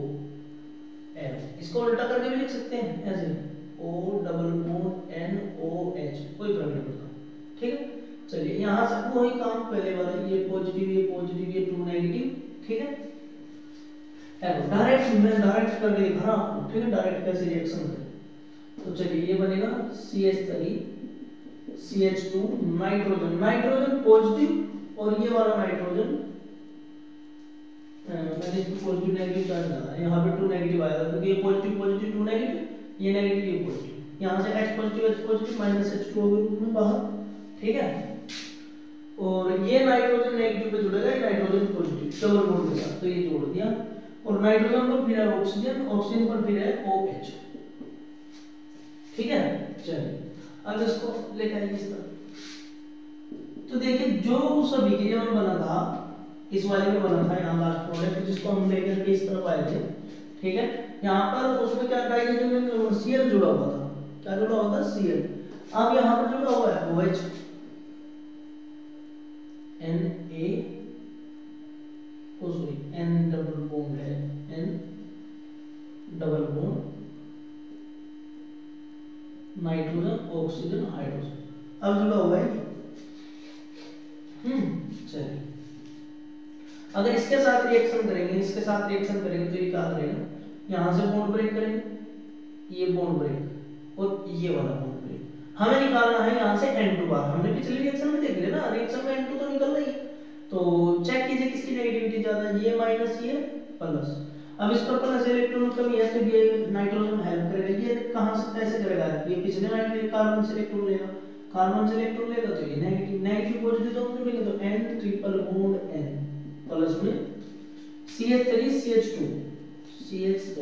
S1: N, इसको उल्टा करके भी लिख सकते हैं ऐसे O डबल बॉन्ड NOH, कोई फर्क नहीं पड़ता, ठीक है। चलिए यहाँ से वही काम पहले वाला, ये पॉजिटिव ये पॉजिटिव ये 2 नेगेटिव, ठीक है। डायरेक्ट मैं डायरेक्ट करके दिखा रहा हूं आपको, ठीक है, डायरेक्ट कैसे रिएक्शन करें। तो चलिए ये बनेगा CH3 CH2 nitrogen, nitrogen positive और ये वाला नाइट्रोजन मैंने इसको पॉजिटिव नेगेटिव चार्ज डाला है, यहाँ पे 2 नेगेटिव आएगा क्योंकि ये पॉजिटिव पॉजिटिव 2 नेगेटिव, ये नेगेटिव ये पॉजिटिव, यहाँ से H पॉजिटिव माइनस H2 हो गया में बाहर, ठीक है। और ये नाइट्रोजन नेगेटिव पे जुड़ेगा, ये नाइट्रोजन पॉजिटिव डबल बॉन्ड के साथ, तो ये जोड़ दिया। और नाइट्रोजन पर फिर है ऑक्सीजन, ऑक्सीजन पर फिर है OH, ठीक है। चलिए अब इसको लेकर आइए इस तरह। तो देखिए जो उस अभिक्रिया में बना था, इस वाले में बना था, यहाँ लास्ट प्रोडक्ट जिसको हम लेकर के इस तरफ आए थे, ठीक है। यहाँ पर उसमें क्या डाइहाइड्रोजन Cl जुड़ा हुआ था, क्या जुड़ा हुआ था, Cl। अब यहाँ पर जुड़ा हुआ है OH, Na N double bond है, N double bond nitrogen oxygen hydrogen, अब जुड़ा हुआ है। चलिए अगर इसके साथ रिएक्शन करेंगे, इसके साथ रिएक्शन करेंगे तो ये क्या करेगा, यहाँ से बॉन्ड ब्रेक करेंगे, ये बॉन्ड ब्रेक और ये वाला बॉन्ड ब्रेक, हमें निकालना है यहाँ से N2 बार। हमने पिछले रिएक्शन में देख लिया ना, रिएक्शन में N2 तो निकल रही है, तो चेक कीजिए किसकी नेगेटिविटी ज्यादा है, ये माइनस ये प्लस। अब इस पर प्लस इलेक्ट्रॉन कमी है तो ये नाइट्रोजन हेल्प करेगा, ये कहां से कैसे करेगा, ये पिछले नाइट्रोजन कार्बन से इलेक्ट्रॉन लेगा, कार्बन से इलेक्ट्रॉन लेगा तो ये नेगेटिव नेगेटिव पॉजिटिव दोनों जुड़ेंगे, तो N triple bond N plus में CH3 CH2 CH3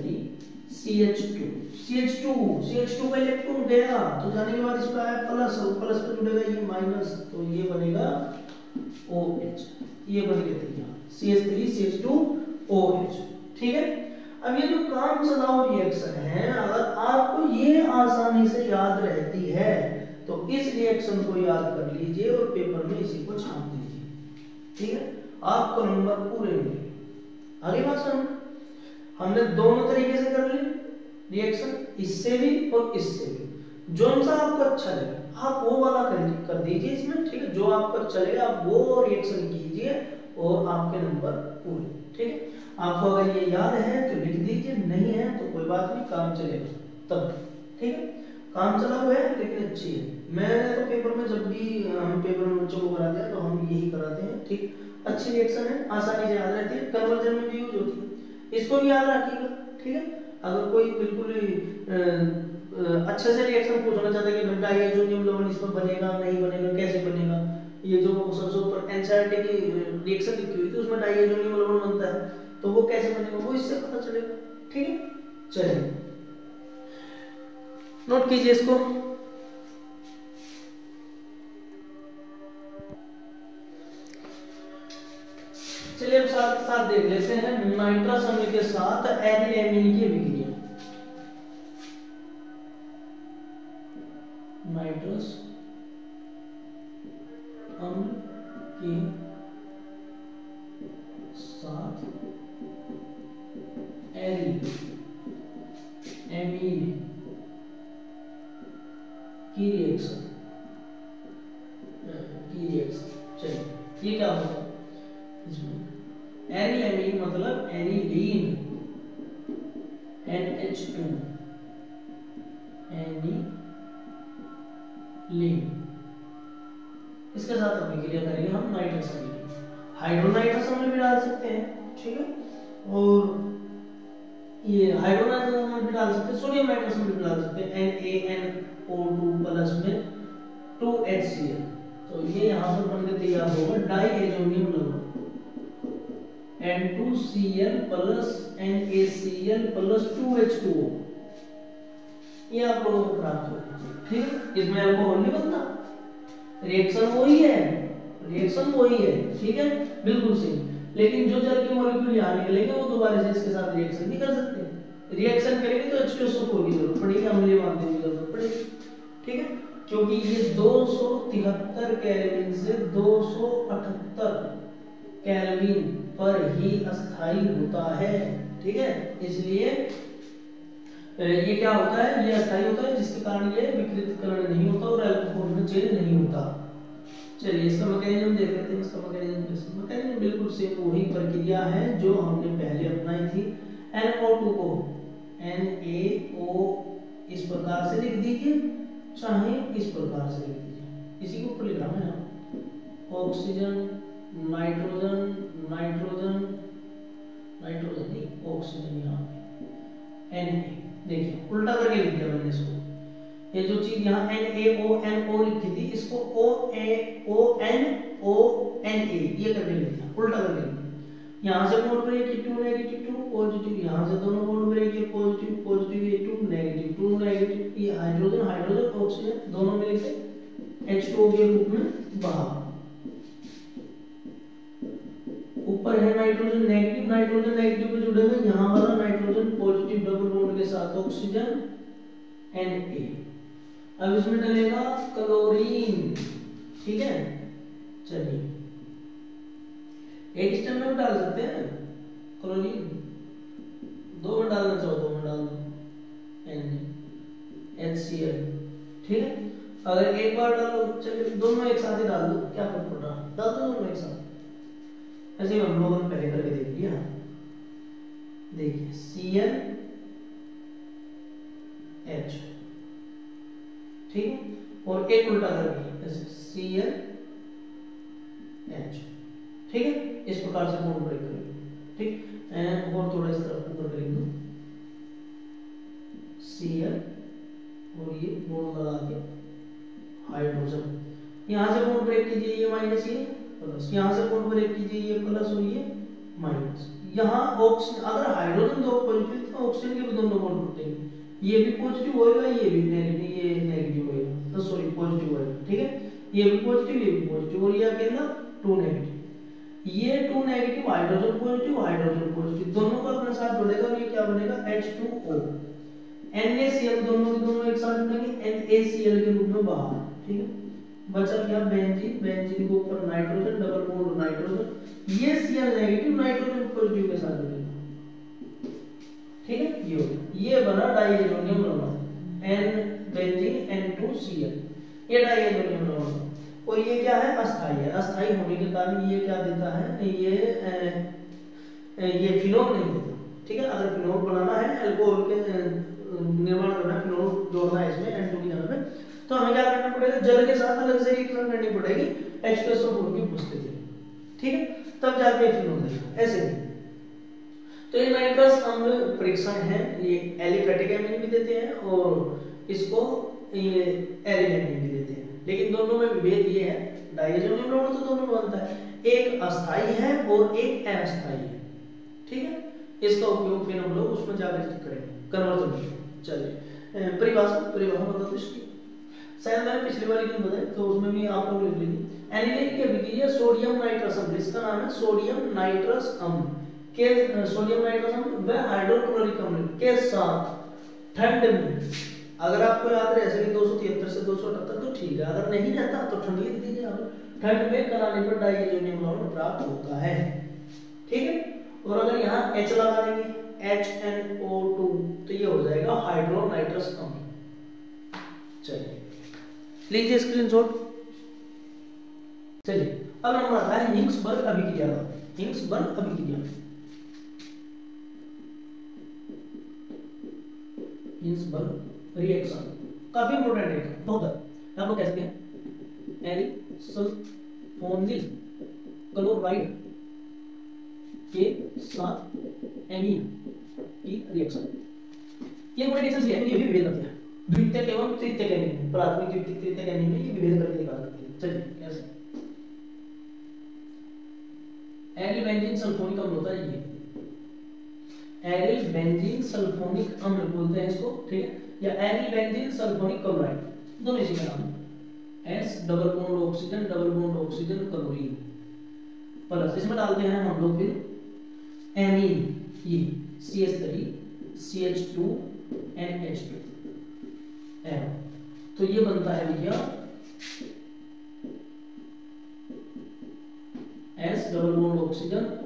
S1: CH2 CH2 का इलेक्ट्रॉन गया तो जाने के बाद इस पर आया प्लस, और प्लस पे जुड़ेगा ये माइनस, तो ये बनेगा OH, ये बन गया तैयार CH3 CH2 OH, ठीक है। अब ये जो काम चलाओ रिएक्शन है, अगर आपको ये आसानी से याद रहती है तो इस रिएक्शन को याद कर लीजिए और पेपर में इसी को छाप दीजिए, ठीक है, आपको नंबर पूरे मिलेंगे। आगे बात सुन, हमने दोनों तरीके से कर ली रिएक्शन, इससे भी और इससे भी, जो सा आपको अच्छा लगे आप वो वाला कर दीजिए इसमें, ठीक है, जो आपको अच्छा लगे आप वो रिएक्शन कीजिए और आपके नंबर पूरे, ठीक है। आपको अगर ये याद है तो लिख दीजिए, नहीं है तो कोई बात नहीं, काम चलेगा तब, ठीक है। काम चला हुआ है लेकिन अच्छी है। मैंने तो पेपर में जब भी हम पेपर में बच्चों को कराते हैं तो हम यही कराते हैं, ठीक, अच्छी रिएक्शन है, आसानी से याद रहती है, कन्वर्जन में भी यूज होती है, इसको भी याद रखिएगा, ठीक है। अगर कोई बिल्कुल अच्छे से रिएक्शन पूछना चाहता है कि बेटा ये जो नियम लवण इसमें बनेगा नहीं बनेगा, कैसे बनेगा, ये जो सबसे ऊपर एनसीईआरटी की रिएक्शन लिखी हुई थी उसमें डाइहाइड्रोनियम लवण बनता है, तो तो वो कैसे बनेगा वो इससे पता चलेगा। ठीक है, चलिए नोट कीजिए इसको। चलिए अब साथ साथ देख लेते हैं नाइट्रस अम्ल के साथ एनिल एमीन की अभिक्रिया। नाइट्रस अम्ल के साथ एनिल एमीन की रिएक्शन चलिए ये क्या होगा इसमें एनिल एमीन मतलब एनिलीन NH2 एनिलीन इसके साथ अभिक्रिया करेंगे हम नाइट्रस अम्ल की। हाइड्रोनाइट्रस अम्ल भी डाल सकते हैं, ठीक है, और ये हाइड्रोनाइट्रस अम्ल भी डाल सकते हैं, सोडियम नाइट्रस अम्ल भी डाल सकते हैं NaNO2 प्लस में 2HCl। तो ये यहाँ पर बनकर तैयार होगा डाइएजोनियम लवण N2Cl plus NaCl plus 2H2O, ये आप लोगों को प्राप्त होगा। ठीक है, इसमें अल्कोहल नहीं बनता, रिएक्शन वही है, ठीक है, बिल्कुल सही। लेकिन जो जल के मॉलिक्यूल यहाँ निकलेंगे वो दोबारा से इसके साथ रिएक्शन नहीं कर सकते। रिएक्शन करेंगे तो H2SO4 की जरूरत पड़ेगी, अम्लीय माध्यम की जरूरत पड़ेगी। ठीक है, क्योंकि ये 273 केल्विन से 278 केल्विन पर ही अस्थायी होता है। ठीक है, इसलिए ये क्या होता है, ये अस्थायी होता है, जिसके कारण ये विकृतकरण नहीं होता और अल्कोहल में चेंज नहीं होता। चलिए इसका मैकेनिज्म देख लेते हैं। इसका मैकेनिज्म बिल्कुल सेम वही प्रक्रिया है जो हमने पहले अपनाई थी। NO2 को NaO इस प्रकार से लिख दीजिए, चाहे इस प्रकार से लिख दीजिए, इसी को ऊपर लिख रहा हूं, ऑक्सीजन नाइट्रोजन नाइट्रोजन नाइट्रोजन नहीं, ऑक्सीजन यहाँ पे Na, देखिए उल्टा करके लिख दिया मैंने इसको। ये जो चीज यहाँ NaONO लिखी थी, इसको ONONA ये करके लिख दिया, उल्टा करके लिख दिया। यहाँ से बॉन्ड ब्रेक ये 2 नेगेटिव 2 पॉजिटिव, यहाँ से दोनों बॉन्ड ब्रेक ये पॉजिटिव पॉजिटिव ये 2 नेगेटिव, ये हाइड्रोजन हाइड्रोजन ऑक्सीजन दोनों मिलकर H2O के रूप में बाहर। ऊपर है नाइट्रोजन नेगेटिव पे जुड़े हुए, यहाँ वाला नाइट्रोजन पॉजिटिव डबल बॉन्ड के साथ ऑक्सीजन Na। अब इसमें डलेगा क्लोरीन। ठीक है, चलिए एक स्टेप में डाल सकते हैं क्लोरीन, 2 में डालना चाहो 2 में डाल दो HCl। ठीक है, अगर एक बार डालो, चलिए दोनों एक साथ ही डाल दो, क्या फर्क पड़ रहा है, डाल दो दोनों एक साथ। ऐसे ही हम लोगों ने पहले करके देख लिया। देखिए ClH, ठीक है, और एक उल्टा करके ऐसे ClH। ठीक है, इस प्रकार से बॉन्ड ब्रेक करेंगे। ठीक, और थोड़ा इस तरफ ऊपर कर दो Cl और ये बॉन्ड लगा के हाइड्रोजन, यहाँ से बॉन्ड ब्रेक कीजिए, ये माइनस ये प्लस, यहाँ से बॉन्ड ब्रेक कीजिए, ये प्लस और ये माइनस। यहाँ ऑक्सीजन, अगर हाइड्रोजन दो पॉजिटिव तो ऑक्सीजन के भी दोनों बॉन्ड टूटेंगे, ये भी पॉजिटिव होएगा, ये भी नेगेटिव होएगा, तो सॉरी पॉजिटिव होएगा। ठीक है, ये भी पॉजिटिव ये भी पॉजिटिव, और ये अकेला 2 नेगेटिव, ये 2 नेगेटिव हाइड्रोजन पॉजिटिव दोनों को अपने साथ जोड़ेगा और ये क्या बनेगा H2O। NaCl दोनों के दोनों एक साथ जुड़ेंगे NaCl के रूप में बाहर। ठीक है, बचा क्या बेंजीन के ऊपर नाइट्रोजन डबल बॉन्ड नाइट्रोजन, ये Cl नेगेटिव नाइट्रोजन पॉजिटिव के साथ जुड़ेगा। ठीक है, ये बना डाइएजोनियम लवण N बेंजीन N2Cl, ये डाइएजोनियम लवण। और ये क्या है, अस्थाई है। अस्थाई होने के कारण ये क्या देता है, ये फिनोल नहीं देता। ठीक है, अगर फिनोल बनाना है, अल्कोहल के निर्माण करना है, फिनोल जोड़ना है इसमें N2 की जगह पे, तो हमें क्या करना पड़ेगा, जल के साथ अलग से रिएक्शन करनी पड़ेगी H2SO4 की उपस्थिति में। ठीक है, तब जाके फिनोल देगा, ऐसे नहीं। तो ये नाइट्रस अम्ल परीक्षण है, ये एलिफेटिक एमीन भी देते हैं और इसको ये एरिल एमीन भी देते हैं, लेकिन दोनों में विभेद ये है, डाइएजोनियम लवण तो दोनों बनता है, एक अस्थाई है और एक अस्थाई है। ठीक है, इसका उपयोग फिर हम लोग उसमें जाकर करेंगे, कन्वर्जन करेंगे। चलिए परिभाषा बता दो इसकी, शायद मैंने पिछली वाली दिन बताया तो उसमें भी आप लोग लिख लीजिए। एनिलीन की अभिक्रिया सोडियम नाइट्रस अम्ल, इसका नाम है सोडियम नाइट्रस अम्ल के, सोडियम नाइट्रस अम्ल व हाइड्रोक्लोरिक अम्ल के साथ ठंड में, अगर आपको याद रह सके 273 से 278 तो ठीक है, अगर नहीं रहता तो ठंड लिख दीजिए आप, ठंड में कराने पर डाइएजोनियम लवण प्राप्त होता है। ठीक है, और अगर यहाँ H लगा देंगे HNO2 तो ये हो जाएगा हाइड्रोनाइट्रस अम्ल। चलिए लीजिए स्क्रीनशॉट। चलिए अब नंबर आता है हिग्सबर्ग अभिक्रिया का। हिग्सबर्ग अभिक्रिया, हिग्सबर्ग रिएक्शन काफी इंपॉर्टेंट है, बहुत है। आप लोग कह सकते हैं एरिसल्फोनिल क्लोराइड के साथ एमीन की रिएक्शन, ये बड़ी रिएक्शन है, ये भी विभेद करती है द्वितीयक एवं तृतीयक एमीन, प्राथमिक द्वितीयक तृतीयक एमीन में ये विभेद करके दिखा सकती है। चलिए कैसे, एरिल बेंजीन सल्फोनिक अम्ल होता है, ये एरिल बेंजीन सल्फोनिक अम्ल बोलते हैं इसको, ठीक है, या एरिल बेंजीन सल्फोनिक क्लोराइड, दोनों इसी का नाम है। S double bond oxygen chlorine plus इसमें डालते हैं हम लोग फिर एमीन, ये CH3 CH2 NH2, तो ये बनता है भैया S double bond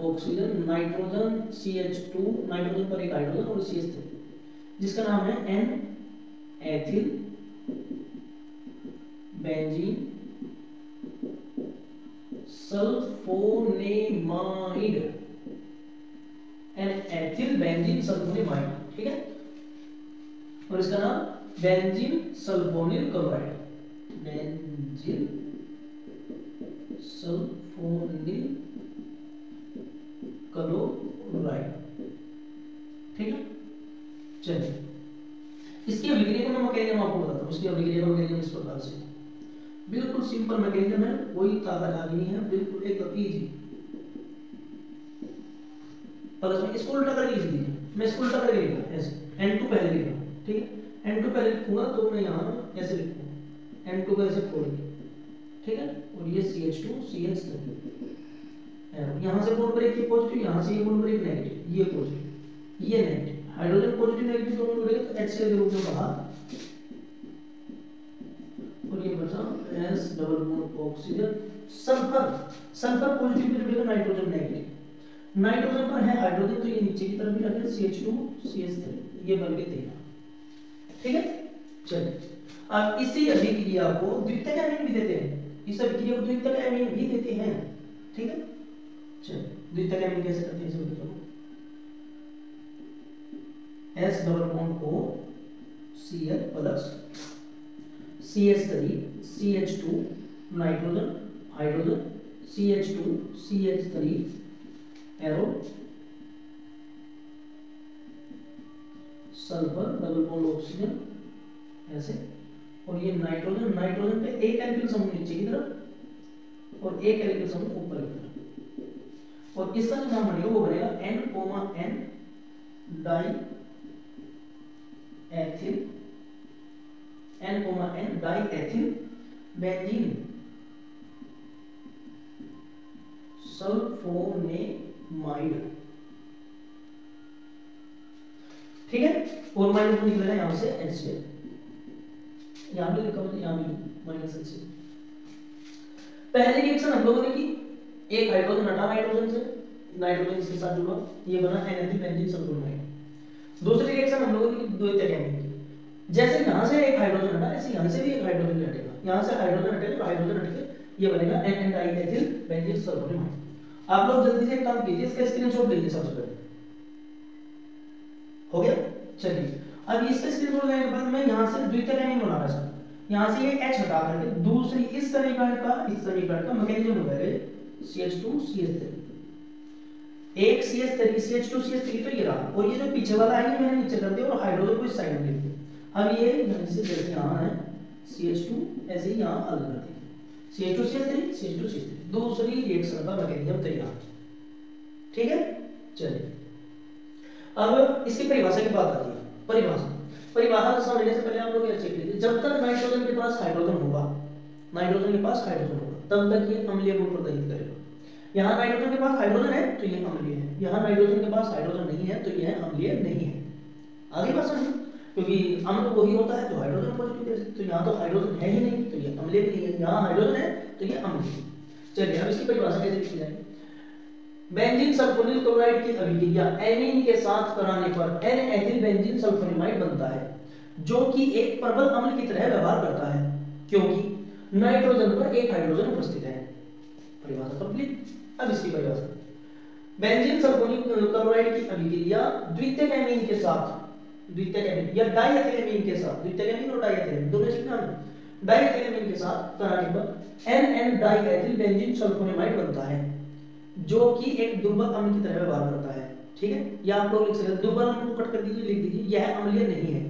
S1: oxygen nitrogen CH2, nitrogen पर एक हाइड्रोजन और CH3, जिसका नाम है N ethyl benzene sulphonamide, N ethyl benzene sulphonamide, ठीक है, और इसका नाम benzene sulphonyl chloride, benzene sulphonyl chloride, ठीक है। चलिए इसकी अभिक्रिया का मैं मैकेनिज्म आपको बताता हूँ। इसकी अभिक्रिया का मैकेनिज्म इस प्रकार से, बिल्कुल सिंपल मैकेनिज्म है, कोई ताकत आगे नहीं है, बिल्कुल एकदम इजी। प्लस में इसको उल्टा करके लिख दीजिए, मैं इसको उल्टा करके लिखूंगा ऐसे, N2 पहले लिखूंगा, ठीक है, N2 पहले लिखूंगा तो मैं यहाँ ऐसे लिखूंगा, N2 को ऐसे खोल के, ठीक है, और ये CH2 CH3, यहाँ से बॉन्ड ब्रेक पॉजिटिव, यहाँ से ये बॉन्ड ब्रेक नेगेटिव, ये पॉजिटिव ये नेगेटिव, हाइड्रोजन पॉजिटिव नेगेटिव दोनों जुड़ेंगे तो HCl के रूप में बाहर, और ये बचा S double bond oxygen sulphur positive pay जुड़ेगा, नाइट्रोजन नेगेटिव, नाइट्रोजन पर है हाइड्रोजन तो ये नीचे की तरफ भी रखें CH2 CH3, ये बन के देगा, ठीक है। चलिए अब इसी अभिक्रिया को द्वितीयक एमीन भी देते हैं, इस अभिक्रिया को द्वितीयक एमीन भी देते हैं, ठीक है। चलिए द्वितीयक एमीन कैसे करते हैं इसे बताओ। S double bond O Cl plus CH3 CH2 nitrogen hydrogen CH2 CH3 arrow sulphur double bond oxygen ऐसे, और ये नाइट्रोजन पे एक एल्किल समूह नीचे की तरफ और एक एल्किल समूह ऊपर की तरफ, और इसका जो नाम बनेगा वो बनेगा N, die ethyl, N, die ethyl benzene sulphonamide, ठीक है, और माइनस निकल रहा है यहां से HCl, यहां भी लिखा है, यहां भी माइनस HCl। पहली रिएक्शन हम लोगों ने की, एक हाइड्रोजन हटा नाइट्रोजन से, नाइट्रोजन इसके साथ जुड़ा, ये बना N बेंजीन सल्फोनेमाइड। दूसरी रिएक्शन हम लोगों की द्वितीयक एमीन की, जैसे यहां से एक हाइड्रोजन हटा ऐसे यहां से भी एक हाइड्रोजन हटेगा, यहां से हाइड्रोजन हटेगा तो हाइड्रोजन हटके ये बनेगा N डाइएथिल बेंजीन सल्फोनेमाइड। आप लोग जल्दी से एक काम कीजिए, इसका स्क्रीनशॉट लीजिए सबसे पहले, हो गया। चलिए अब इसका स्क्रीनशॉट लेने के बाद मैं यहां से द्वितीयक एमीन बना रहा हूं, यहां से ये H हटा करके दूसरी इस समीकरण का मैकेनिज्म हो जाएगा CH2 CH3, एक CH2 CH3 तो ये रहा, और ये जो पीछे वाला है ये मैंने नीचे कर दिया और हाइड्रोजन को इस साइड में लिख दिया। अब ये जैसे जैसे यहाँ है CH2 ऐसे ही यहाँ अलग कर दिया, CH2 CH3 दूसरी रिएक्शन का मैकेनिज्म तैयार, ठीक है। चलिए अब इसकी परिभाषा की बात आती है। परिभाषा को समझने से पहले आप लोग ये चेक कीजिए, जब तक नाइट्रोजन के पास हाइड्रोजन होगा, तब तक ये अम्लीय गुण प्रदर्शित करेगा। यहाँ नाइट्रोजन के पास हाइड्रोजन है तो ये अम्लीय है, यहाँ नाइट्रोजन के पास हाइड्रोजन नहीं है तो यह अम्लीय नहीं है। आगे बात समझो, क्योंकि अम्ल वही होता है जो हाइड्रोजन पॉजिटिव है, तो यहाँ तो हाइड्रोजन है ही नहीं तो ये अम्लीय भी नहीं है, यहाँ हाइड्रोजन है तो ये अम्लीय है। चलिए अब इसकी परिभाषा कैसे लिखी जाए। बेंजीन सल्फोनिल क्लोराइड की अभिक्रिया एमीन के साथ कराने पर N-एथिल बेंजीन सल्फोनिमाइड बनता है, जो कि एक प्रबल अम्ल की तरह व्यवहार करता है क्योंकि नाइट्रोजन पर एक हाइड्रोजन उपस्थित है। परिभाषा कंप्लीट। अब इसकी परिभाषा, बेंजीन सल्फोनिल क्लोराइड की अभिक्रिया द्वितीयक एमीन के साथ, द्वितीयक एमीन या डाइएथिलेमीन के साथ, द्वितीयक एमीन और डाइएथिलेमीन दोनों सीखना है, डाइएथिलेमीन के साथ कराने पर N डाइएथिल बेंजीन सल्फोनिमाइड बनता है, जो कि एक दुर्बल अम्ल की तरह व्यवहार करता है। ठीक है, या आप लोग लिख सकते हैं दुर्बल अम्ल को कट कर दीजिए, लिख दीजिए यह अम्लीय नहीं है,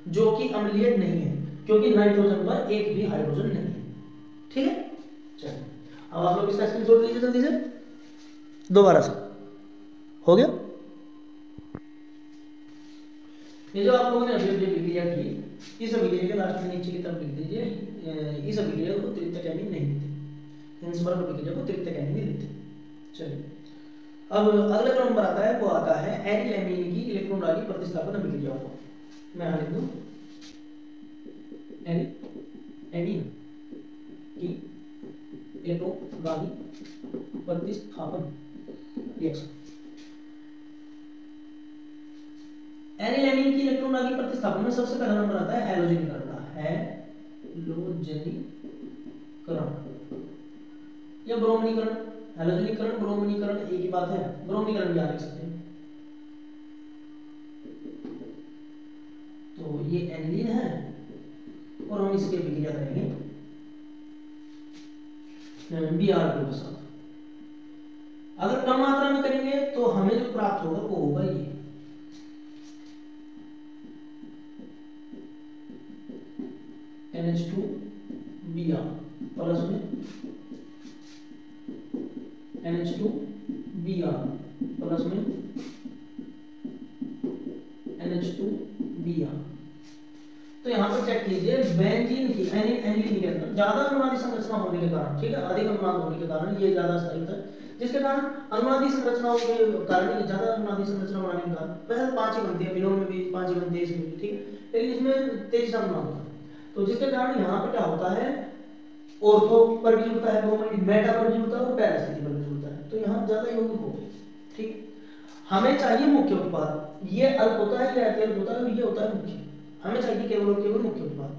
S1: जो कि अम्लीय नहीं है क्योंकि नाइट्रोजन पर एक भी हाइड्रोजन नहीं है। ठीक है, चलिए अब आप लोग इसका स्क्रीनशॉट लीजिए जल्दी से, दोबारा से हो गया। ये जो आप लोगों ने अभी अभिक्रिया की, इस अभिक्रिया के लास्ट में नीचे की तरफ लिख दीजिए, इस अभिक्रिया को तृतीयक एमीन नहीं लिखते, हिंसबर्ग अभिक्रिया को तृतीयक एमीन नहीं लिखते। चलिए अब अगला जो नंबर आता है वो आता है एनिल की इलेक्ट्रॉन डाली प्रतिस्थापन अभिक्रिया को। मैं यहां लिख दूं एनिल की इलेक्ट्रॉन डाली प्रतिस्थापन रिएक्शन। एनिल की इलेक्ट्रॉन डाली प्रतिस्थापन में सबसे पहला नंबर आता है हैलोजनीकरण, या ब्रोमनीकरण। हैलोजनीकरण ब्रोमनीकरण एक ही बात है, ब्रोमनीकरण भी आप लिख सकते हैं। तो ये एनिलीन है और हम इसकी अभिक्रिया करेंगे Br2 के साथ। अगर कम मात्रा में करेंगे तो हमें जो प्राप्त होगा वो होगा ये NH2Br प्लस में NH2Br प्लस में NH2Br। तो यहाँ पर चेक कीजिए बेंजीन की एनिलीन के अंदर ज्यादा अनुनादी संरचना होने के कारण, ठीक है, अधिक अनुनाद होने के कारण ये ज्यादा स्थायी होता है, जिसके कारण अनुनादी संरचनाओं के कारण ये ज्यादा अनुनादी संरचना बनाने के कारण वैसे 5 ही बनती है, विलोम में भी 5 ही बनती है इसमें भी, ठीक है, लेकिन इसमें तेजी से अनुनाद होता है। तो जिसके कारण यहाँ पे क्या होता है, ऑर्थो पर भी जुड़ता है ब्रोमाइड, मेटा पर भी जुड़ता है और पैरा स्थिति पर भी जुड़ता है, तो यहाँ ज्यादा यौगिक हो गए। ठीक, हमें चाहिए मुख्य उत्पाद, ये अल्प होता है, ये अत्यल्प होता है और ये होता है मुख्य। हमें चाहिए केवल और केवल मुख्य उत्पाद।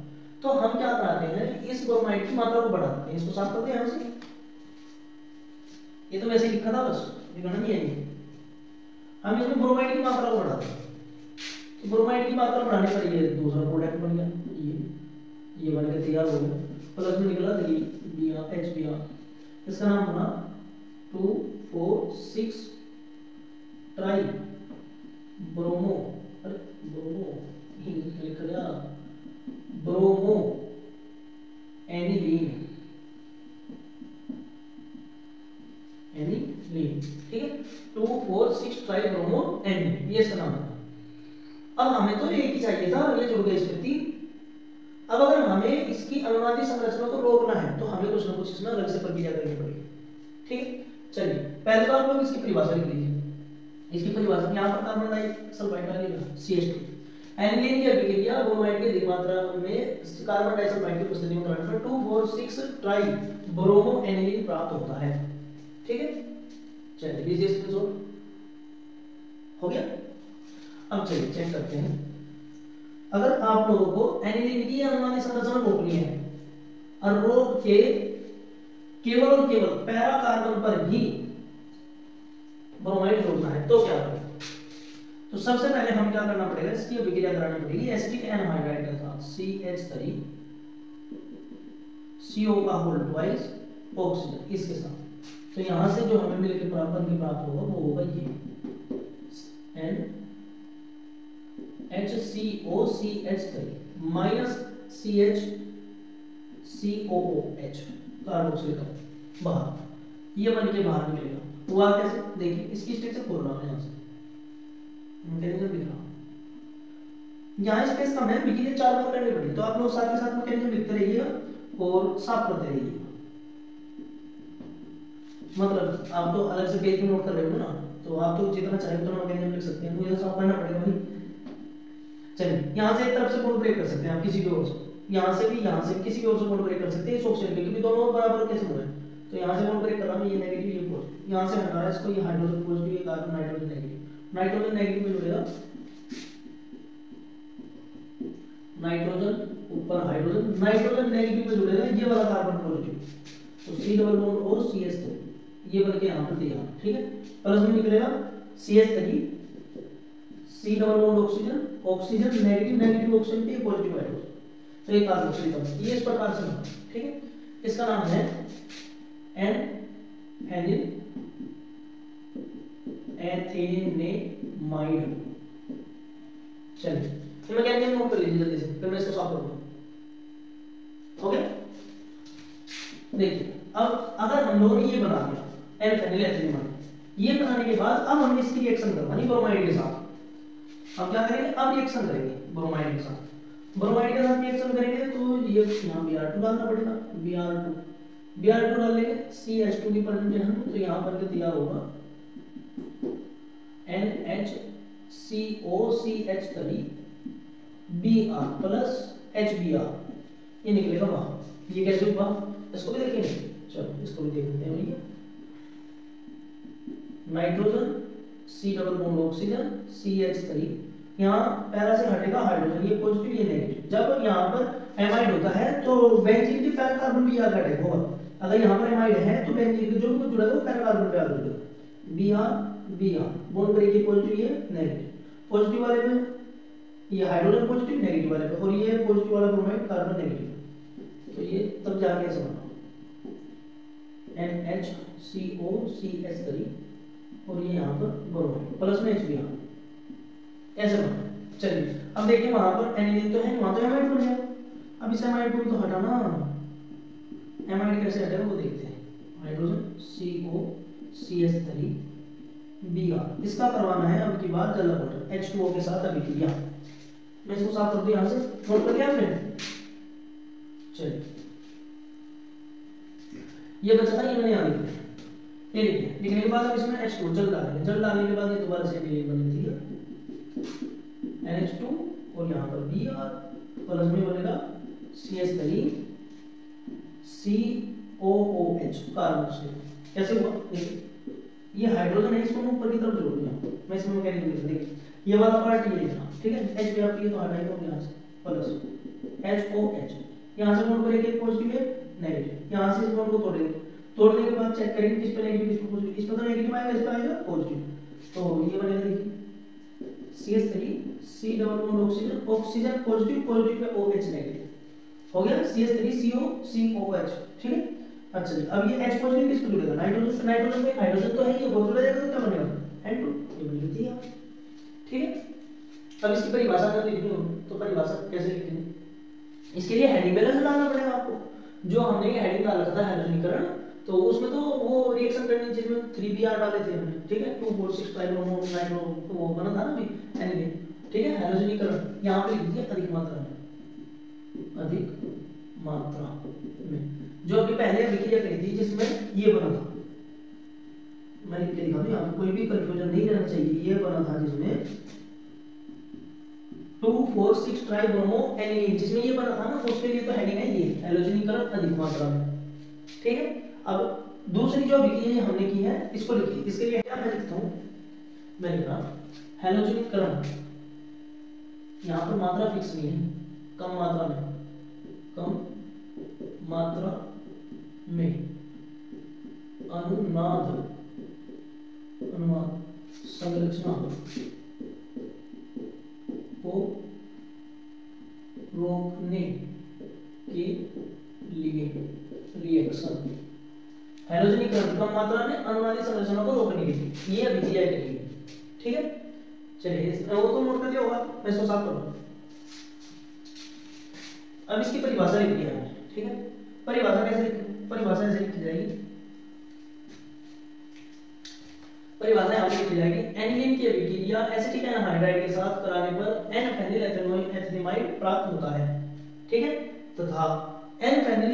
S1: तो हम क्या कराते हैं, इस ब्रोमाइड की मात्रा को बढ़ा देते हैं, इसको साफ करते हैं यहाँ से। ये तो वैसे लिखा था बस, ये गणना नहीं है। हम इसमें ब्रोमाइड की मात्रा को बढ़ाते हैं, तो ब्रोमाइड की मात्रा बढ़ाने पर ये दूसरा प्रोडक्ट बन गया, ये बन के तैयार हो गया, प्लस में निकला 3BrHBr, इसका नाम बना 2,4,6 ट्राई ब्रोमो, अरे ब्रोमो लिख दिया, ब्रोमो एनिलीन, ठीक है, 2,4,6 ट्राई ब्रोमो एनिलीन, ये इसका नाम है। अब हमें तो एक ही चाहिए था, ये जुड़ गए इसमें 3। अब अगर हमें इसकी अनुनादी संरचना को रोकना है तो हमें कुछ ना कुछ इसमें अलग से प्रक्रिया करनी पड़ेगी। ठीक है, चलिए पहले तो आप लोग इसकी परिभाषा लिख लीजिए। इसकी परिभाषा यहाँ पर कार्बन डाइसल्फाइड डालिएगा CH2। एनिलीन की अभिक्रिया ब्रोमाइड के अधिक मात्रा में कार्बन डाइसल्फाइड की उपस्थिति में कराने पर 2,4,6 ट्राई ब्रोमो एनिलीन प्राप्त होता है। ठीक है, चलिए लीजिए स्क्रीनशॉट, हो गया। अब चलिए चेक करते हैं, अगर आप लोगों को एनिलीन की अनुनादी संरचना रोकनी है और रोक के केवल और केवल पैरा कार्बन पर ही ब्रोमाइड जोड़ना है तो क्या करें। तो सबसे पहले हम क्या करना पड़ेगा, इसकी अभिक्रिया करानी पड़ेगी एसिटिक एनहाइड्राइड के साथ CH3 CO का होल ट्वाइस ऑक्सीजन इसके साथ। तो यहां से जो हमें मिलकर प्राप्त होगा वो होगा ये NHCOCH3 माइनस CHCOOH कार्बोक्सिलिक बाहर, ये बन के बाहर निकलेगा। हुआ कैसे, देखिए इसकी स्ट्रक्चर खोल रहा हूं यहां से, मैकेनिज्म लिख रहा हूँ। यहाँ स्पेस कम है, बिकी ये 4 बार करनी पड़ी, तो आप लोग साथ के साथ मैकेनिज्म लिखते रहिएगा और साफ करते रहिएगा। मतलब आप तो अलग से पेज में नोट कर रहे हो ना, तो आप तो जितना चाहे उतना मैकेनिज्म लिख सकते हैं, मुझे साफ करना पड़ेगा भाई। चलिए यहाँ से एक तरफ से बॉन्ड ब्रेक कर सकते हैं आप, किसी भी ओर से, यहाँ से भी किसी भी ओर से बॉन्ड ब्रेक कर सकते हैं इस ऑप्शन के, क्योंकि दोनों बराबर कैसे हुए हैं। तो यहाँ से बॉन्ड ब्रेक कर रहा हूँ, ये नेगेटिव ये पॉजिटिव, यहाँ से हटा रहा है इसको, ये हाइड्रोजन पॉजिटिव, ये carbon nitrogen negative. Nitrogen negative में जुड़ेगा नाइट्रोजन, ऊपर हाइड्रोजन, नाइट्रोजन नेगेटिव में जुड़ेगा ये वाला कार्बन पॉजिटिव, तो C double bond O CH3 ये बन के यहाँ पर तैयार, ठीक है। प्लस में निकलेगा CH3 C double bond oxygen, oxygen negative oxygen पे पॉजिटिव हाइड्रोजन, तो एक कार्बोक्सिलिक अम्ल, ये इस प्रकार से बना, ठीक है। इसका नाम है एथेनेमाइड। चलिए तो मैं कहते हैं नोट कर लीजिए जल्दी से, फिर मैं इसको साफ करूंगा। ओके, देखिए अब अगर हम लोगों ने ये बना दिया एल्फेनिल, ये बनाने के बाद अब हमने इसकी रिएक्शन करवानी ब्रोमाइड के साथ। अब क्या करेंगे, अब रिएक्शन करेंगे ब्रोमाइड के साथ। ब्रोमाइड के साथ रिएक्शन करेंगे तो ये यहाँ Br2 डालना पड़ेगा, Br2 डाल लेंगे, CH2 की प्रेजेंटेशन, तो यहाँ पर तैयार होगा NHCOCH3 Br प्लस HBr, ये निकलेगा बाहर। ये कैसे हुआ इसको भी देखेंगे, चलो इसको भी देखते हैं भैया। Nitrogen C double bond oxygen CH3, यहाँ पैरा से हटेगा हाइड्रोजन, ये पॉजिटिव ये नेगेटिव। जब यहाँ पर एमाइड होता है तो बेंजीन के पैरा कार्बन भी याद हटेगा होगा, अगर यहाँ पर एमाइड है तो बेंजीन के जो भी जुड़ा है वो पैरा कार्बन पे याद जुड़ेगा। Br बॉन्ड करेगी पॉजिटिव ये नेगेटिव, पॉजिटिव वाले में ये हाइड्रोजन पॉजिटिव, नेगेटिव वाले पे, और ये पॉजिटिव वाला ब्रोमाइड कार्बन नेगेटिव, तो ये तब जाके ऐसे बना NHCOCH3 और ये यहाँ पर ब्रोमाइड प्लस में HBr, ऐसे बना। चलिए अब देखिए वहां पर एनिलीन तो है, वहां तो एमाइड बन गया। अब इस एमाइड को तो हटाना, एमाइड कैसे हटेगा वो देखते हैं। हाइड्रोजन COCH3 Br, इसका करवाना है अब की बार जल वाटर H2O के साथ अभिक्रिया। मैं इसको साफ कर दूं, यहाँ से नोट कर लिया आपने। चलिए ये बचा था, ये मैंने यहाँ लिख दिया, ये लिख दिया। लिखने के बाद अब इसमें H2 जल डालेंगे, जल डालने के बाद ये दोबारा से एनिलीन बनेगी NH2 और यहाँ पर Br प्लस में बनेगा CH3 COOH कार्बन। कैसे हुआ देखिए, ये हाइड्रोजन है, इसको मैं ऊपर की तरफ जोड़ दिया, मैं इसमें मैकेनिज्म लिख देखिए, ये वाला पार्ट ये लिखना, ठीक है। HBr तो हटाएगा यहाँ से, प्लस HOH, यहाँ से बॉन्ड करेंगे पॉजिटिव है नेगेटिव, यहाँ से इस बॉन्ड को तोड़ेंगे, तोड़ने के बाद चेक करेंगे किस पे नेगेटिव किस पे पॉजिटिव, इस पे तो नेगेटिव आएगा, इस पे आएगा पॉजिटिव, तो ये बनेगा देखिए CH3 C double bond oxygen, oxygen positive, positive pay OH negative, हो गया CH3 CO COH, ठीक है। अच्छा जी, अब ये H पॉजिटिव किस पे जुड़ेगा, नाइट्रोजन, नाइट्रोजन में हाइड्रोजन तो है, ये बहुत जुड़ा जाएगा तो क्या बनेगा N2, ये बन जाती है, ठीक है। अब इसकी परिभाषा अगर लिखनी हो तो परिभाषा कैसे लिखेंगे, इसके लिए हेडिंग बैलेंस डालना पड़ेगा आपको। जो हमने ये हेडिंग डाल रखा था हाइड्रोजनीकरण, तो उसमें तो वो रिएक्शन करनी चाहिए, 3Br डाले थे हमने, ठीक है। 2,4,6 ट्राइब्रोमो नाइट्रो वो बना था ना अभी एनिलीन, ठीक है। हाइड्रोजनीकरण यहाँ पे लिख दीजिए अधिक मात्रा में, अधिक मात्रा में, जो अभी पहले अभिक्रिया करी थी जिसमें ये बना था, मैं लिख के दिखा दूं, यहाँ पे कोई भी कंफ्यूजन नहीं रहना चाहिए। ये बना था जिसमें 2,4,6 ट्राइब्रोमो एनिलीन, जिसमें ये बना था ना, उसके लिए तो हेडिंग है ये हाइड्रोजनीकरण अधिक मात्रा में, ठीक है। अब दूसरी जो अभिक्रिया हमने की है इसको लिखिए, इसके लिए क्या मैं लिखता हूँ, मैं लिख रहा हाइड्रोजनीकरण, यहाँ पर मात्रा फिक्स नहीं है, कम मात्रा में, कम मात्रा में अनुनाद संरचना को रोकने के लिए रिएक्शन, हाइड्रोजनीकरण कम मात्रा में अनुनादी संरचना को रोकने के लिए ये अभिक्रिया करेगी, ठीक है। चलिए वो तो नोट कर लिया होगा, मैं इसको साफ करूंगा। अब इसकी परिभाषा लिख दिया है, ठीक है। परिभाषा कैसे लिखी, परिभाषा ऐसे लिखी जाएगी, परिभाषा यहाँ पे लिखी जाएगी। एनिलीन की अभिक्रिया एसिटिक एनहाइड्राइड के साथ कराने पर एन फेनिल एथेनामाइड प्राप्त होता है, ठीक है, तथा एन फेनिल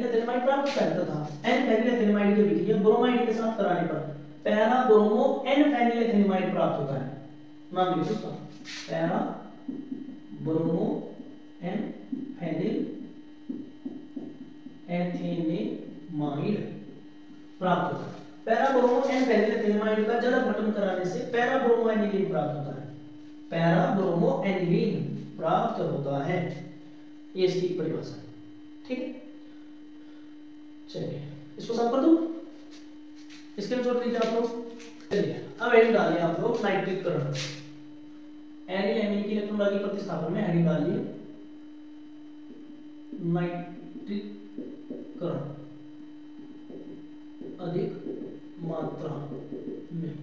S1: एथेनामाइड प्राप्त होता है तथा एन फेनिल एथेनामाइड की अभिक्रिया ब्रोमाइड के साथ कराने पर पैरा ब्रोमो एन फेनिल एथेनामाइड प्राप्त होता है। नाम लिखो इसका, पैरा ब्रोमो एन फेनिल एथेनामाइड प्राप्त होता है। पैरा ब्रोमो एन फेनिल एथेनामाइड का जल अपघटन कराने से पैरा ब्रोमो एनिलीन प्राप्त होता है। पैरा ब्रोमो एनिलीन प्राप्त होता है, ये इसकी परिभाषा है, ठीक है। चलिए इसको साफ कर दो, इसके छोड़ दीजिए आप लोग। चलिए अब हेडिंग डालिए आप लोग नाइट्रिकरण। एनिल एमीन की इलेक्ट्रॉन प्रतिस्थापन में हेडिंग डालिए नाइट्रिकरण अधिक मात्रा में।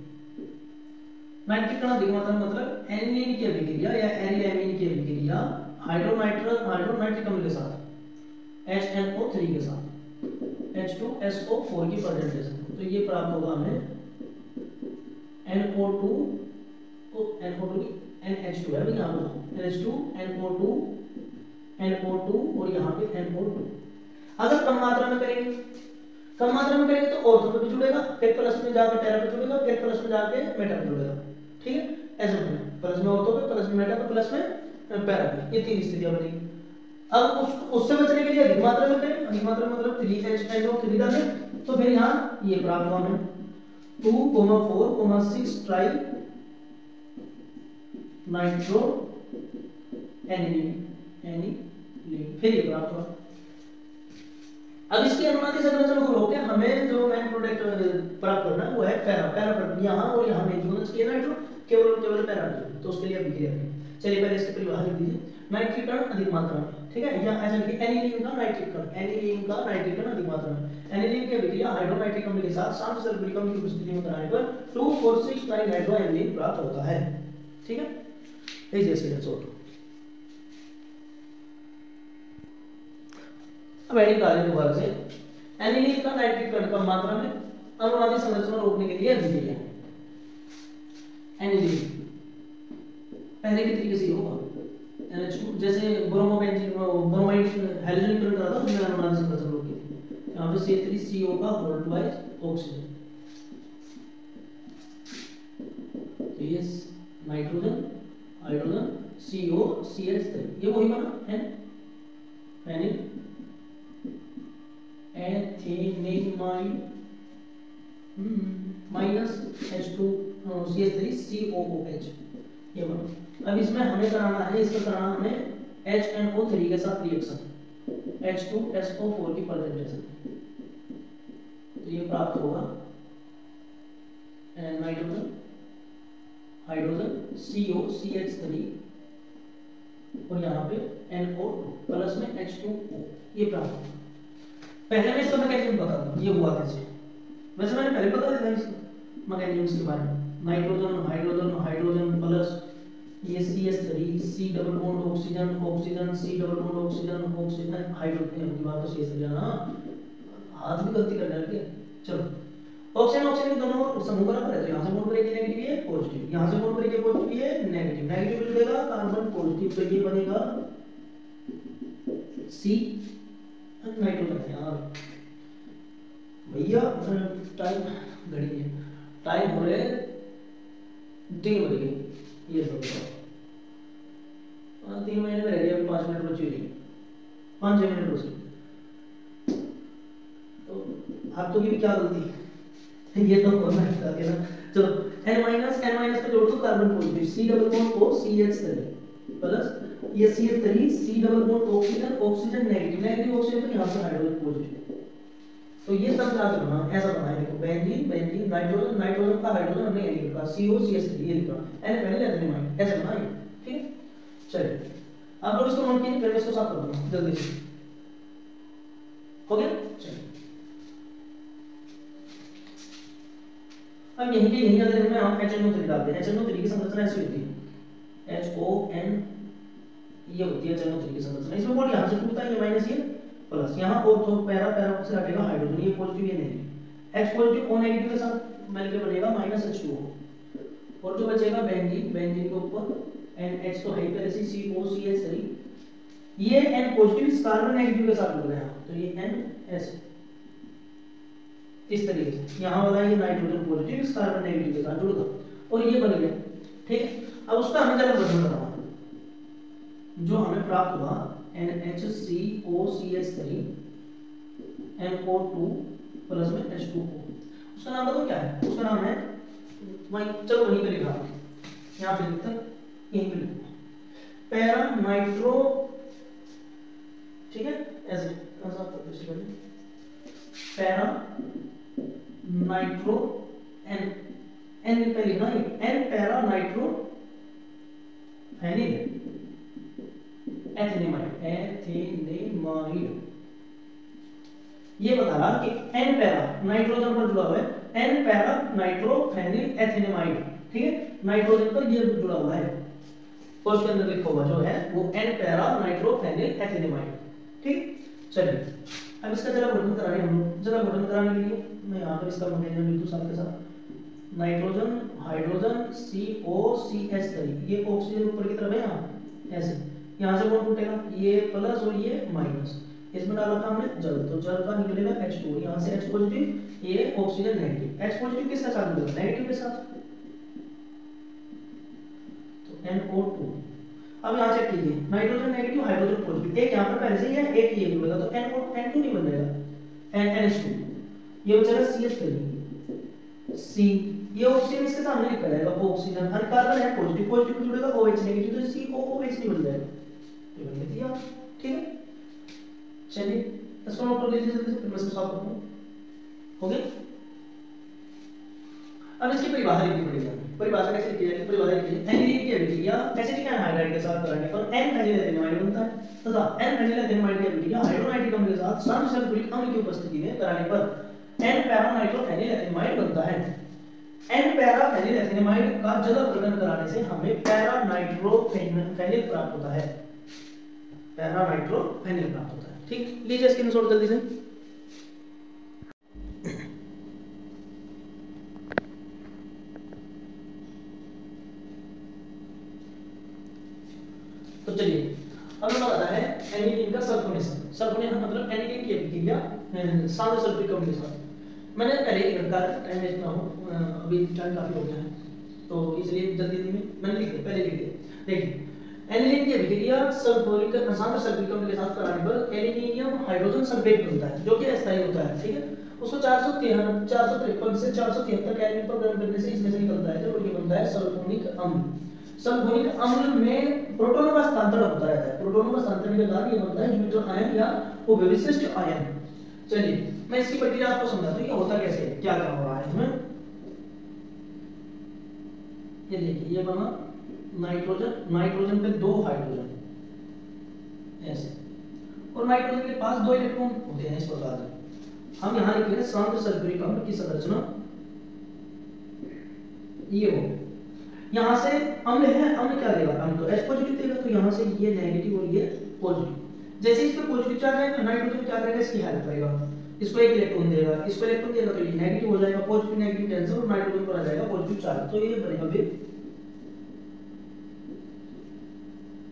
S1: नाइट्रिकरण अधिक मात्रा में मतलब एनिलीन की अभिक्रिया या एनिल एमीन की अभिक्रिया हाइड्रोनाइट्रिक अम्ल के साथ HNO3 के साथ H2SO4 की प्रेजेंटेशन, तो ये प्राप्त होगा हमें NO2 NH2 है भाई, यहाँ पे NH2 NO2 और यहाँ पे NO2। अगर कम मात्रा में करेंगे तो ऑर्थो पे भी जुड़ेगा, फिर प्लस में जाकर टेरा पे जुड़ेगा, फिर प्लस में जाके मेटा पे जुड़ेगा, ठीक है, ऐसे बनेगा। प्लस में ऑर्थो पे, प्लस में मेटा पे, प्लस में पैरा पे, ये तीन स्थितियां बनेगी। अब उससे बचने के लिए अधिक मात्रा में करें, अधिक मात्रा में मतलब 3HNO3 डालें, तो फिर यहाँ ये प्राप्त हुआ हमें 2,4,6 ट्राई नाइट्रो एनिलीन, फिर ये प्राप्त हुआ। अब इसकी अनुनादी संरचना को रोके हमें जो मेन प्रोडक्ट प्राप्त करना है वो है पैरा यहाँ और यहाँ में होना चाहिए नाइट्रो, केवल पैरा, तो उसके लिए अभिक्रिया करें। चलिए पहले इसकी परिभाषा लिख दीजिए। नाइट्रिकरण अधिक मात्रा में, ठीक है, या ऐसा लिखिए एनिलीन का नाइट्रिकरण अधिक मात्रा में। एनिलीन की अभिक्रिया हाइड्रोनाइट्रिक अम्ल के साथ शांत सल्फ्यूरिक अम्ल की उपस्थिति में कराने पर 2,4,6 ट्राई नाइट्रो एनिलीन प्राप्त होता है, ठीक है। ये जैसे सोचो। अब हेडिंग डालें दोबारा से, एनिलीन का नाइट्रिकरण कम मात्रा में अनुनादी संरचना रोकने के लिए अभिक्रिया। एनिलीन पहले के तरीके से होगा, जैसे ब्रोमाइड हैलोजनीकरण करा था उसमें अनुनादी संरचना रोकी थी। यहाँ पे C3CO का होल्ड वाइज ऑक्सीजन, तो ये नाइट्रोजन हाइड्रोजन CO CH3, ये वही बना है एनिल एथेनामाइड माइनस H2 CH3 COOH, ये बना। अब इसमें हमें कराना है, इसका कराना हमें HNO3 के साथ रिएक्शन, H2SO4 की प्रेजेंटेशन, तो ये प्राप्त होगा नाइट्रोजन हाइड्रोजन CO CH3 और यहाँ पे NO2 प्लस में H2O, ये प्राप्त होगा। पहले मैं इसका मैकेनिज्म बता दूं ये हुआ कैसे, वैसे मैंने पहले बता दिया था इसका मैकेनिज्म के बारे में। हाइड्रोजन प्लस ये CH3 C double bond oxygen C double bond oxygen hydrogen की बात तो CH3 ना, हाथ भी गलती करने लगे। चलो ऑक्सीजन के दोनों समूह बराबर है, तो यहाँ से मोल ब्रेक नेगेटिव है पॉजिटिव, यहाँ से मोल ब्रेक पॉजिटिव है नेगेटिव मिल जाएगा कार्बन पॉजिटिव, तो ये बनेगा C नाइट्रोजन। यार भैया टाइम घड़ी है, टाइम हो रहे 3 बज गए, ये सब 3 मिनट में रह गया, 5 मिनट बचे हुए, 5-6 मिनट बचे, तो आप तो की भी क्या गलती है, ये तो होना है ना। चलो n- पे जोड़ दो carbon positive, C double bond O CH3 plus ये CH3 C double bond oxygen negative oxygen, तो यहाँ से हाइड्रोजन पॉजिटिव, तो ये सब याद रखना, ऐसा बना है देखो, बेंजीन नाइट्रोजन का हाइड्रोजन हमने ये लिखा CO CH3 ये लिखा, एन पहले एथेनामाइड ऐसा बना है, ठीक है। चलिए आप लोग इसको नोट कीजिए, फिर मैं इसको साफ कर दूंगा जल्दी से, हो गया। चलिए अब यहीं अगर मैं हम HNO3 डालते हैं, HNO3 की संरचना ऐसी होती है HON, ये होती है HNO3 की संरचना। इसमें बोल यहाँ से टूटता है, ये माइनस ये प्लस, यहाँ और तो पैरा से हटेगा हाइड्रोजन, ये पॉजिटिव ये negative, H positive O negative के साथ मिलकर बनेगा -H2O, और जो बचेगा बेंजीन, बेंजीन के ऊपर NH तो है पहले से COCH3, ये N पॉजिटिव इस कार्बन नेगेटिव के साथ जुड़ गया, तो ये NS इस तरीके से, यहाँ वाला ये नाइट्रोजन पॉजिटिव इस कार्बन नेगेटिव के साथ जुड़ गया और ये बन गया। ठीक है, अब उसका हमें जरा वर्णन करना, जो हमें प्राप्त हुआ NHCOCH3 NO2 प्लस में H2O, उसका नाम बताओ क्या है? उसका नाम है चलो वहीं पे लिखा, यहाँ पे लिखता यहीं पे लिखूंगा पैरा नाइट्रो, ठीक है, ऐसे पैरा नाइट्रो एन पे लिखना है, एन पैरा नाइट्रो फेनिल एथेनेमाइड, एथेनेमाइड ये बता रहा कि एन पैरा नाइट्रोजन पर जुड़ा हुआ है, एन पैरा नाइट्रो फेनिल एथेनेमाइड, ठीक है, नाइट्रोजन पर ये जुड़ा हुआ है, कोष के अंदर लिखा हुआ जो है वो एन पैरा नाइट्रो फेनिल एथेनेमाइड। ठीक, चलिए अब इसका जरा वर्णन कराने हम लोग, जरा वर्णन कराने के लिए मैं यहाँ पर इसका मैकेनिज्म लिख दूं साथ के साथ, नाइट्रोजन हाइड्रोजन COCH3, ये ऑक्सीजन ऊपर की तरफ है, यहाँ ऐसे, यहाँ से कौन टूटेगा, ये प्लस और ये माइनस, इसमें डाला था हमने जल, तो जल का निकलेगा H2, यहाँ से H पॉजिटिव, ये ऑक्सीजन नेगेटिव, H पॉजिटिव किसके साथ जुड़ेगा, नेगेटिव के साथ, तो NO2। अब यहाँ चेक कीजिए, नाइट्रोजन नेगेटिव हाइड्रोजन पॉजिटिव, एक यहाँ पर पहले से ही है, एक ये जुड़ेगा, तो N2 नहीं बन जाएगा, NH2, ये बचेगा CH3 C, ये ऑक्सीजन इसके सामने लिखा जाएगा ऑक्सीजन, हर कार्बन है पॉजिटिव, पॉजिटिव पे जुड़ेगा OH नेगेटिव, तो COOH नहीं बन जाएगा, ये बन गया यार। ठीक है, चलिए इसको नोट कर लीजिए जल्दी से, फिर मैं इसको सॉल्व करता हूँ, हो गया। अब इसकी परिभाषा लिखनी पड़ेगी, परिभाषा कैसे लिखी जाएगी, परिभाषा लिखिए एनिलीन की अभिक्रिया एसिटिक एनहाइड्राइड के साथ कराने पर N फेनिल एथेनेमाइड बनता है, तथा N फेनिल एथेनेमाइड की अभिक्रिया हाइड्रोनाइट्रिक अम्ल के साथ शांत सल्फ्यूरिक अम्ल की उपस्थिति में कराने पर N पैरा नाइट्रो फेनिल एथेनेमाइड बनता है। N पैरा फेनिल एथेनेमाइड का जल वर्णन कराने से हमें पैरा नाइट्रो फेनिल प्राप्त होता है, पैरा नाइट्रो फेनिल प्राप्त होता है। ठीक, लीजिए स्क्रीनशॉट जल्दी से। तो चलिए अब हमें पता है एनिलीन का सल्फोनेशन, सल्फोनेशन मतलब एनिलीन की अभिक्रिया शांत सल्फ्यूरिक अम्ल के साथ। मैंने पहले ही रखा है, टाइम वेस्ट ना हो, अभी टाइम काफी हो गया है तो इसलिए जल्दी में मैंने लिख दिया, पहले लिख दिया। देखिए एनिलीन की अभिक्रिया सल्फ्यूरिक शांत सल्फ्यूरिक अम्ल के साथ कराने पर एल्युमिनियम हाइड्रोजन सल्फेट बनता है, जो कि अस्थायी होता है। ठीक है, उसको 453 से 473 केल्विन पर गर्म करने से इसमें से निकलता है, जो ये बनता है सल्फोनिक अम्ल। सल्फोनिक अम्ल में प्रोटोनों का स्थानांतरण होता रहता है, प्रोटोनों का स्थानांतरण के बाद ये बनता है न्यूट्रल आयन या उपविशिष्ट आयन। चलिए मैं इसकी प्रक्रिया आपको समझाता हूं, ये होता कैसे है, क्या क्या हो रहा है इसमें। ये देखिए, ये बना नाइट्रोजन, नाइट्रोजन पे 2 हाइड्रोजन ऐसे, और नाइट्रोजन के पास 2 इलेक्ट्रॉन होते हैं इस प्रकार से। हम यहां लिखेंगे शांत सल्फ्यूरिक अम्ल की संरचना ये हो, यहां से अम्ल है, अम्ल क्या देगा, अम्ल तो H पॉजिटिव देगा, तो यहां से ये नेगेटिव और ये पॉजिटिव। जैसे इस पे पॉजिटिव चार्ज है तो नाइट्रोजन क्या करेगा, इसकी हेल्प करेगा, इसको एक इलेक्ट्रॉन देगा, इसको इलेक्ट्रॉन देगा तो ये नेगेटिव हो जाएगा, पॉजिटिव नेगेटिव कैंसिल और नाइट्रोजन पर आ जाएगा पॉजिटिव चार्ज, तो ये बनेगा फिर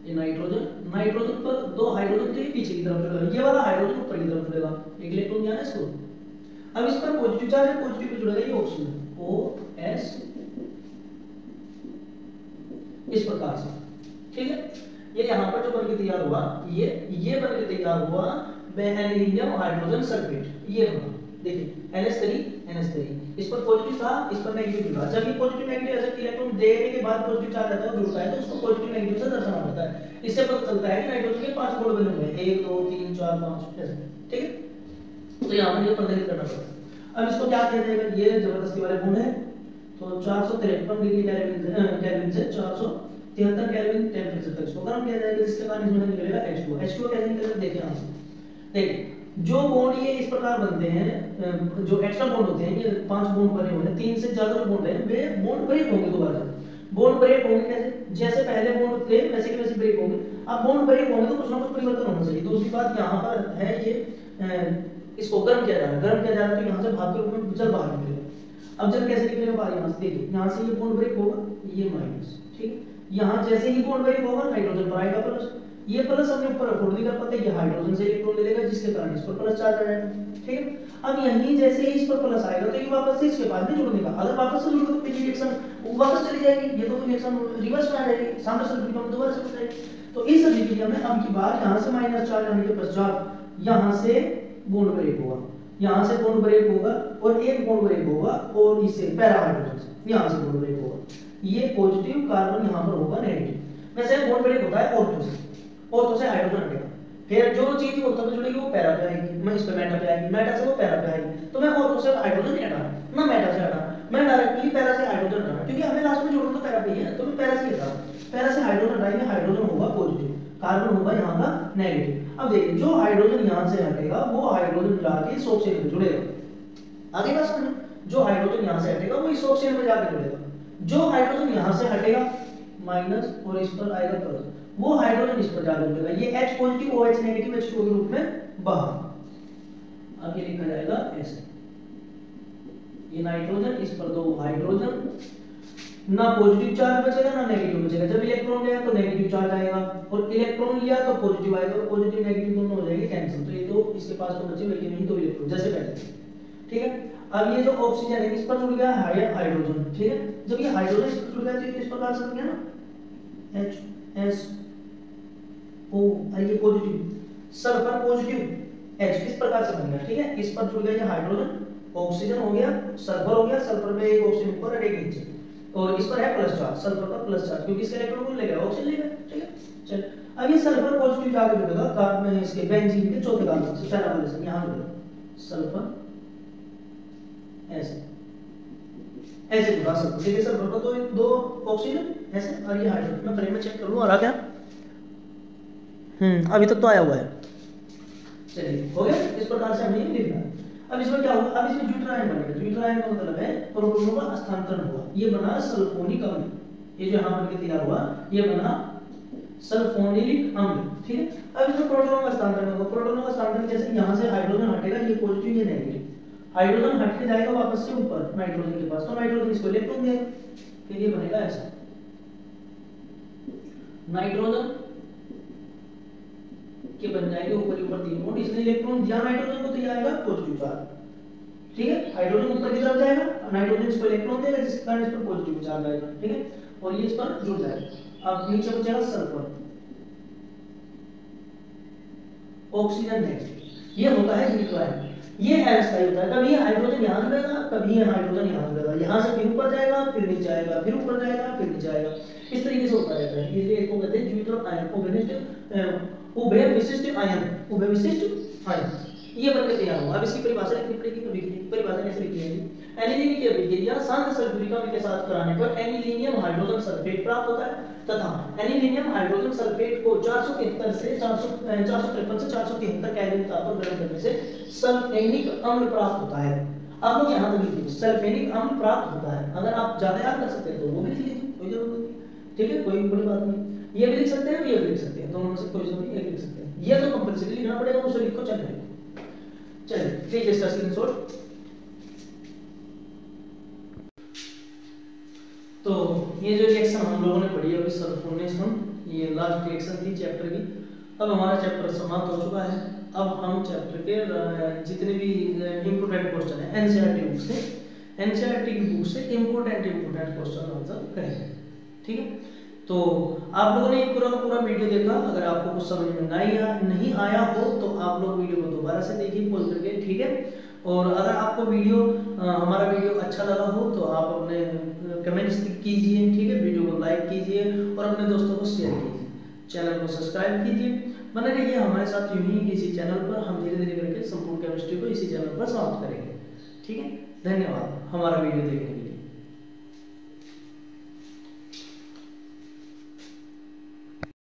S1: ये नाइट्रोजन, नाइट्रोजन पर 2 हाइड्रोजन तो ये पीछे की तरफ जुड़ेगा, ये वाला हाइड्रोजन ऊपर की तरफ जुड़ेगा, एक इलेक्ट्रॉन दिया है इसको। अब इस पर पॉजिटिव चार्ज है, पॉजिटिव पे जुड़ेगा ये ऑक्सीजन OS इस प्रकार से। ठीक है, ये यहाँ पर जो बनके तैयार हुआ, ये बनके तैयार हुआ एल्युमिनियम हाइड्रोजन सल्फेट, ये बना। देखिए NH3 इस पर पॉजिटिव था, इस पर नेगेटिव जुड़ा। जब ये पॉजिटिव नेगेटिव ऐसे इलेक्ट्रॉन देने के बाद पॉजिटिव चार्ज आता है, जुड़ता है, तो उसको पॉजिटिव नेगेटिव से दर्शाना पड़ता है। इससे पता चलता है कि नाइट्रोजन के 5 बॉन्ड बने हुए हैं, 1 2 3 4 5 ऐसे। ठीक है, तो यहाँ पर ये प्रदर्शित करना पड़ता है। अब इसको क्या किया जाएगा, ये जबरदस्ती वाले बॉन्ड है, तो 453 डिग्री केल्विन से 473 केल्विन टेंपरेचर तक इसको गर्म किया जाएगा, जिसके कारण इसमें निकलेगा H2O। H2O कैसे निकलेगा, देखिए आप, देखिए जो बॉन्ड ये इस प्रकार बनते हैं, जो एक्स्ट्रा बॉन्ड होते हैं, ये 5 बॉन्ड बने हुए हैं, 3 से ज्यादा बॉन्ड है, वे बॉन्ड ब्रेक होंगे दोबारा। बॉन्ड ब्रेक होंगे कैसे, जैसे पहले बॉन्ड थे वैसे के वैसे ब्रेक होंगे। अब बॉन्ड ब्रेक होंगे तो कुछ ना कुछ परिवर्तन होना चाहिए। दूसरी बात यहाँ पर है, ये इसको गर्म किया जा रहा है, गर्म किया जा रहा है, तो यहाँ से भाप के रूप में जल बाहर निकलेगा। अब जब कैसे निकलेगा बाहर, यहाँ से देखिए, यहाँ से ये बॉन्ड ब्रेक होगा, ये माइनस, ठीक है। यहाँ जैसे ही बॉन्ड ब्रेक होगा नाइट्रोजन पर आएगा प्लस, ये प्लस हमने ऊपर अफोर्ड नहीं कर पाते, ये हाइड्रोजन से इलेक्ट्रॉन ले लेगा जिसके कारण इस पर प्लस चार्ज आ जाएगा, ठीक है। अब यहीं जैसे ही इस पर प्लस आएगा तो ये वापस से इसके पास नहीं जुड़ने का, अगर वापस से जुड़ेगा तो पीछे रिएक्शन वापस चली जाएगी, ये तो रिएक्शन रिवर्स में आ जाएगी, सामने सल्फ्यूरिक अम्ल दोबारा से बन जाएगी। तो इस रिएक्शन में अब की बार यहाँ से माइनस चार्ज आने के पश्चात यहाँ से बॉन्ड ब्रेक होगा, यहाँ से बॉन्ड ब्रेक होगा और एक बॉन्ड ब्रेक होगा और इससे पैरा हाइड्रोजन से यहाँ से बॉन्ड ब्रेक होगा, ये पॉजिटिव कार्बन यहाँ पर होगा नेगेटिव। वैसे बॉन्ड ब्रेक होता है ऑर्थो से हाइड्रोजन हटेगा, फिर जो चीज ऑर्थो पे जुड़ेगी वो पैरा पे आएगी, मैं इस पे मेटा पे आएगी, मेटा से वो पैरा पे आएगी। तो मैं ऑर्थो से हाइड्रोजन नहीं हटा ना मेटा से हटा, मैं डायरेक्टली पैरा से हाइड्रोजन हटा, क्योंकि हमें लास्ट में जोड़ना तो पैरा पे ही है, तो मैं पैरा से हटा, पैरा से हाइड्रोजन हटाएंगे, हाइड्रोजन होगा पॉजिटिव, कार्बन होगा यहाँ का नेगेटिव। अब देखिए जो हाइड्रोजन यहाँ से हटेगा वो हाइड्रोजन जाके इस ऑक्सीजन में जुड़ेगा, आगे बात समझो, जो हाइड्रोजन यहाँ से हटेगा वो इस ऑक्सीजन में जाके जुड़ेगा, जो हाइड्रोजन यहाँ से हटेगा माइनस और इस पर आएगा प्लस, वो हाइड्रोजन इस पर जाकर जुड़ेगा, ये H positive OH negative H2O के रूप में बाहर। अब ये लिखा जाएगा ऐसे, ये नाइट्रोजन, इस पर दो हाइड्रोजन, ना पॉजिटिव चार्ज बचेगा ना नेगेटिव बचेगा, जब इलेक्ट्रॉन लिया तो नेगेटिव चार्ज आएगा और इलेक्ट्रॉन लिया तो पॉजिटिव आएगा, और पॉजिटिव नेगेटिव दोनों हो जाएंगे कैंसिल, तो ये तो इसके पास तो बचे बल्कि नहीं दो इलेक्ट्रॉन जैसे पहले, ठीक है। अब ये जो ऑक्सीजन है इस पर जुड़ गया हाइड्रोजन, ठीक है, जब ये हाइड्रोजन इस पर जुड़ गया तो इस प्रकार से बन गया ना HSO, ये पॉजिटिव, सल्फर पॉजिटिव H इस प्रकार से बन गया, ठीक है। इस पर जुड़ गया ये हाइड्रोजन, ऑक्सीजन हो गया, सल्फर हो गया, सल्फर पे एक ऑक्सीजन ऊपर और एक नीचे, और इस पर है प्लस चार्ज, सल्फर पर प्लस चार्ज, क्योंकि इसका इलेक्ट्रॉन कौन लेगा, ऑक्सीजन लेगा, ठीक है। चल अब ये सल्फर पॉजिटिव जाके जुड़ेगा कार्बन में, इसके बेंजीन के चौथे कार्बन से, पहला वाले से यहां जुड़ेगा सल्फर, ऐसे ऐसे जुड़ा सल्फर, ठीक है। सल्फर पर तो दो ऑक्सीजन ऐसे, और ये हाइड्रोजन, मैं फ्रेम में चेक कर लूं आ रहा क्या, अभी तक तो आया हुआ है, चलिए हो गया। इस प्रकार से हमने लिखना है। अब इसमें क्या होगा, अब इसमें ड्यूटरायन बनेगा, ड्यूटरायन का मतलब है प्रोटॉनों का हस्तांतरण हुआ, ये बना सल्फोनिक अम्ल, ये जो यहां बन के तैयार हुआ ये बना सल्फोनिक अम्ल, ठीक है। अब इसमें प्रोटॉनों का हस्तांतरण होगा, प्रोटॉनों का हस्तांतरण जैसे यहां से हाइड्रोजन हटेगा, ये पॉजिटिव ये नेगेटिव, हाइड्रोजन हट के जाएगा वापस से ऊपर नाइट्रोजन के पास, तो नाइट्रोजन इसको इलेक्ट्रॉन देगा, फिर ये बनेगा ऐसा, नाइट्रोजन के बन जाएंगे ऊपर ऊपर तीन बॉन्ड, इसने इलेक्ट्रॉन दिया नाइट्रोजन को तो ये आएगा पॉजिटिव चार्ज, ठीक है। हाइड्रोजन ऊपर की तरफ जाएगा, नाइट्रोजन इसको इलेक्ट्रॉन देगा जिसके कारण इस पर पॉजिटिव चार्ज आएगा, ठीक है, और ये इस पर जुड़ जाएगा। अब नीचे बचेगा सल्फर, ऑक्सीजन नेगेटिव, ये होता है ड्यूटरायन, ये अस्थायी होता है, कभी हाइड्रोजन यहाँ जुड़ेगा, कभी हाइड्रोजन यहाँ जुड़ेगा, यहाँ से फिर ऊपर जाएगा, फिर नीचे आएगा, फिर ऊपर जाएगा, फिर नीचे आएगा, इस तरीके से होता रहता है, इसलिए इसको कहते हैं ड्यूटरायन, उभय विशिष्ट आयन, उभय विशिष्ट आयन, ये बनकर तैयार हुआ। अब इसकी परिभाषा लिखनी पड़ेगी, अभिक्रिया परिभाषा कैसे लिखी जाएगी, एनिलीन की अभिक्रिया शांत सल्फ्यूरिक अम्ल के साथ कराने पर एनिलीनियम हाइड्रोजन सल्फेट प्राप्त होता है, तथा एनिलीनियम हाइड्रोजन सल्फेट को 473 से 473 केल्विन तापमान पर गर्म करने से सल्फेनिक अम्ल प्राप्त होता है। आप लोग यहाँ तक लिखिए, सल्फेनिक अम्ल प्राप्त होता है, अगर आप ज्यादा याद कर सकते हैं तो वो भी लिख लीजिए, कोई जरूरत नहीं, ठीक है, कोई बड़ी बात नहीं, ये भी लिख सकते हैं, ये भी लिख सकते हैं, दोनों में से कोई जरूरत नहीं, एक लिख सकते हैं, ये तो कंपलसरी लिखना पड़ेगा, उसे लिखो, चलिए लीजिए इसका स्क्रीनशॉट। तो ये जो रिएक्शन हम लोगों ने पढ़ी अभी सल्फोनेशन, ये लास्ट रिएक्शन थी चैप्टर की। अब हमारा चैप्टर समाप्त हो चुका है, अब हम चैप्टर के जितने भी इम्पोर्टेंट क्वेश्चन है एनसीईआरटी बुक से, एनसीईआरटी की बुक से इम्पोर्टेंट क्वेश्चन आंसर करेंगे, ठीक है। तो आप लोगों ने पूरा का पूरा वीडियो देखा, अगर आपको कुछ समझ में नहीं आया हो तो आप लोग वीडियो को दोबारा से देखिए पॉज करके, ठीक है। और अगर आपको हमारा वीडियो अच्छा लगा हो तो आप अपने कमेंट्स कीजिए, ठीक है, वीडियो को लाइक कीजिए और अपने दोस्तों को शेयर कीजिए, चैनल को सब्सक्राइब कीजिए, बने रहिए हमारे साथ यूं ही इसी चैनल पर। हम धीरे धीरे करके संपूर्ण केमिस्ट्री को इसी चैनल पर समाप्त करेंगे, ठीक है। धन्यवाद हमारा वीडियो देखने के लिए।